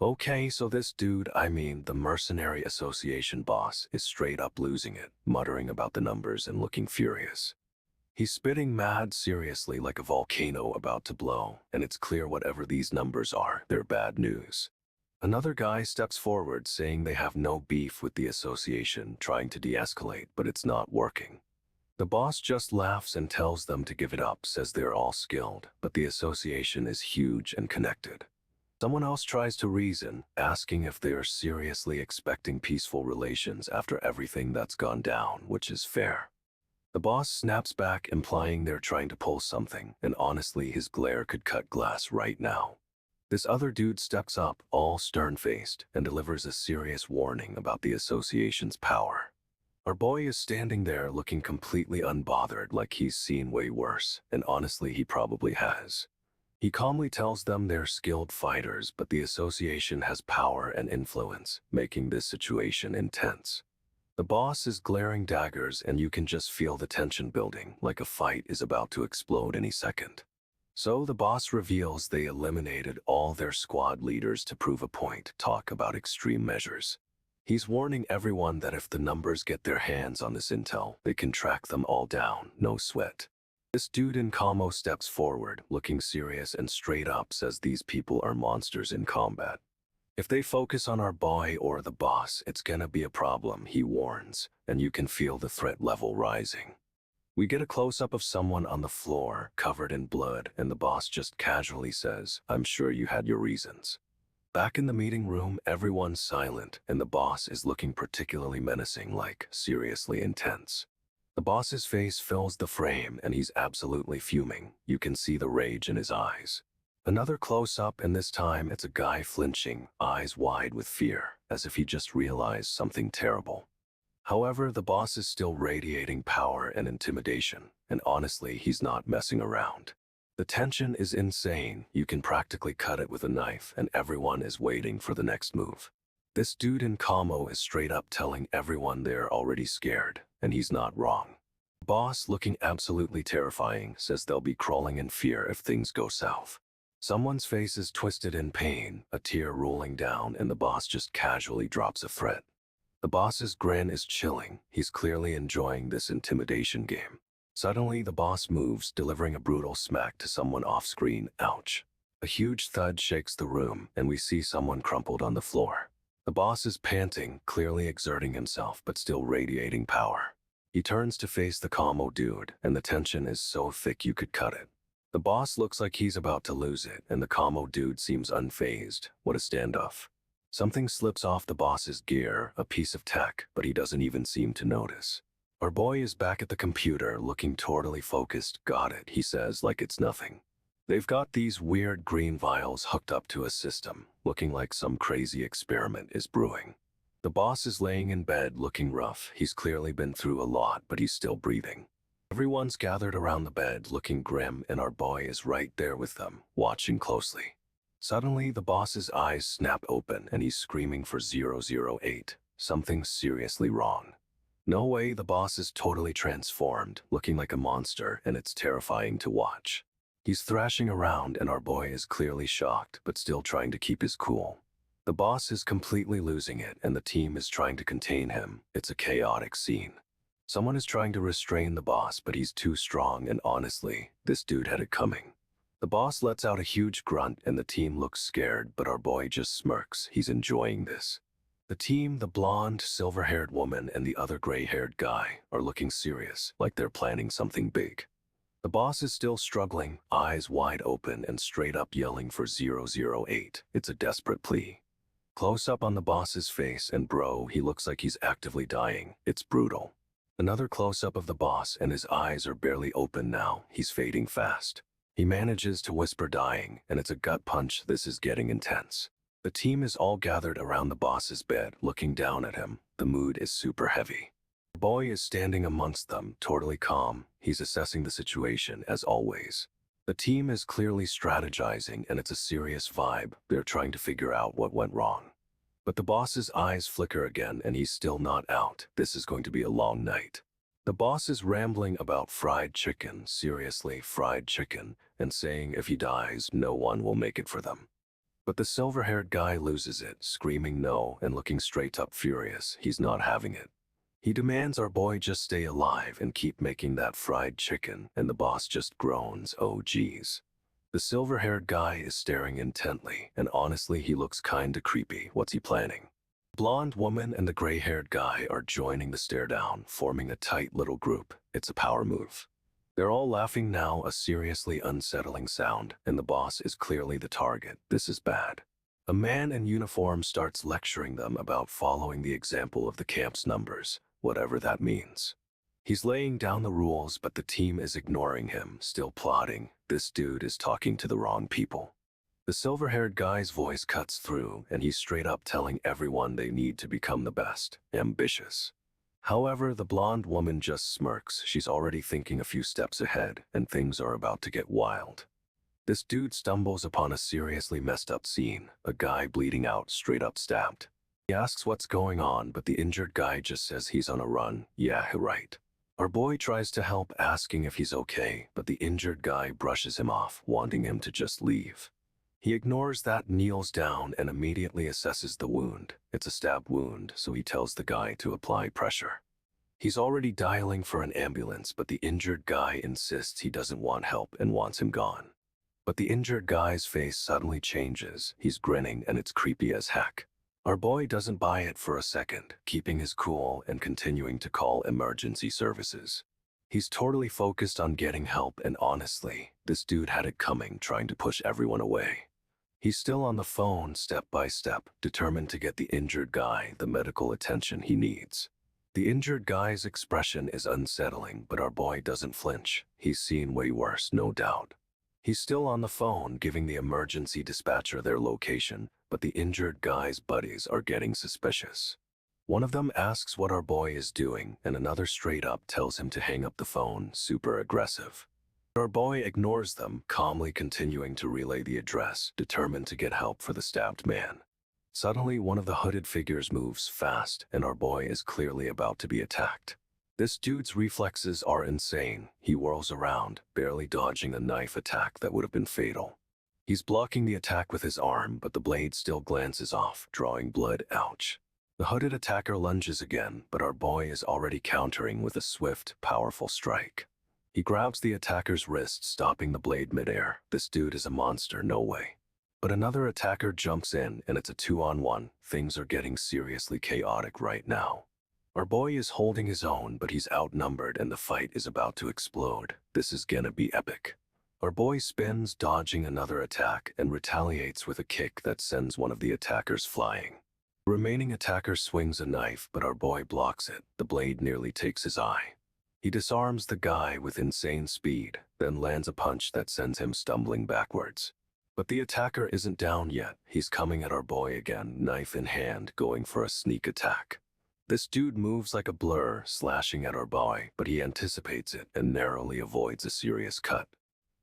Okay, so this dude, the Mercenary Association boss, is straight up losing it, muttering about the numbers and looking furious. He's spitting mad seriously like a volcano about to blow, and it's clear whatever these numbers are, they're bad news. Another guy steps forward saying they have no beef with the association, trying to de-escalate, but it's not working. The boss just laughs and tells them to give it up, says they're all skilled, but the association is huge and connected. Someone else tries to reason, asking if they are seriously expecting peaceful relations after everything that's gone down, which is fair. The boss snaps back, implying they're trying to pull something, and honestly his glare could cut glass right now. This other dude steps up, all stern-faced, and delivers a serious warning about the association's power. Our boy is standing there looking completely unbothered, like he's seen way worse, and honestly he probably has. He calmly tells them they're skilled fighters, but the association has power and influence, making this situation intense. The boss is glaring daggers and you can just feel the tension building, like a fight is about to explode any second. So the boss reveals they eliminated all their squad leaders to prove a point, talk about extreme measures. He's warning everyone that if the numbers get their hands on this intel, they can track them all down, no sweat. This dude in camo steps forward, looking serious and straight up says these people are monsters in combat. If they focus on our boy or the boss, it's gonna be a problem, he warns, and you can feel the threat level rising. We get a close-up of someone on the floor, covered in blood, and the boss just casually says, "I'm sure you had your reasons." Back in the meeting room, everyone's silent, and the boss is looking particularly menacing, like seriously intense. The boss's face fills the frame, and he's absolutely fuming. You can see the rage in his eyes. Another close-up, and this time it's a guy flinching, eyes wide with fear, as if he just realized something terrible. However, the boss is still radiating power and intimidation, and honestly, he's not messing around. The tension is insane. You can practically cut it with a knife, and everyone is waiting for the next move. This dude in camo is straight up telling everyone they're already scared, and he's not wrong. Boss, looking absolutely terrifying, says they'll be crawling in fear if things go south. Someone's face is twisted in pain, a tear rolling down, and the boss just casually drops a threat. The boss's grin is chilling. He's clearly enjoying this intimidation game. Suddenly, the boss moves, delivering a brutal smack to someone off-screen. Ouch. A huge thud shakes the room, and we see someone crumpled on the floor. The boss is panting, clearly exerting himself, but still radiating power. He turns to face the camo dude, and the tension is so thick you could cut it. The boss looks like he's about to lose it, and the camo dude seems unfazed. What a standoff. Something slips off the boss's gear, a piece of tech, but he doesn't even seem to notice. Our boy is back at the computer, looking totally focused. Got it, he says, like it's nothing. They've got these weird green vials hooked up to a system, looking like some crazy experiment is brewing. The boss is laying in bed, looking rough. He's clearly been through a lot, but he's still breathing. Everyone's gathered around the bed, looking grim, and our boy is right there with them, watching closely. Suddenly, the boss's eyes snap open, and he's screaming for 008. Something's seriously wrong. No way, the boss is totally transformed, looking like a monster, and it's terrifying to watch. He's thrashing around, and our boy is clearly shocked, but still trying to keep his cool. The boss is completely losing it and the team is trying to contain him. It's a chaotic scene. Someone is trying to restrain the boss, but he's too strong and honestly, this dude had it coming. The boss lets out a huge grunt and the team looks scared, but our boy just smirks. He's enjoying this. The team, the blonde, silver-haired woman and the other gray-haired guy, are looking serious, like they're planning something big. The boss is still struggling, eyes wide open and straight up yelling for 008. It's a desperate plea. Close up on the boss's face and bro, he looks like he's actively dying. It's brutal. Another close-up of the boss and his eyes are barely open now. He's fading fast. He manages to whisper dying, and it's a gut punch. This is getting intense. The team is all gathered around the boss's bed, looking down at him. The mood is super heavy. The boy is standing amongst them, totally calm. He's assessing the situation, as always. The team is clearly strategizing, and it's a serious vibe. They're trying to figure out what went wrong. But the boss's eyes flicker again, and he's still not out. This is going to be a long night. The boss is rambling about fried chicken, seriously, fried chicken, and saying if he dies, no one will make it for them. But the silver-haired guy loses it, screaming no and looking straight up furious. He's not having it. He demands our boy just stay alive and keep making that fried chicken, and the boss just groans, oh geez. The silver-haired guy is staring intently, and honestly he looks kinda creepy. What's he planning? The blonde woman and the gray-haired guy are joining the stare down, forming a tight little group. It's a power move. They're all laughing now, a seriously unsettling sound, and the boss is clearly the target. This is bad. A man in uniform starts lecturing them about following the example of the camp's numbers, whatever that means. He's laying down the rules, but the team is ignoring him, still plotting. This dude is talking to the wrong people. The silver-haired guy's voice cuts through, and he's straight up telling everyone they need to become the best, ambitious. However, the blonde woman just smirks. She's already thinking a few steps ahead, and things are about to get wild. This dude stumbles upon a seriously messed up scene, a guy bleeding out, straight up stabbed. He asks what's going on, but the injured guy just says he's on a run. Yeah, right. Our boy tries to help, asking if he's okay, but the injured guy brushes him off, wanting him to just leave. He ignores that, kneels down, and immediately assesses the wound. It's a stab wound, so he tells the guy to apply pressure. He's already dialing for an ambulance, but the injured guy insists he doesn't want help and wants him gone. But the injured guy's face suddenly changes. He's grinning, and it's creepy as heck. Our boy doesn't buy it for a second, keeping his cool and continuing to call emergency services. He's totally focused on getting help, and honestly, this dude had it coming, trying to push everyone away. He's still on the phone, step by step, determined to get the injured guy the medical attention he needs. The injured guy's expression is unsettling, but our boy doesn't flinch. He's seen way worse, no doubt. He's still on the phone, giving the emergency dispatcher their location, but the injured guy's buddies are getting suspicious. One of them asks what our boy is doing, and another straight up tells him to hang up the phone, super aggressive. Our boy ignores them, calmly continuing to relay the address, determined to get help for the stabbed man. Suddenly, one of the hooded figures moves fast, and our boy is clearly about to be attacked. This dude's reflexes are insane. He whirls around, barely dodging a knife attack that would have been fatal. He's blocking the attack with his arm, but the blade still glances off, drawing blood. Ouch. The hooded attacker lunges again, but our boy is already countering with a swift, powerful strike. He grabs the attacker's wrist, stopping the blade midair. This dude is a monster, no way. But another attacker jumps in, and it's a 2-on-1. Things are getting seriously chaotic right now. Our boy is holding his own, but he's outnumbered and the fight is about to explode. This is gonna be epic. Our boy spins, dodging another attack, and retaliates with a kick that sends one of the attackers flying. The remaining attacker swings a knife, but our boy blocks it. The blade nearly takes his eye. He disarms the guy with insane speed, then lands a punch that sends him stumbling backwards. But the attacker isn't down yet. He's coming at our boy again, knife in hand, going for a sneak attack. This dude moves like a blur, slashing at our boy, but he anticipates it and narrowly avoids a serious cut.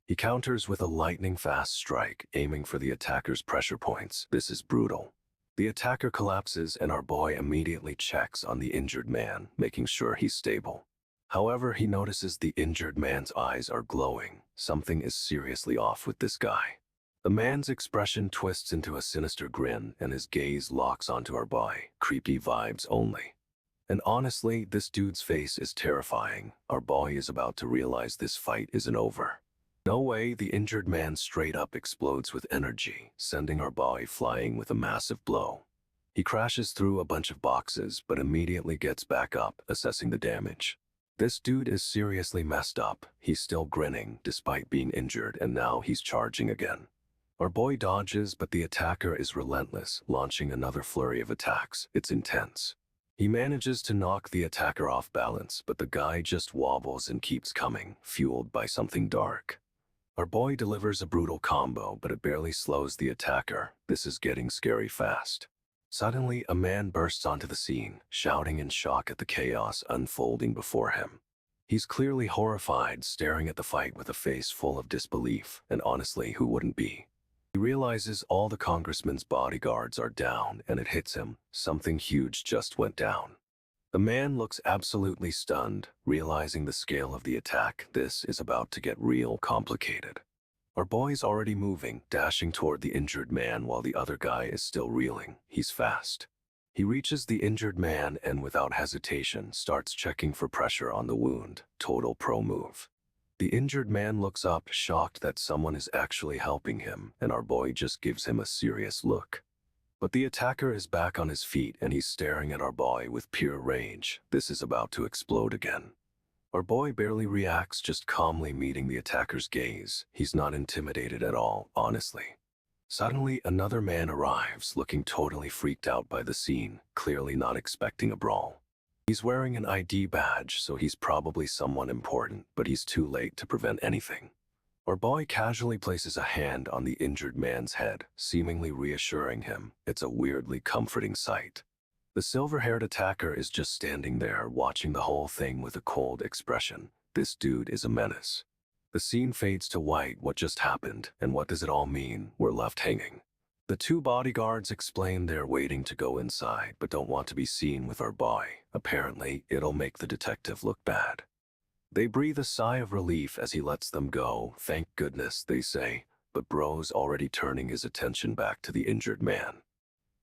He counters with a lightning-fast strike, aiming for the attacker's pressure points. This is brutal. The attacker collapses, and our boy immediately checks on the injured man, making sure he's stable. However, he notices the injured man's eyes are glowing. Something is seriously off with this guy. The man's expression twists into a sinister grin and his gaze locks onto our boy. Creepy vibes only. And honestly, this dude's face is terrifying. Our boy is about to realize this fight isn't over. No way, the injured man straight up explodes with energy, sending our boy flying with a massive blow. He crashes through a bunch of boxes, but immediately gets back up, assessing the damage. This dude is seriously messed up. He's still grinning, despite being injured, and now he's charging again. Our boy dodges, but the attacker is relentless, launching another flurry of attacks. It's intense. He manages to knock the attacker off balance, but the guy just wobbles and keeps coming, fueled by something dark. Our boy delivers a brutal combo, but it barely slows the attacker. This is getting scary fast. Suddenly, a man bursts onto the scene, shouting in shock at the chaos unfolding before him. He's clearly horrified, staring at the fight with a face full of disbelief, and honestly, who wouldn't be? He realizes all the congressman's bodyguards are down, and it hits him. Something huge just went down. The man looks absolutely stunned, realizing the scale of the attack. This is about to get real complicated. Our boy's already moving, dashing toward the injured man while the other guy is still reeling. He's fast. He reaches the injured man and without hesitation starts checking for pressure on the wound. Total pro move. The injured man looks up, shocked that someone is actually helping him, and our boy just gives him a serious look. But the attacker is back on his feet and he's staring at our boy with pure rage. This is about to explode again. Our boy barely reacts, just calmly meeting the attacker's gaze. He's not intimidated at all, honestly. Suddenly, another man arrives, looking totally freaked out by the scene, clearly not expecting a brawl. He's wearing an ID badge, so he's probably someone important, but he's too late to prevent anything. Our boy casually places a hand on the injured man's head, seemingly reassuring him. It's a weirdly comforting sight. The silver-haired attacker is just standing there, watching the whole thing with a cold expression. This dude is a menace. The scene fades to white. What just happened, and what does it all mean? We're left hanging. The two bodyguards explain they're waiting to go inside, but don't want to be seen with our boy. Apparently, it'll make the detective look bad. They breathe a sigh of relief as he lets them go. Thank goodness, they say, but bro's already turning his attention back to the injured man.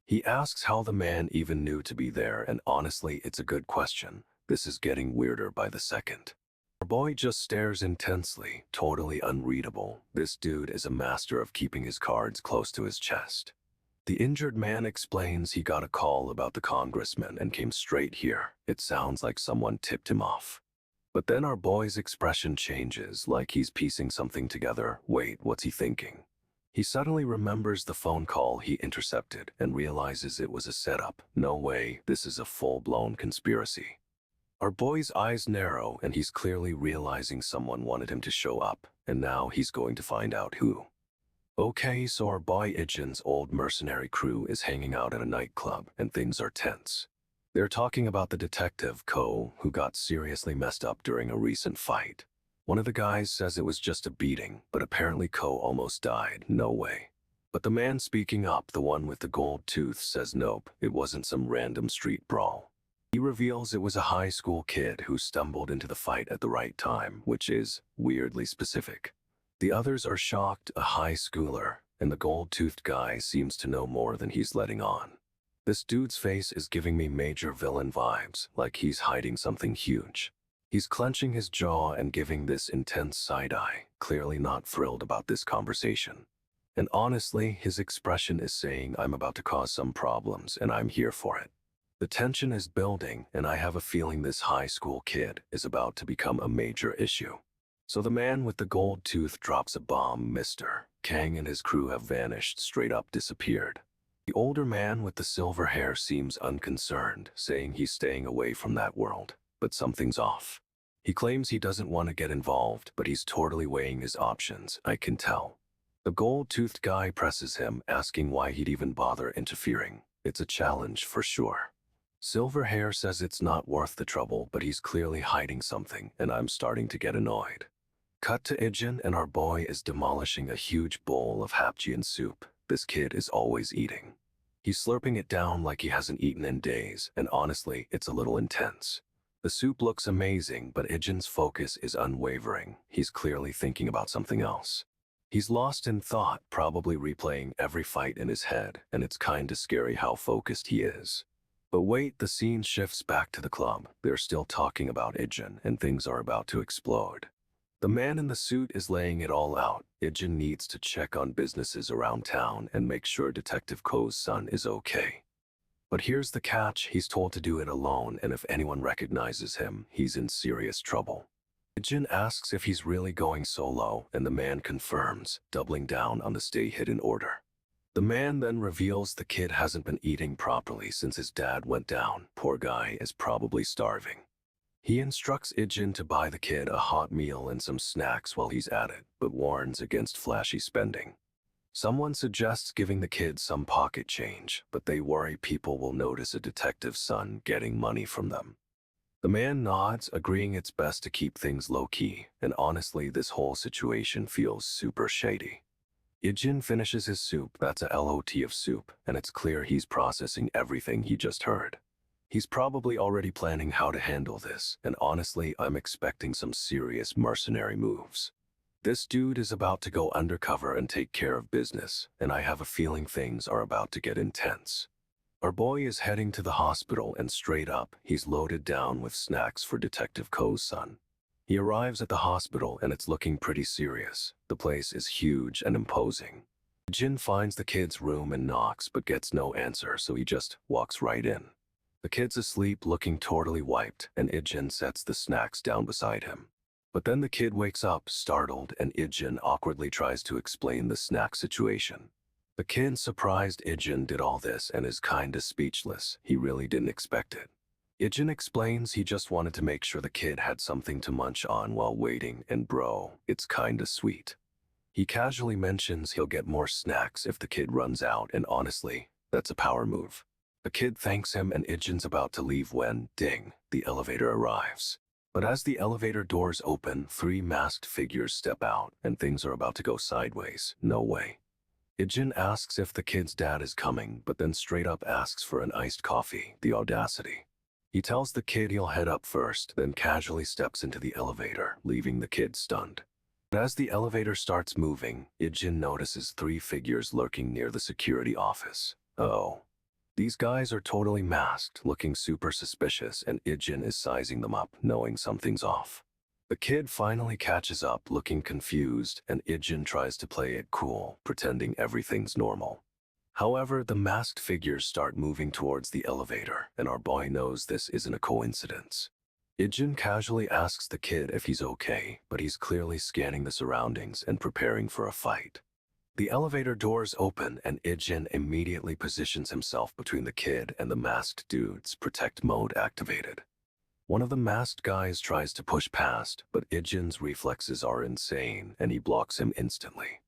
He asks how the man even knew to be there, and honestly, it's a good question. This is getting weirder by the second. Our boy just stares intensely, totally unreadable. This dude is a master of keeping his cards close to his chest. The injured man explains he got a call about the congressman and came straight here. It sounds like someone tipped him off. But then our boy's expression changes, like he's piecing something together. Wait, what's he thinking? He suddenly remembers the phone call he intercepted and realizes it was a setup. No way, this is a full-blown conspiracy. Our boy's eyes narrow and he's clearly realizing someone wanted him to show up, and now he's going to find out who. Okay, so our boy Ijin's old mercenary crew is hanging out at a nightclub and things are tense. They're talking about the detective, Ko, who got seriously messed up during a recent fight. One of the guys says it was just a beating, but apparently Ko almost died. No way. But the man speaking up, the one with the gold tooth, says nope, it wasn't some random street brawl. He reveals it was a high school kid who stumbled into the fight at the right time, which is weirdly specific. The others are shocked, a high schooler, and the gold-toothed guy seems to know more than he's letting on. This dude's face is giving me major villain vibes, like he's hiding something huge. He's clenching his jaw and giving this intense side-eye, clearly not thrilled about this conversation. And honestly, his expression is saying I'm about to cause some problems and I'm here for it. The tension is building, and I have a feeling this high school kid is about to become a major issue. So the man with the gold tooth drops a bomb. Mr. Kang and his crew have vanished, straight up disappeared. The older man with the silver hair seems unconcerned, saying he's staying away from that world, but something's off. He claims he doesn't want to get involved, but he's totally weighing his options, I can tell. The gold-toothed guy presses him, asking why he'd even bother interfering. It's a challenge for sure. Silver hair says it's not worth the trouble, but he's clearly hiding something, and I'm starting to get annoyed. Cut to Ijin, and our boy is demolishing a huge bowl of Hapjian soup. This kid is always eating. He's slurping it down like he hasn't eaten in days, and honestly, it's a little intense. The soup looks amazing, but Ijin's focus is unwavering. He's clearly thinking about something else. He's lost in thought, probably replaying every fight in his head, and it's kinda scary how focused he is. But wait, the scene shifts back to the club. They're still talking about Ijin, and things are about to explode. The man in the suit is laying it all out. Ijin needs to check on businesses around town and make sure Detective Ko's son is okay. But here's the catch, he's told to do it alone, and if anyone recognizes him, he's in serious trouble. Jin asks if he's really going solo, and the man confirms, doubling down on the stay hidden order. The man then reveals the kid hasn't been eating properly since his dad went down. Poor guy is probably starving. He instructs Ijin to buy the kid a hot meal and some snacks while he's at it, but warns against flashy spending. Someone suggests giving the kid some pocket change, but they worry people will notice a detective's son getting money from them. The man nods, agreeing it's best to keep things low-key, and honestly, this whole situation feels super shady. Ijin finishes his soup, that's a lot of soup, and it's clear he's processing everything he just heard. He's probably already planning how to handle this, and honestly, I'm expecting some serious mercenary moves. This dude is about to go undercover and take care of business, and I have a feeling things are about to get intense. Our boy is heading to the hospital, and straight up, he's loaded down with snacks for Detective Ko's son. He arrives at the hospital and it's looking pretty serious. The place is huge and imposing. Jin finds the kid's room and knocks but gets no answer, so he just walks right in. The kid's asleep, looking totally wiped, and Ijin sets the snacks down beside him. But then the kid wakes up, startled, and Ijin awkwardly tries to explain the snack situation. The kid, surprised Ijin did all this, and is kinda speechless. He really didn't expect it. Ijin explains he just wanted to make sure the kid had something to munch on while waiting, and bro, it's kinda sweet. He casually mentions he'll get more snacks if the kid runs out, and honestly, that's a power move. The kid thanks him and Ijin's about to leave when, ding, the elevator arrives. But as the elevator doors open, 3 masked figures step out, and things are about to go sideways. No way. Ijin asks if the kid's dad is coming, but then straight up asks for an iced coffee. The audacity. He tells the kid he'll head up first, then casually steps into the elevator, leaving the kid stunned. But as the elevator starts moving, Ijin notices 3 figures lurking near the security office. Oh. These guys are totally masked, looking super suspicious, and Ijin is sizing them up, knowing something's off. The kid finally catches up, looking confused, and Ijin tries to play it cool, pretending everything's normal. However, the masked figures start moving towards the elevator, and our boy knows this isn't a coincidence. Ijin casually asks the kid if he's okay, but he's clearly scanning the surroundings and preparing for a fight. The elevator doors open, and Ijin immediately positions himself between the kid and the masked dudes, protect mode activated. One of the masked guys tries to push past, but Ijin's reflexes are insane, and he blocks him instantly.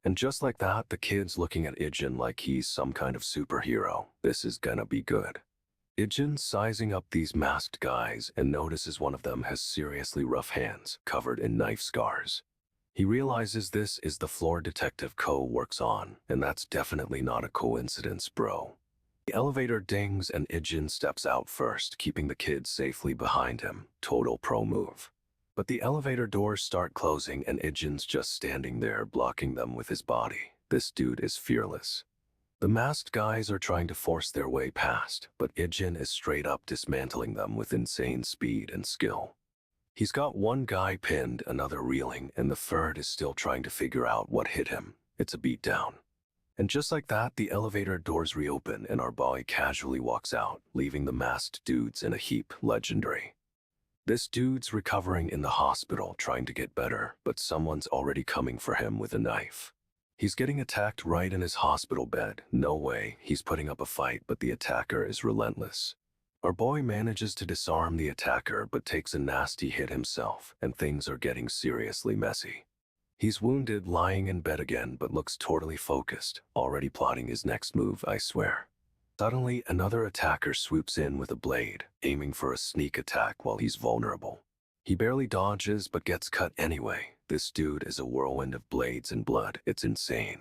And just like that, the kid's looking at Ijin like he's some kind of superhero. This is gonna be good. Ijin's sizing up these masked guys and notices one of them has seriously rough hands, covered in knife scars. He realizes this is the floor Detective Ko works on, and that's definitely not a coincidence, bro. The elevator dings and Ijin steps out first, keeping the kid safely behind him. Total pro move. But the elevator doors start closing and Ijin's just standing there, blocking them with his body. This dude is fearless. The masked guys are trying to force their way past, but Ijin is straight up dismantling them with insane speed and skill. He's got one guy pinned, another reeling, and the third is still trying to figure out what hit him. It's a beatdown. And just like that, the elevator doors reopen and our boy casually walks out, leaving the masked dudes in a heap. Legendary. This dude's recovering in the hospital, trying to get better, but someone's already coming for him with a knife. He's getting attacked right in his hospital bed. No way, he's putting up a fight, but the attacker is relentless. Our boy manages to disarm the attacker, but takes a nasty hit himself, and things are getting seriously messy. He's wounded, lying in bed again, but looks totally focused, already plotting his next move, I swear. Suddenly, another attacker swoops in with a blade, aiming for a sneak attack while he's vulnerable. He barely dodges, but gets cut anyway. This dude is a whirlwind of blades and blood. It's insane.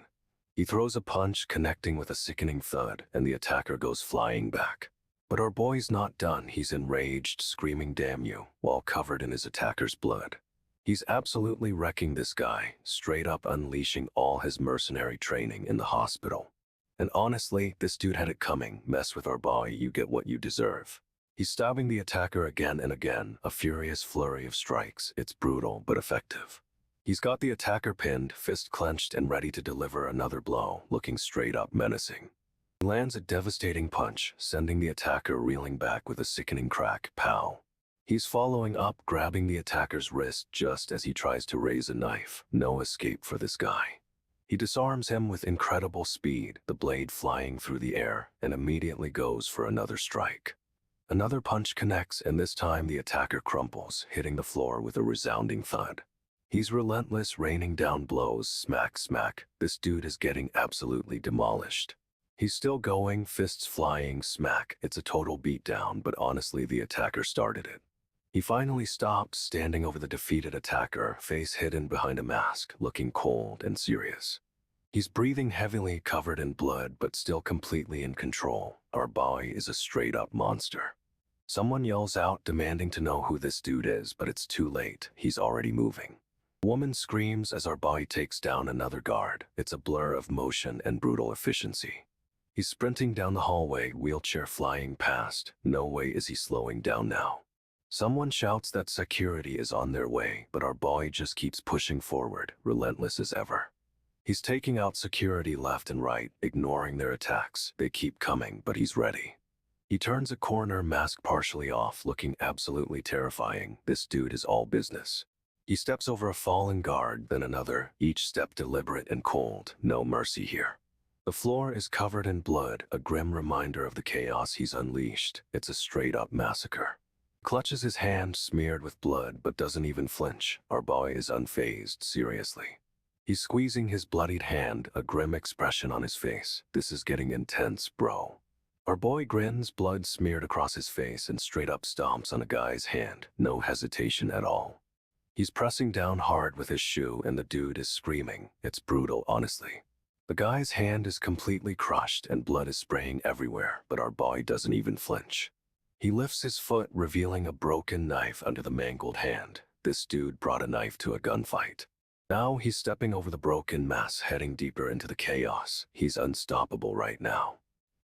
He throws a punch, connecting with a sickening thud, and the attacker goes flying back. But our boy's not done. He's enraged, screaming "damn you," while covered in his attacker's blood. He's absolutely wrecking this guy, straight up unleashing all his mercenary training in the hospital. And honestly, this dude had it coming. Mess with our boy, you get what you deserve. He's stabbing the attacker again and again, a furious flurry of strikes. It's brutal but effective. He's got the attacker pinned, fist clenched and ready to deliver another blow, looking straight up menacing. He lands a devastating punch, sending the attacker reeling back with a sickening crack. Pow. He's following up, grabbing the attacker's wrist just as he tries to raise a knife. No escape for this guy. He disarms him with incredible speed, the blade flying through the air, and immediately goes for another strike. Another punch connects, and this time the attacker crumples, hitting the floor with a resounding thud. He's relentless, raining down blows, smack, smack. This dude is getting absolutely demolished. He's still going, fists flying, smack. It's a total beatdown, but honestly, the attacker started it. He finally stops, standing over the defeated attacker, face hidden behind a mask, looking cold and serious. He's breathing heavily, covered in blood, but still completely in control. Our boy is a straight-up monster. Someone yells out, demanding to know who this dude is, but it's too late. He's already moving. A woman screams as our boy takes down another guard. It's a blur of motion and brutal efficiency. He's sprinting down the hallway, wheelchair flying past. No way is he slowing down now. Someone shouts that security is on their way, but our boy just keeps pushing forward, relentless as ever. He's taking out security left and right, ignoring their attacks. They keep coming, but he's ready. He turns a corner, mask partially off, looking absolutely terrifying. This dude is all business. He steps over a fallen guard, then another, each step deliberate and cold. No mercy here. The floor is covered in blood, a grim reminder of the chaos he's unleashed. It's a straight-up massacre. Clutches his hand, smeared with blood, but doesn't even flinch. Our boy is unfazed, seriously. He's squeezing his bloodied hand, a grim expression on his face. This is getting intense, bro. Our boy grins, blood smeared across his face, and straight up stomps on a guy's hand. No hesitation at all. He's pressing down hard with his shoe, and the dude is screaming. It's brutal, honestly. The guy's hand is completely crushed, and blood is spraying everywhere, but our boy doesn't even flinch. He lifts his foot, revealing a broken knife under the mangled hand. This dude brought a knife to a gunfight. Now he's stepping over the broken mess, heading deeper into the chaos. He's unstoppable right now.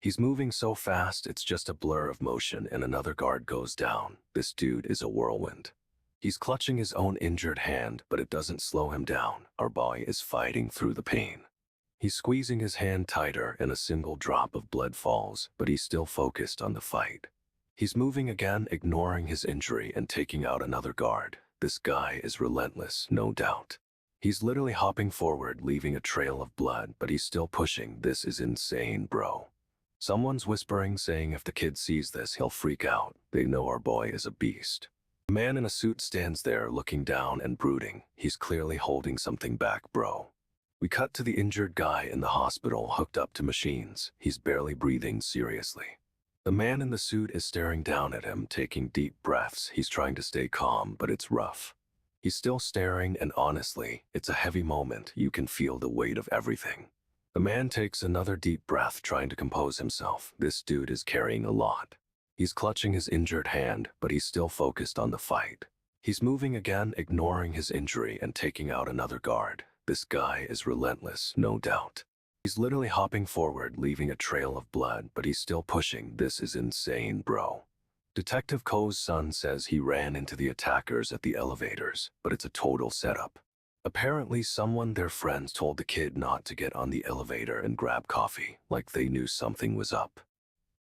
He's moving so fast, it's just a blur of motion, and another guard goes down. This dude is a whirlwind. He's clutching his own injured hand, but it doesn't slow him down. Our boy is fighting through the pain. He's squeezing his hand tighter, and a single drop of blood falls, but he's still focused on the fight. He's moving again, ignoring his injury and taking out another guard. This guy is relentless, no doubt. He's literally hopping forward, leaving a trail of blood, but he's still pushing. This is insane, bro. Someone's whispering, saying if the kid sees this, he'll freak out. They know our boy is a beast. A man in a suit stands there, looking down and brooding. He's clearly holding something back, bro. We cut to the injured guy in the hospital, hooked up to machines. He's barely breathing seriously. The man in the suit is staring down at him, taking deep breaths. He's trying to stay calm, but it's rough. He's still staring, and honestly, it's a heavy moment. You can feel the weight of everything. The man takes another deep breath, trying to compose himself. This dude is carrying a lot. He's clutching his injured hand, but he's still focused on the fight. He's moving again, ignoring his injury and taking out another guard. This guy is relentless, no doubt. He's literally hopping forward, leaving a trail of blood, but he's still pushing. This is insane, bro. Detective Ko's son says he ran into the attackers at the elevators, but it's a total setup. Apparently, their friends told the kid not to get on the elevator and grab coffee, like they knew something was up.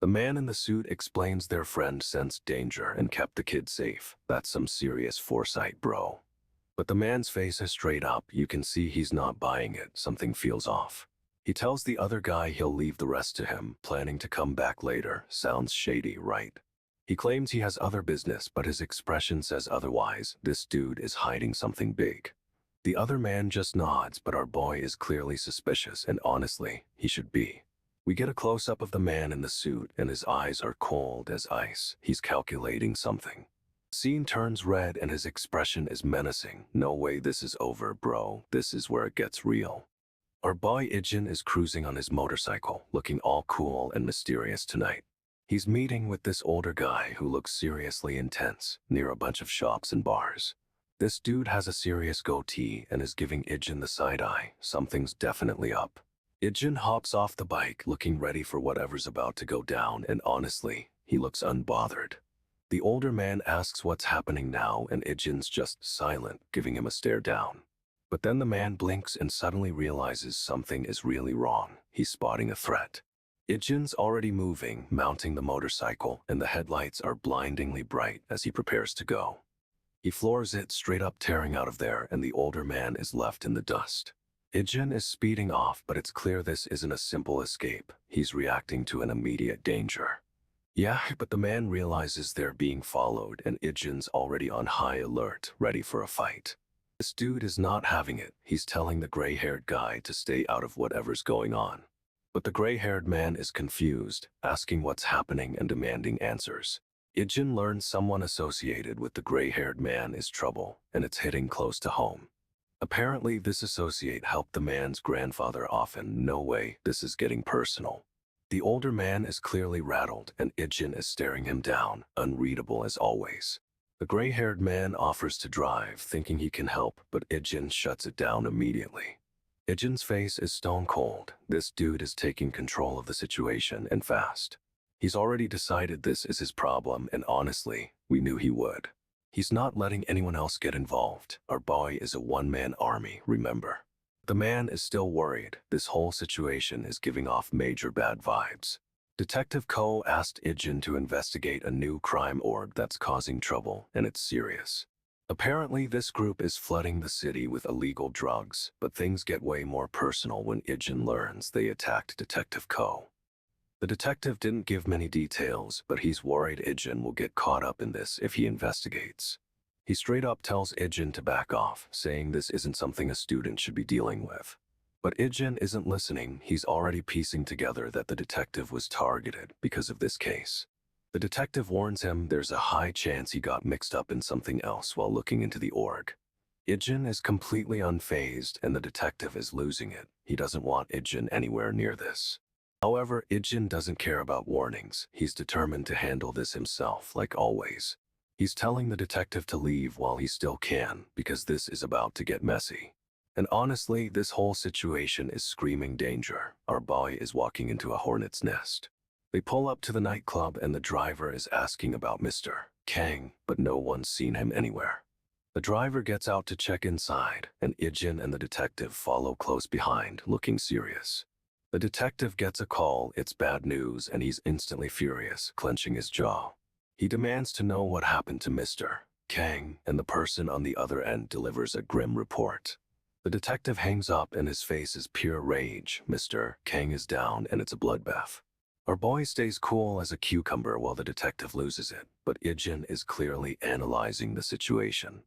The man in the suit explains their friend sensed danger and kept the kid safe. That's some serious foresight, bro. But the man's face is straight up. You can see he's not buying it. Something feels off. He tells the other guy he'll leave the rest to him, planning to come back later. Sounds shady, right? He claims he has other business, but his expression says otherwise. This dude is hiding something big. The other man just nods, but our boy is clearly suspicious, and honestly, he should be. We get a close-up of the man in the suit, and his eyes are cold as ice. He's calculating something. The scene turns red, and his expression is menacing. No way this is over, bro. This is where it gets real. Our boy Ijin is cruising on his motorcycle, looking all cool and mysterious tonight. He's meeting with this older guy who looks seriously intense, near a bunch of shops and bars. This dude has a serious goatee and is giving Ijin the side eye. Something's definitely up. Ijin hops off the bike, looking ready for whatever's about to go down, and honestly, he looks unbothered. The older man asks what's happening now, and Ijin's just silent, giving him a stare down. But then the man blinks and suddenly realizes something is really wrong. He's spotting a threat. Ijin's already moving, mounting the motorcycle, and the headlights are blindingly bright as he prepares to go. He floors it, straight up tearing out of there, and the older man is left in the dust. Ijin is speeding off, but it's clear this isn't a simple escape. He's reacting to an immediate danger. Yeah, but the man realizes they're being followed, and Ijin's already on high alert, ready for a fight. This dude is not having it. He's telling the gray-haired guy to stay out of whatever's going on. But the gray-haired man is confused, asking what's happening and demanding answers. Ijin learns someone associated with the gray-haired man is trouble, and it's hitting close to home. Apparently, this associate helped the man's grandfather often. No way, this is getting personal. The older man is clearly rattled, and Ijin is staring him down, unreadable as always. The gray-haired man offers to drive, thinking he can help, but Ijin shuts it down immediately. Ijin's face is stone cold. This dude is taking control of the situation, and fast. He's already decided this is his problem, and honestly, we knew he would. He's not letting anyone else get involved. Our boy is a one-man army, remember? The man is still worried. This whole situation is giving off major bad vibes. Detective Ko asked Ijin to investigate a new crime org that's causing trouble, and it's serious. Apparently, this group is flooding the city with illegal drugs, but things get way more personal when Ijin learns they attacked Detective Ko. The detective didn't give many details, but he's worried Ijin will get caught up in this if he investigates. He straight up tells Ijin to back off, saying this isn't something a student should be dealing with. But Ijin isn't listening. He's already piecing together that the detective was targeted because of this case. The detective warns him there's a high chance he got mixed up in something else while looking into the org. Ijin is completely unfazed, and the detective is losing it. He doesn't want Ijin anywhere near this. However, Ijin doesn't care about warnings. He's determined to handle this himself, like always. He's telling the detective to leave while he still can, because this is about to get messy. And honestly, this whole situation is screaming danger. Our boy is walking into a hornet's nest. They pull up to the nightclub, and the driver is asking about Mr. Kang, but no one's seen him anywhere. The driver gets out to check inside, and Ijin and the detective follow close behind, looking serious. The detective gets a call. It's bad news, and he's instantly furious, clenching his jaw. He demands to know what happened to Mr. Kang, and the person on the other end delivers a grim report. The detective hangs up, and his face is pure rage. Mr. Kang is down, and it's a bloodbath. Our boy stays cool as a cucumber while the detective loses it, but Ijin is clearly analyzing the situation.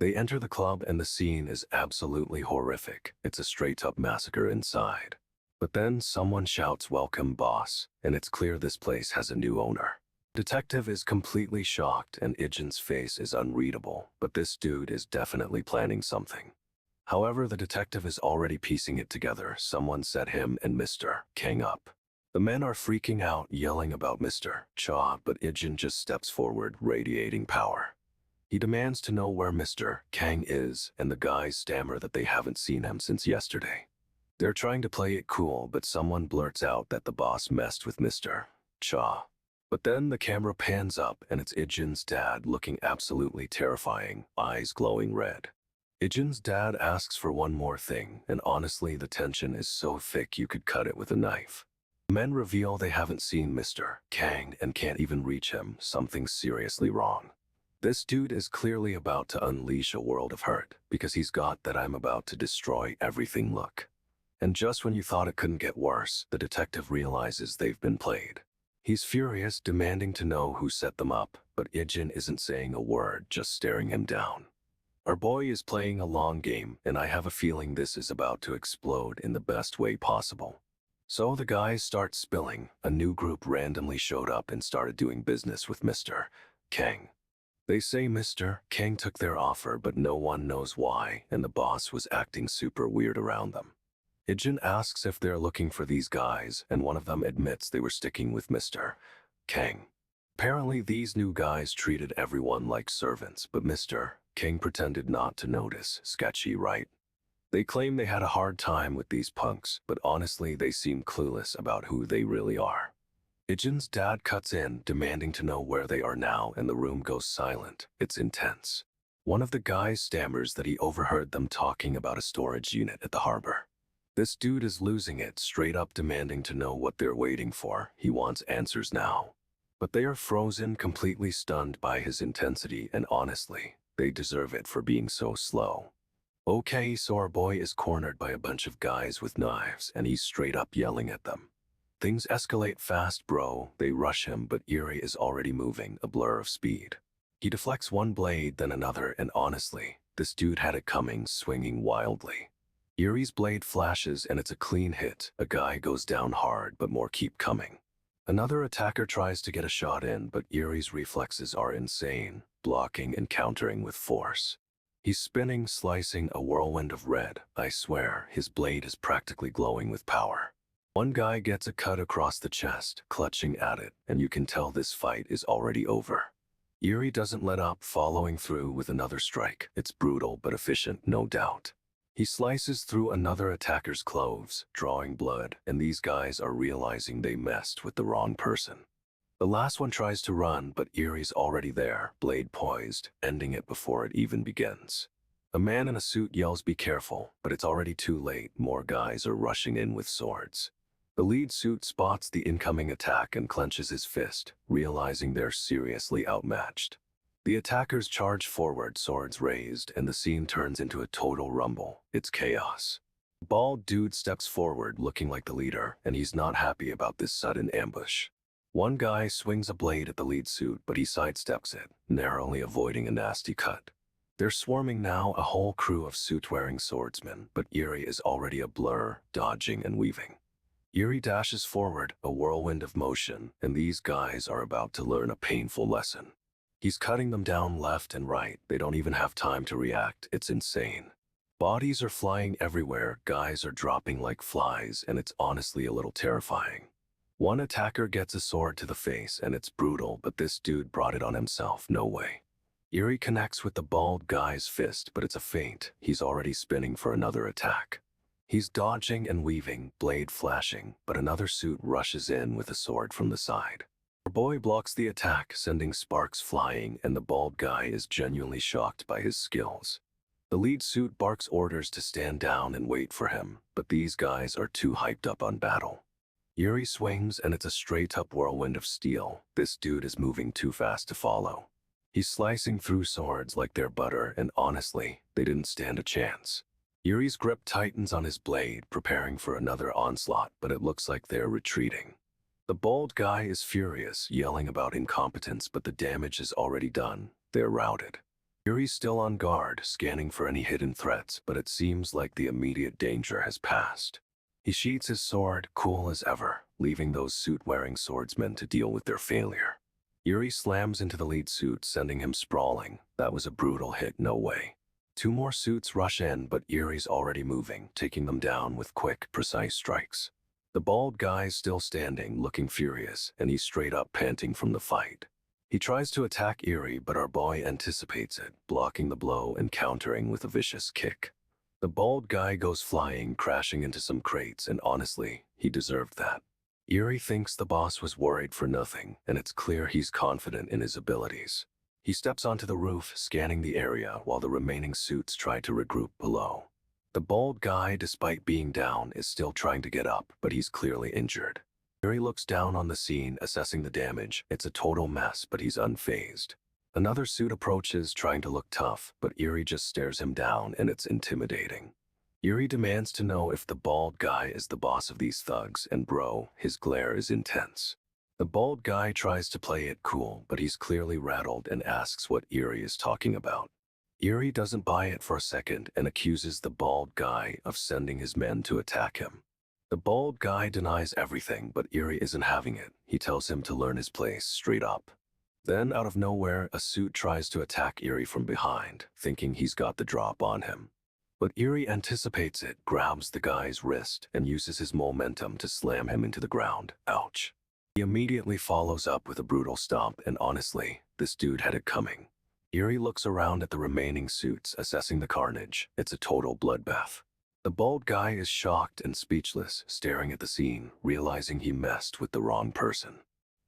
They enter the club, and the scene is absolutely horrific. It's a straight-up massacre inside. But then someone shouts, "Welcome, boss," and it's clear this place has a new owner. Detective is completely shocked, and Ijin's face is unreadable, but this dude is definitely planning something. However, the detective is already piecing it together. Someone set him and Mr. Kang up. The men are freaking out, yelling about Mr. Cha, but Ijin just steps forward, radiating power. He demands to know where Mr. Kang is, and the guys stammer that they haven't seen him since yesterday. They're trying to play it cool, but someone blurts out that the boss messed with Mr. Cha. But then the camera pans up, and it's Ijin's dad, looking absolutely terrifying, eyes glowing red. Ijin's dad asks for one more thing, and honestly, the tension is so thick you could cut it with a knife. Men reveal they haven't seen Mr. Kang and can't even reach him. Something's seriously wrong. This dude is clearly about to unleash a world of hurt, because he's got that "I'm about to destroy everything" look. And just when you thought it couldn't get worse, the detective realizes they've been played. He's furious, demanding to know who set them up, but Ijin isn't saying a word, just staring him down. Our boy is playing a long game, and I have a feeling this is about to explode in the best way possible. So the guys start spilling. A new group randomly showed up and started doing business with Mr. Kang. They say Mr. Kang took their offer, but no one knows why, and the boss was acting super weird around them. Ijin asks if they're looking for these guys, and one of them admits they were sticking with Mr. Kang. Apparently, these new guys treated everyone like servants, but Mr. King pretended not to notice. Sketchy, right? They claim they had a hard time with these punks, but honestly, they seem clueless about who they really are. Ijin's dad cuts in, demanding to know where they are now, and the room goes silent. It's intense. One of the guys stammers that he overheard them talking about a storage unit at the harbor. This dude is losing it, straight up demanding to know what they're waiting for. He wants answers now. But they are frozen, completely stunned by his intensity, and honestly, they deserve it for being so slow. Okay, so our boy is cornered by a bunch of guys with knives, and he's straight up yelling at them. Things escalate fast, bro. They rush him, but Eri is already moving, a blur of speed. He deflects one blade, then another, and honestly, this dude had it coming, swinging wildly. Eri's blade flashes, and it's a clean hit. A guy goes down hard, but more keep coming. Another attacker tries to get a shot in, but Eri's reflexes are insane, blocking and countering with force. He's spinning, slicing, a whirlwind of red. I swear, his blade is practically glowing with power. One guy gets a cut across the chest, clutching at it, and you can tell this fight is already over. Eri doesn't let up, following through with another strike. It's brutal but efficient, no doubt. He slices through another attacker's clothes, drawing blood, and these guys are realizing they messed with the wrong person. The last one tries to run, but Eri's already there, blade poised, ending it before it even begins. A man in a suit yells, "Be careful," but it's already too late. More guys are rushing in with swords. The lead suit spots the incoming attack and clenches his fist, realizing they're seriously outmatched. The attackers charge forward, swords raised, and the scene turns into a total rumble. It's chaos. The bald dude steps forward, looking like the leader, and he's not happy about this sudden ambush. One guy swings a blade at the lead suit, but he sidesteps it, narrowly avoiding a nasty cut. They're swarming now, a whole crew of suit-wearing swordsmen, but Eri is already a blur, dodging and weaving. Eri dashes forward, a whirlwind of motion, and these guys are about to learn a painful lesson. He's cutting them down left and right. They don't even have time to react. It's insane. Bodies are flying everywhere, guys are dropping like flies, and it's honestly a little terrifying. One attacker gets a sword to the face, and it's brutal, but this dude brought it on himself, no way. Eri connects with the bald guy's fist, but it's a feint. He's already spinning for another attack. He's dodging and weaving, blade flashing, but another suit rushes in with a sword from the side. Our boy blocks the attack, sending sparks flying, and the bald guy is genuinely shocked by his skills. The lead suit barks orders to stand down and wait for him, but these guys are too hyped up on battle. Eri swings, and it's a straight-up whirlwind of steel. This dude is moving too fast to follow. He's slicing through swords like they're butter, and honestly, they didn't stand a chance. Eri's grip tightens on his blade, preparing for another onslaught, but it looks like they're retreating. The bald guy is furious, yelling about incompetence, but the damage is already done. They're routed. Eri's still on guard, scanning for any hidden threats, but it seems like the immediate danger has passed. He sheaths his sword, cool as ever, leaving those suit-wearing swordsmen to deal with their failure. Eri slams into the lead suit, sending him sprawling. That was a brutal hit, no way. Two more suits rush in, but Eri's already moving, taking them down with quick, precise strikes. The bald guy's still standing, looking furious, and he's straight up panting from the fight. He tries to attack Eri, but our boy anticipates it, blocking the blow and countering with a vicious kick. The bald guy goes flying, crashing into some crates, and honestly, he deserved that. Eri thinks the boss was worried for nothing, and it's clear he's confident in his abilities. He steps onto the roof, scanning the area, while the remaining suits try to regroup below. The bald guy, despite being down, is still trying to get up, but he's clearly injured. Eri looks down on the scene, assessing the damage. It's a total mess, but he's unfazed. Another suit approaches, trying to look tough, but Eri just stares him down, and it's intimidating. Eri demands to know if the bald guy is the boss of these thugs, and bro, his glare is intense. The bald guy tries to play it cool, but he's clearly rattled and asks what Eri is talking about. Eri doesn't buy it for a second and accuses the bald guy of sending his men to attack him. The bald guy denies everything, but Eri isn't having it. He tells him to learn his place straight up. Then, out of nowhere, a suit tries to attack Eri from behind, thinking he's got the drop on him. But Eri anticipates it, grabs the guy's wrist, and uses his momentum to slam him into the ground. Ouch. He immediately follows up with a brutal stomp, and honestly, this dude had it coming. Yuri looks around at the remaining suits, assessing the carnage. It's a total bloodbath. The bald guy is shocked and speechless, staring at the scene, realizing he messed with the wrong person.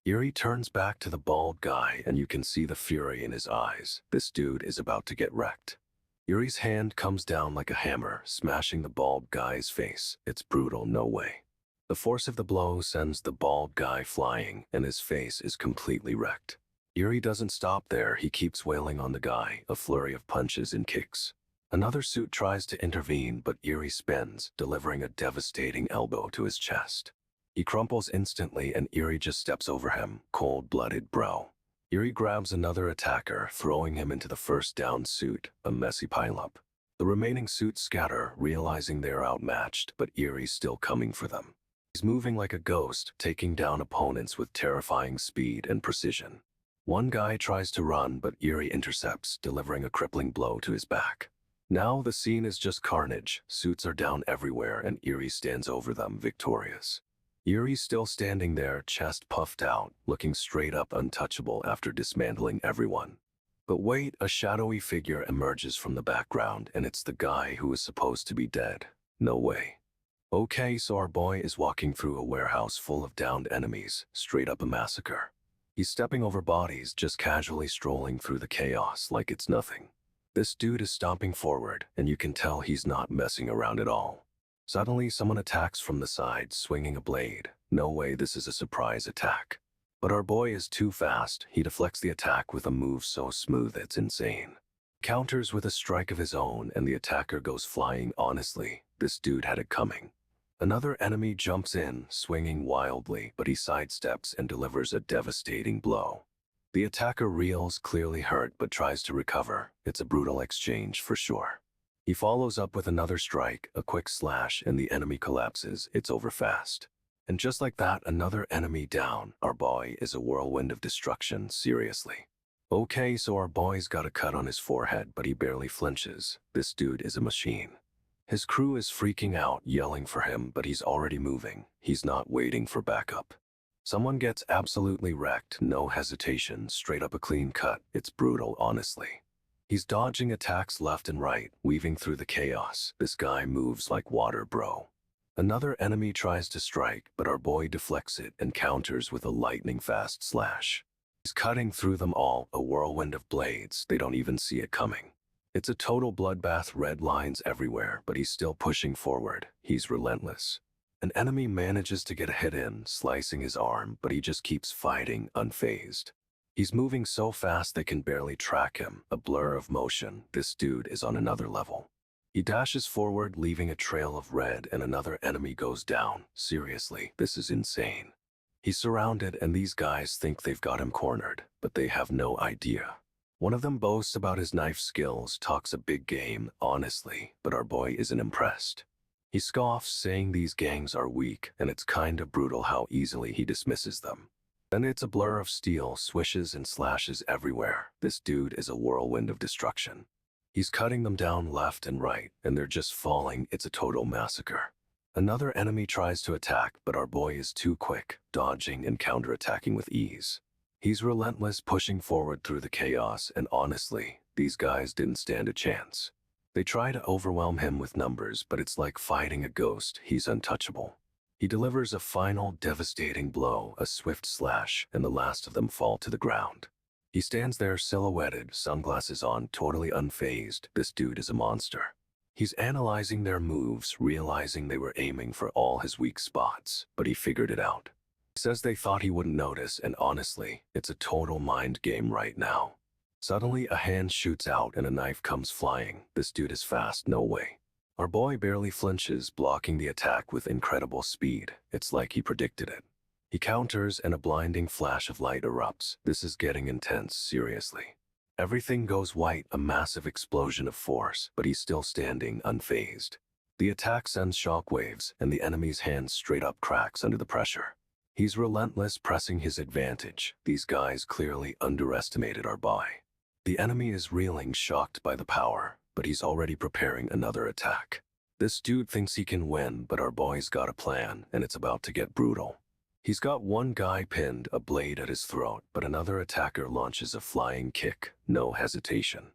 Yuri turns back to the bald guy, and you can see the fury in his eyes. This dude is about to get wrecked. Yuri's hand comes down like a hammer, smashing the bald guy's face. It's brutal, no way. The force of the blow sends the bald guy flying, and his face is completely wrecked. Yuri doesn't stop there, he keeps wailing on the guy, a flurry of punches and kicks. Another suit tries to intervene, but Yuri spins, delivering a devastating elbow to his chest. He crumples instantly, and Yuri just steps over him, cold-blooded bro. Yuri grabs another attacker, throwing him into the first down suit, a messy pileup. The remaining suits scatter, realizing they are outmatched, but Yuri's still coming for them. He's moving like a ghost, taking down opponents with terrifying speed and precision. One guy tries to run, but Yuri intercepts, delivering a crippling blow to his back. Now the scene is just carnage. Suits are down everywhere, and Yuri stands over them, victorious. Yuri's still standing there, chest puffed out, looking straight up untouchable after dismantling everyone. But wait, a shadowy figure emerges from the background, and it's the guy who is supposed to be dead. No way. Okay, so our boy is walking through a warehouse full of downed enemies, straight up a massacre. He's stepping over bodies, just casually strolling through the chaos like it's nothing. This dude is stomping forward, and you can tell he's not messing around at all. Suddenly, someone attacks from the side, swinging a blade. No way, this is a surprise attack. But our boy is too fast. He deflects the attack with a move so smooth it's insane. Counters with a strike of his own, and the attacker goes flying. Honestly, this dude had it coming. Another enemy jumps in, swinging wildly, but he sidesteps and delivers a devastating blow. The attacker reels, clearly hurt, but tries to recover. It's a brutal exchange for sure. He follows up with another strike, a quick slash, and the enemy collapses. It's over fast. And just like that, another enemy down. Our boy is a whirlwind of destruction, seriously. Okay, so our boy's got a cut on his forehead, but he barely flinches. This dude is a machine. His crew is freaking out, yelling for him, but he's already moving. He's not waiting for backup. Someone gets absolutely wrecked, no hesitation, straight up a clean cut. It's brutal, honestly. He's dodging attacks left and right, weaving through the chaos. This guy moves like water, bro. Another enemy tries to strike, but our boy deflects it and counters with a lightning-fast slash. He's cutting through them all, a whirlwind of blades. They don't even see it coming. It's a total bloodbath, red lines everywhere, but he's still pushing forward. He's relentless. An enemy manages to get a hit in, slicing his arm, but he just keeps fighting, unfazed. He's moving so fast they can barely track him, a blur of motion. This dude is on another level. He dashes forward, leaving a trail of red, and another enemy goes down. Seriously, this is insane. He's surrounded, and these guys think they've got him cornered, but they have no idea. One of them boasts about his knife skills, talks a big game, honestly, but our boy isn't impressed. He scoffs, saying these gangs are weak, and it's kind of brutal how easily he dismisses them. Then it's a blur of steel, swishes and slashes everywhere. This dude is a whirlwind of destruction. He's cutting them down left and right, and they're just falling. It's a total massacre. Another enemy tries to attack, but our boy is too quick, dodging and counterattacking with ease. He's relentless, pushing forward through the chaos, and honestly, these guys didn't stand a chance. They try to overwhelm him with numbers, but it's like fighting a ghost. He's untouchable. He delivers a final, devastating blow, a swift slash, and the last of them fall to the ground. He stands there silhouetted, sunglasses on, totally unfazed. This dude is a monster. He's analyzing their moves, realizing they were aiming for all his weak spots, but he figured it out. He says they thought he wouldn't notice, and honestly, it's a total mind game right now. Suddenly, a hand shoots out and a knife comes flying. This dude is fast, no way. Our boy barely flinches, blocking the attack with incredible speed. It's like he predicted it. He counters and a blinding flash of light erupts. This is getting intense, seriously. Everything goes white, a massive explosion of force, but he's still standing, unfazed. The attack sends shockwaves, and the enemy's hand straight up cracks under the pressure. He's relentless, pressing his advantage. These guys clearly underestimated our boy. The enemy is reeling, shocked by the power, but he's already preparing another attack. This dude thinks he can win, but our boy's got a plan, and it's about to get brutal. He's got one guy pinned, a blade at his throat, but another attacker launches a flying kick, no hesitation.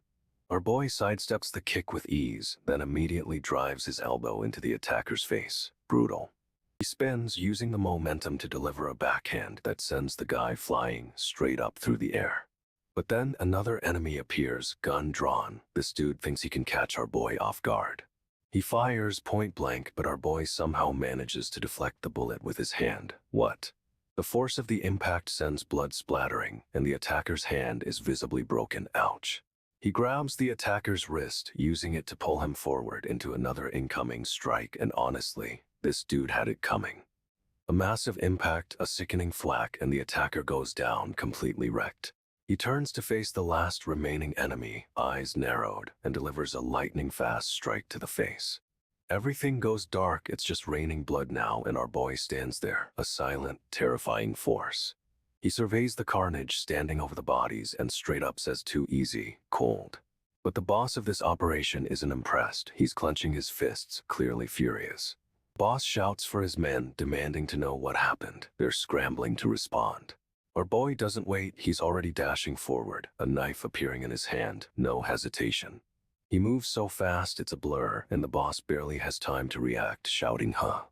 Our boy sidesteps the kick with ease, then immediately drives his elbow into the attacker's face. Brutal. He spins, using the momentum to deliver a backhand that sends the guy flying straight up through the air. But then another enemy appears, gun drawn. This dude thinks he can catch our boy off guard. He fires point blank, but our boy somehow manages to deflect the bullet with his hand. What? The force of the impact sends blood splattering, and the attacker's hand is visibly broken. Ouch. He grabs the attacker's wrist, using it to pull him forward into another incoming strike, and honestly, this dude had it coming. A massive impact, a sickening thwack, and the attacker goes down, completely wrecked. He turns to face the last remaining enemy, eyes narrowed, and delivers a lightning-fast strike to the face. Everything goes dark, it's just raining blood now, and our boy stands there, a silent, terrifying force. He surveys the carnage standing over the bodies and straight up says too easy, cold. But the boss of this operation isn't impressed. He's clenching his fists, clearly furious. Boss shouts for his men, demanding to know what happened. They're scrambling to respond. Our boy doesn't wait, he's already dashing forward, a knife appearing in his hand, no hesitation. He moves so fast it's a blur, and the boss barely has time to react, shouting, "Huh."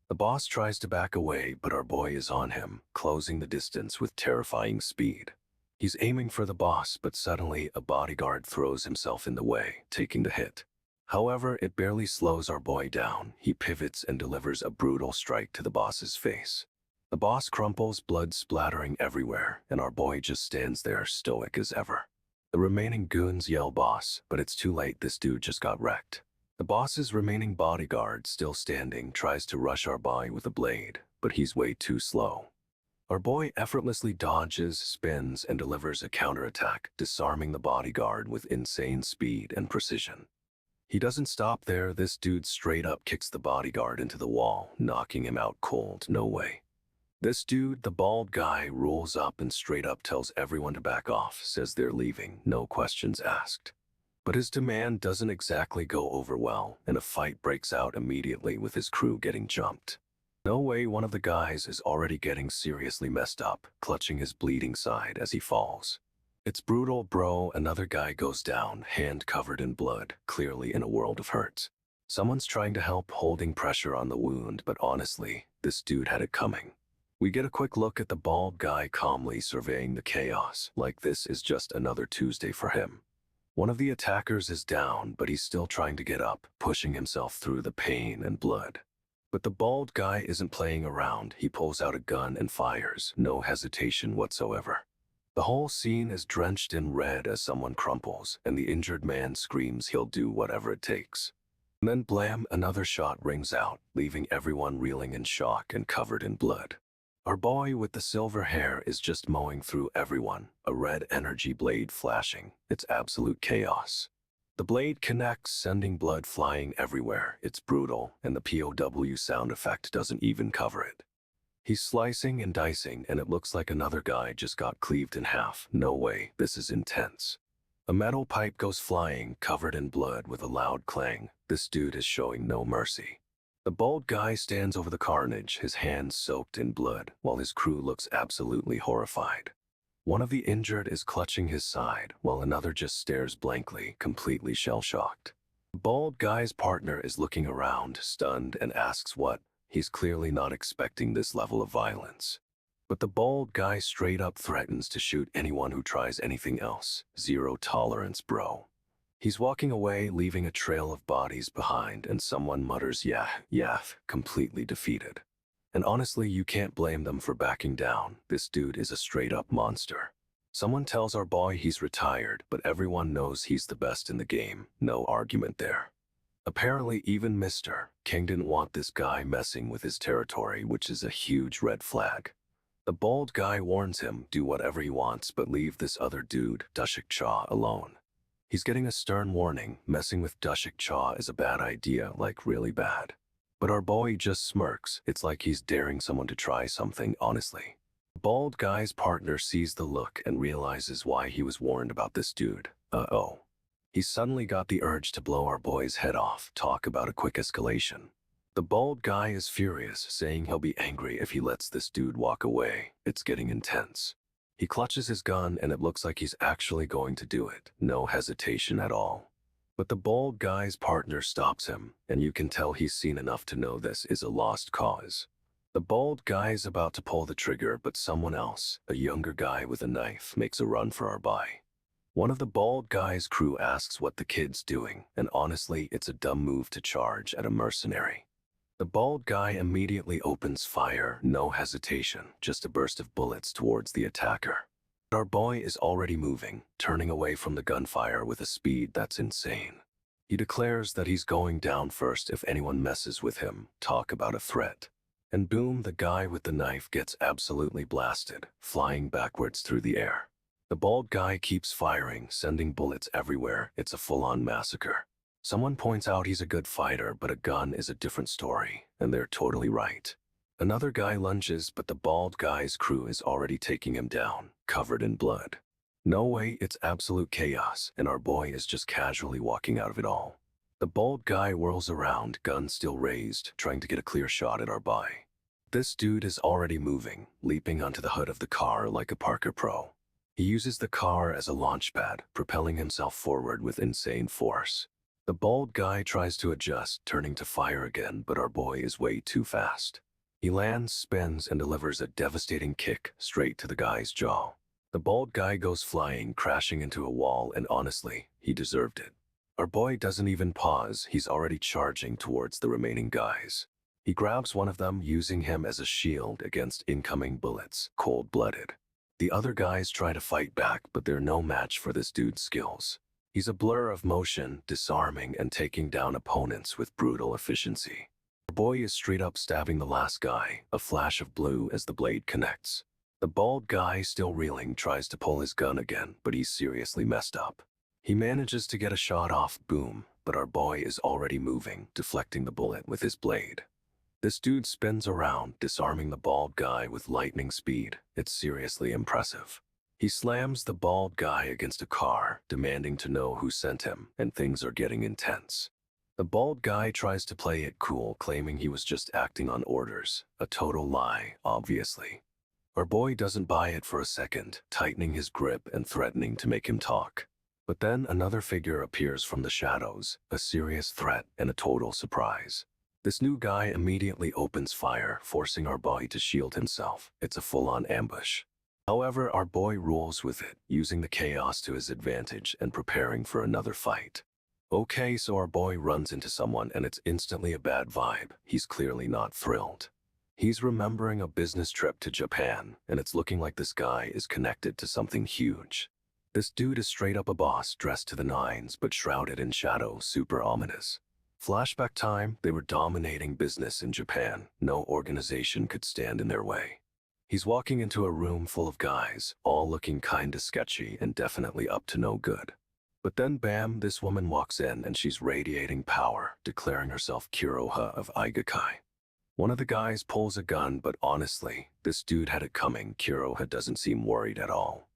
The boss tries to back away, but our boy is on him, closing the distance with terrifying speed. He's aiming for the boss, but suddenly a bodyguard throws himself in the way, taking the hit. However, it barely slows our boy down. He pivots and delivers a brutal strike to the boss's face. The boss crumples, blood splattering everywhere, and our boy just stands there stoic as ever. The remaining goons yell boss, but it's too late, this dude just got wrecked. The boss's remaining bodyguard, still standing, tries to rush our boy with a blade, but he's way too slow. Our boy effortlessly dodges, spins, and delivers a counterattack, disarming the bodyguard with insane speed and precision. He doesn't stop there, this dude straight up kicks the bodyguard into the wall, knocking him out cold, no way. This dude, the bald guy, rolls up and straight up tells everyone to back off, says they're leaving, no questions asked. But his demand doesn't exactly go over well, and a fight breaks out immediately with his crew getting jumped. No way, one of the guys is already getting seriously messed up, clutching his bleeding side as he falls. It's brutal, bro. Another guy goes down, hand covered in blood, clearly in a world of hurt. Someone's trying to help, holding pressure on the wound, but honestly, this dude had it coming. We get a quick look at the bald guy calmly surveying the chaos, like this is just another Tuesday for him. One of the attackers is down, but he's still trying to get up, pushing himself through the pain and blood. But the bald guy isn't playing around. He pulls out a gun and fires, no hesitation whatsoever. The whole scene is drenched in red as someone crumples, and the injured man screams he'll do whatever it takes. And then blam, another shot rings out, leaving everyone reeling in shock and covered in blood. Our boy with the silver hair is just mowing through everyone, a red energy blade flashing. It's absolute chaos. The blade connects, sending blood flying everywhere. It's brutal, and the POW sound effect doesn't even cover it. He's slicing and dicing, and it looks like another guy just got cleaved in half. No way, this is intense. A metal pipe goes flying, covered in blood with a loud clang. This dude is showing no mercy. The bald guy stands over the carnage, his hands soaked in blood, while his crew looks absolutely horrified. One of the injured is clutching his side, while another just stares blankly, completely shell-shocked. The bald guy's partner is looking around, stunned, and asks what. He's clearly not expecting this level of violence. But the bald guy straight up threatens to shoot anyone who tries anything else. Zero tolerance, bro. He's walking away, leaving a trail of bodies behind, and someone mutters, yeah, completely defeated. And honestly, you can't blame them for backing down. This dude is a straight-up monster. Someone tells our boy he's retired, but everyone knows he's the best in the game. No argument there. Apparently, even Mr. King didn't want this guy messing with his territory, which is a huge red flag. The bald guy warns him, do whatever he wants, but leave this other dude, Dushik Cha, alone. He's getting a stern warning. Messing with Dushik Cha is a bad idea, like really bad. But our boy just smirks. It's like he's daring someone to try something, honestly. The bald guy's partner sees the look and realizes why he was warned about this dude. Uh-oh. He suddenly got the urge to blow our boy's head off. Talk about a quick escalation. The bald guy is furious, saying he'll be angry if he lets this dude walk away. It's getting intense. He clutches his gun and it looks like he's actually going to do it. No hesitation at all. But the bald guy's partner stops him, and you can tell he's seen enough to know this is a lost cause. The bald guy is about to pull the trigger, but someone else, a younger guy with a knife, makes a run for our boy. One of the bald guy's crew asks what the kid's doing, and honestly, it's a dumb move to charge at a mercenary. The bald guy immediately opens fire, no hesitation, just a burst of bullets towards the attacker. But our boy is already moving, turning away from the gunfire with a speed that's insane. He declares that he's going down first if anyone messes with him. Talk about a threat. And boom, the guy with the knife gets absolutely blasted, flying backwards through the air. The bald guy keeps firing, sending bullets everywhere. It's a full-on massacre. Someone points out he's a good fighter, but a gun is a different story, and they're totally right. Another guy lunges, but the bald guy's crew is already taking him down, covered in blood. No way, it's absolute chaos, and our boy is just casually walking out of it all. The bald guy whirls around, gun still raised, trying to get a clear shot at our boy. This dude is already moving, leaping onto the hood of the car like a Parker Pro. He uses the car as a launch pad, propelling himself forward with insane force. The bald guy tries to adjust, turning to fire again, but our boy is way too fast. He lands, spins, and delivers a devastating kick straight to the guy's jaw. The bald guy goes flying, crashing into a wall, and honestly, he deserved it. Our boy doesn't even pause, he's already charging towards the remaining guys. He grabs one of them, using him as a shield against incoming bullets, cold-blooded. The other guys try to fight back, but they're no match for this dude's skills. He's a blur of motion, disarming and taking down opponents with brutal efficiency. Our boy is straight up stabbing the last guy, a flash of blue as the blade connects. The bald guy, still reeling, tries to pull his gun again, but he's seriously messed up. He manages to get a shot off, boom, but our boy is already moving, deflecting the bullet with his blade. This dude spins around, disarming the bald guy with lightning speed. It's seriously impressive. He slams the bald guy against a car, demanding to know who sent him, and things are getting intense. The bald guy tries to play it cool, claiming he was just acting on orders. A total lie, obviously. Our boy doesn't buy it for a second, tightening his grip and threatening to make him talk. But then another figure appears from the shadows, a serious threat and a total surprise. This new guy immediately opens fire, forcing our boy to shield himself. It's a full-on ambush. However, our boy rules with it, using the chaos to his advantage and preparing for another fight. Okay, so our boy runs into someone and it's instantly a bad vibe. He's clearly not thrilled. He's remembering a business trip to Japan, and it's looking like this guy is connected to something huge. This dude is straight up a boss, dressed to the nines, but shrouded in shadow, super ominous. Flashback time, they were dominating business in Japan. No organization could stand in their way. He's walking into a room full of guys, all looking kinda sketchy and definitely up to no good. But then bam, this woman walks in and she's radiating power, declaring herself Kuroha of Aigakai. One of the guys pulls a gun, but honestly, this dude had it coming. Kuroha doesn't seem worried at all.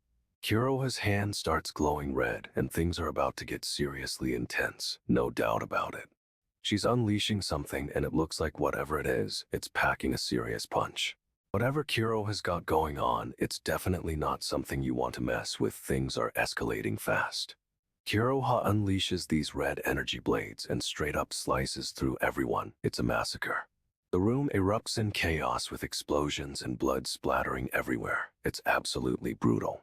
Kuroha's hand starts glowing red, and things are about to get seriously intense, no doubt about it. She's unleashing something, and it looks like whatever it is, it's packing a serious punch. Whatever Kuroha's got going on, it's definitely not something you want to mess with. Things are escalating fast. Kuroha unleashes these red energy blades and straight up slices through everyone. It's a massacre. The room erupts in chaos with explosions and blood splattering everywhere. It's absolutely brutal.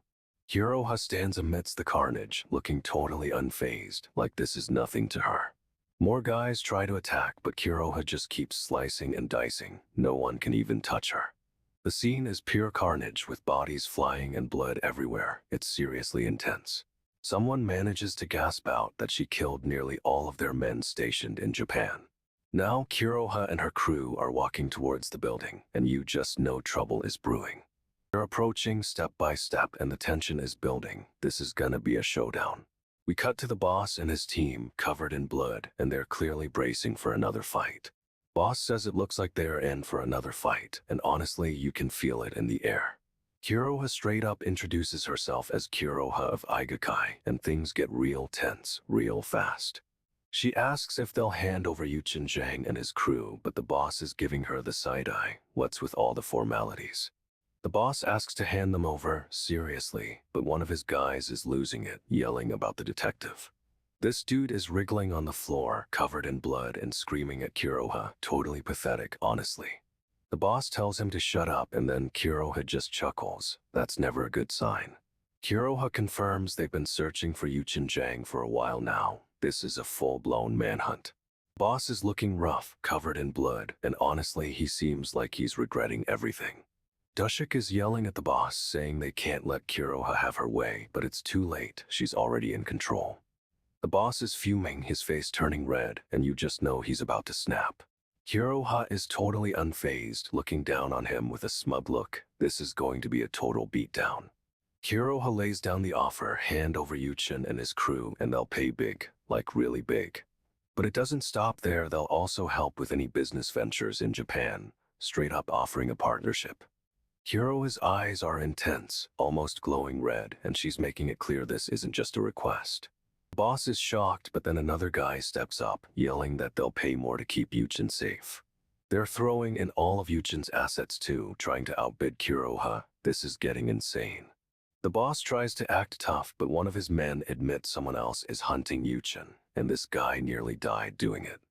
Kuroha stands amidst the carnage, looking totally unfazed, like this is nothing to her. More guys try to attack, but Kuroha just keeps slicing and dicing. No one can even touch her. The scene is pure carnage with bodies flying and blood everywhere. It's seriously intense. Someone manages to gasp out that she killed nearly all of their men stationed in Japan. Now Kuroha and her crew are walking towards the building, and you just know trouble is brewing. They're approaching step by step and the tension is building. This is gonna be a showdown. We cut to the boss and his team, covered in blood, and they're clearly bracing for another fight. Boss says it looks like they're in for another fight, and honestly, you can feel it in the air. Kuroha straight up introduces herself as Kuroha of Aigakai, and things get real tense, real fast. She asks if they'll hand over Yu Zhang and his crew, but the boss is giving her the side eye. What's with all the formalities? The boss asks to hand them over, seriously, but one of his guys is losing it, yelling about the detective. This dude is wriggling on the floor, covered in blood and screaming at Kuroha, totally pathetic, honestly. The boss tells him to shut up and then Kuroha just chuckles. That's never a good sign. Kuroha confirms they've been searching for Yu Zhang for a while now. This is a full-blown manhunt. Boss is looking rough, covered in blood, and honestly, he seems like he's regretting everything. Dushik is yelling at the boss, saying they can't let Kuroha have her way, but it's too late. She's already in control. The boss is fuming, his face turning red, and you just know he's about to snap. Kuroha is totally unfazed, looking down on him with a smug look. This is going to be a total beatdown. Kuroha lays down the offer, hand over Yuchen and his crew, and they'll pay big, like really big. But it doesn't stop there, they'll also help with any business ventures in Japan, straight up offering a partnership. Kuroha's eyes are intense, almost glowing red, and she's making it clear this isn't just a request. The boss is shocked, but then another guy steps up, yelling that they'll pay more to keep Yuchen safe. They're throwing in all of Yuchen's assets too, trying to outbid Kuroha. This is getting insane. The boss tries to act tough, but one of his men admits someone else is hunting Yuchen, and this guy nearly died doing it.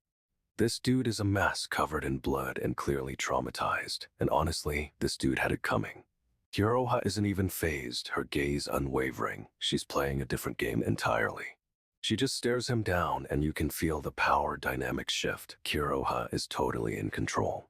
This dude is a mess, covered in blood and clearly traumatized, and honestly, this dude had it coming. Kuroha isn't even fazed, her gaze unwavering. She's playing a different game entirely. She just stares him down, and you can feel the power dynamic shift. Kuroha is totally in control.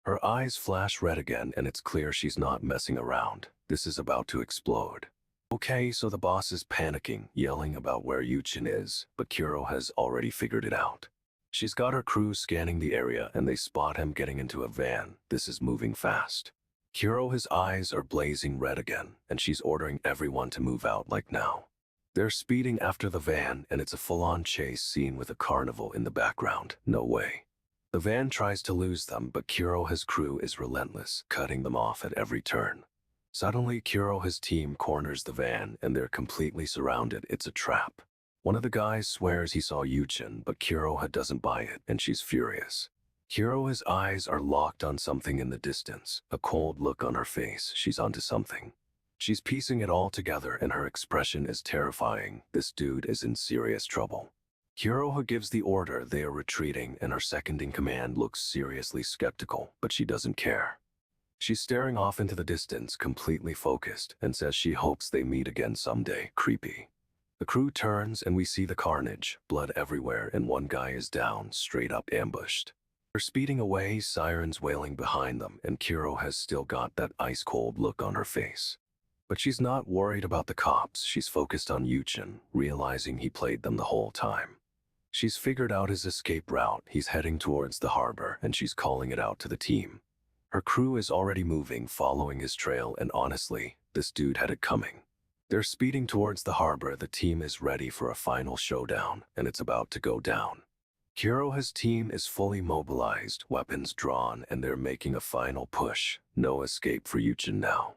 Her eyes flash red again, and it's clear she's not messing around. This is about to explode. Okay, so the boss is panicking, yelling about where Yuchen is, but Kuroha has already figured it out. She's got her crew scanning the area, and they spot him getting into a van. This is moving fast. Kuroha's eyes are blazing red again, and she's ordering everyone to move out like now. They're speeding after the van, and it's a full-on chase scene with a carnival in the background. No way. The van tries to lose them, but Kuroha's crew is relentless, cutting them off at every turn. Suddenly, Kuroha's team corners the van, and they're completely surrounded. It's a trap. One of the guys swears he saw Yuchen, but Kuroha doesn't buy it, and she's furious. Kuroha's eyes are locked on something in the distance, a cold look on her face. She's onto something. She's piecing it all together, and her expression is terrifying. This dude is in serious trouble. Kuroha gives the order, they are retreating, and her second-in-command looks seriously skeptical, but she doesn't care. She's staring off into the distance, completely focused, and says she hopes they meet again someday. Creepy. The crew turns, and we see the carnage, blood everywhere, and one guy is down, straight up ambushed. They're speeding away, sirens wailing behind them, and Kuroha has still got that ice-cold look on her face. But she's not worried about the cops. She's focused on Yuchen, realizing he played them the whole time. She's figured out his escape route. He's heading towards the harbor, and she's calling it out to the team. Her crew is already moving, following his trail, and honestly, this dude had it coming. They're speeding towards the harbor. The team is ready for a final showdown, and it's about to go down. Kuroha's team is fully mobilized, weapons drawn, and they're making a final push. No escape for Yuchen now.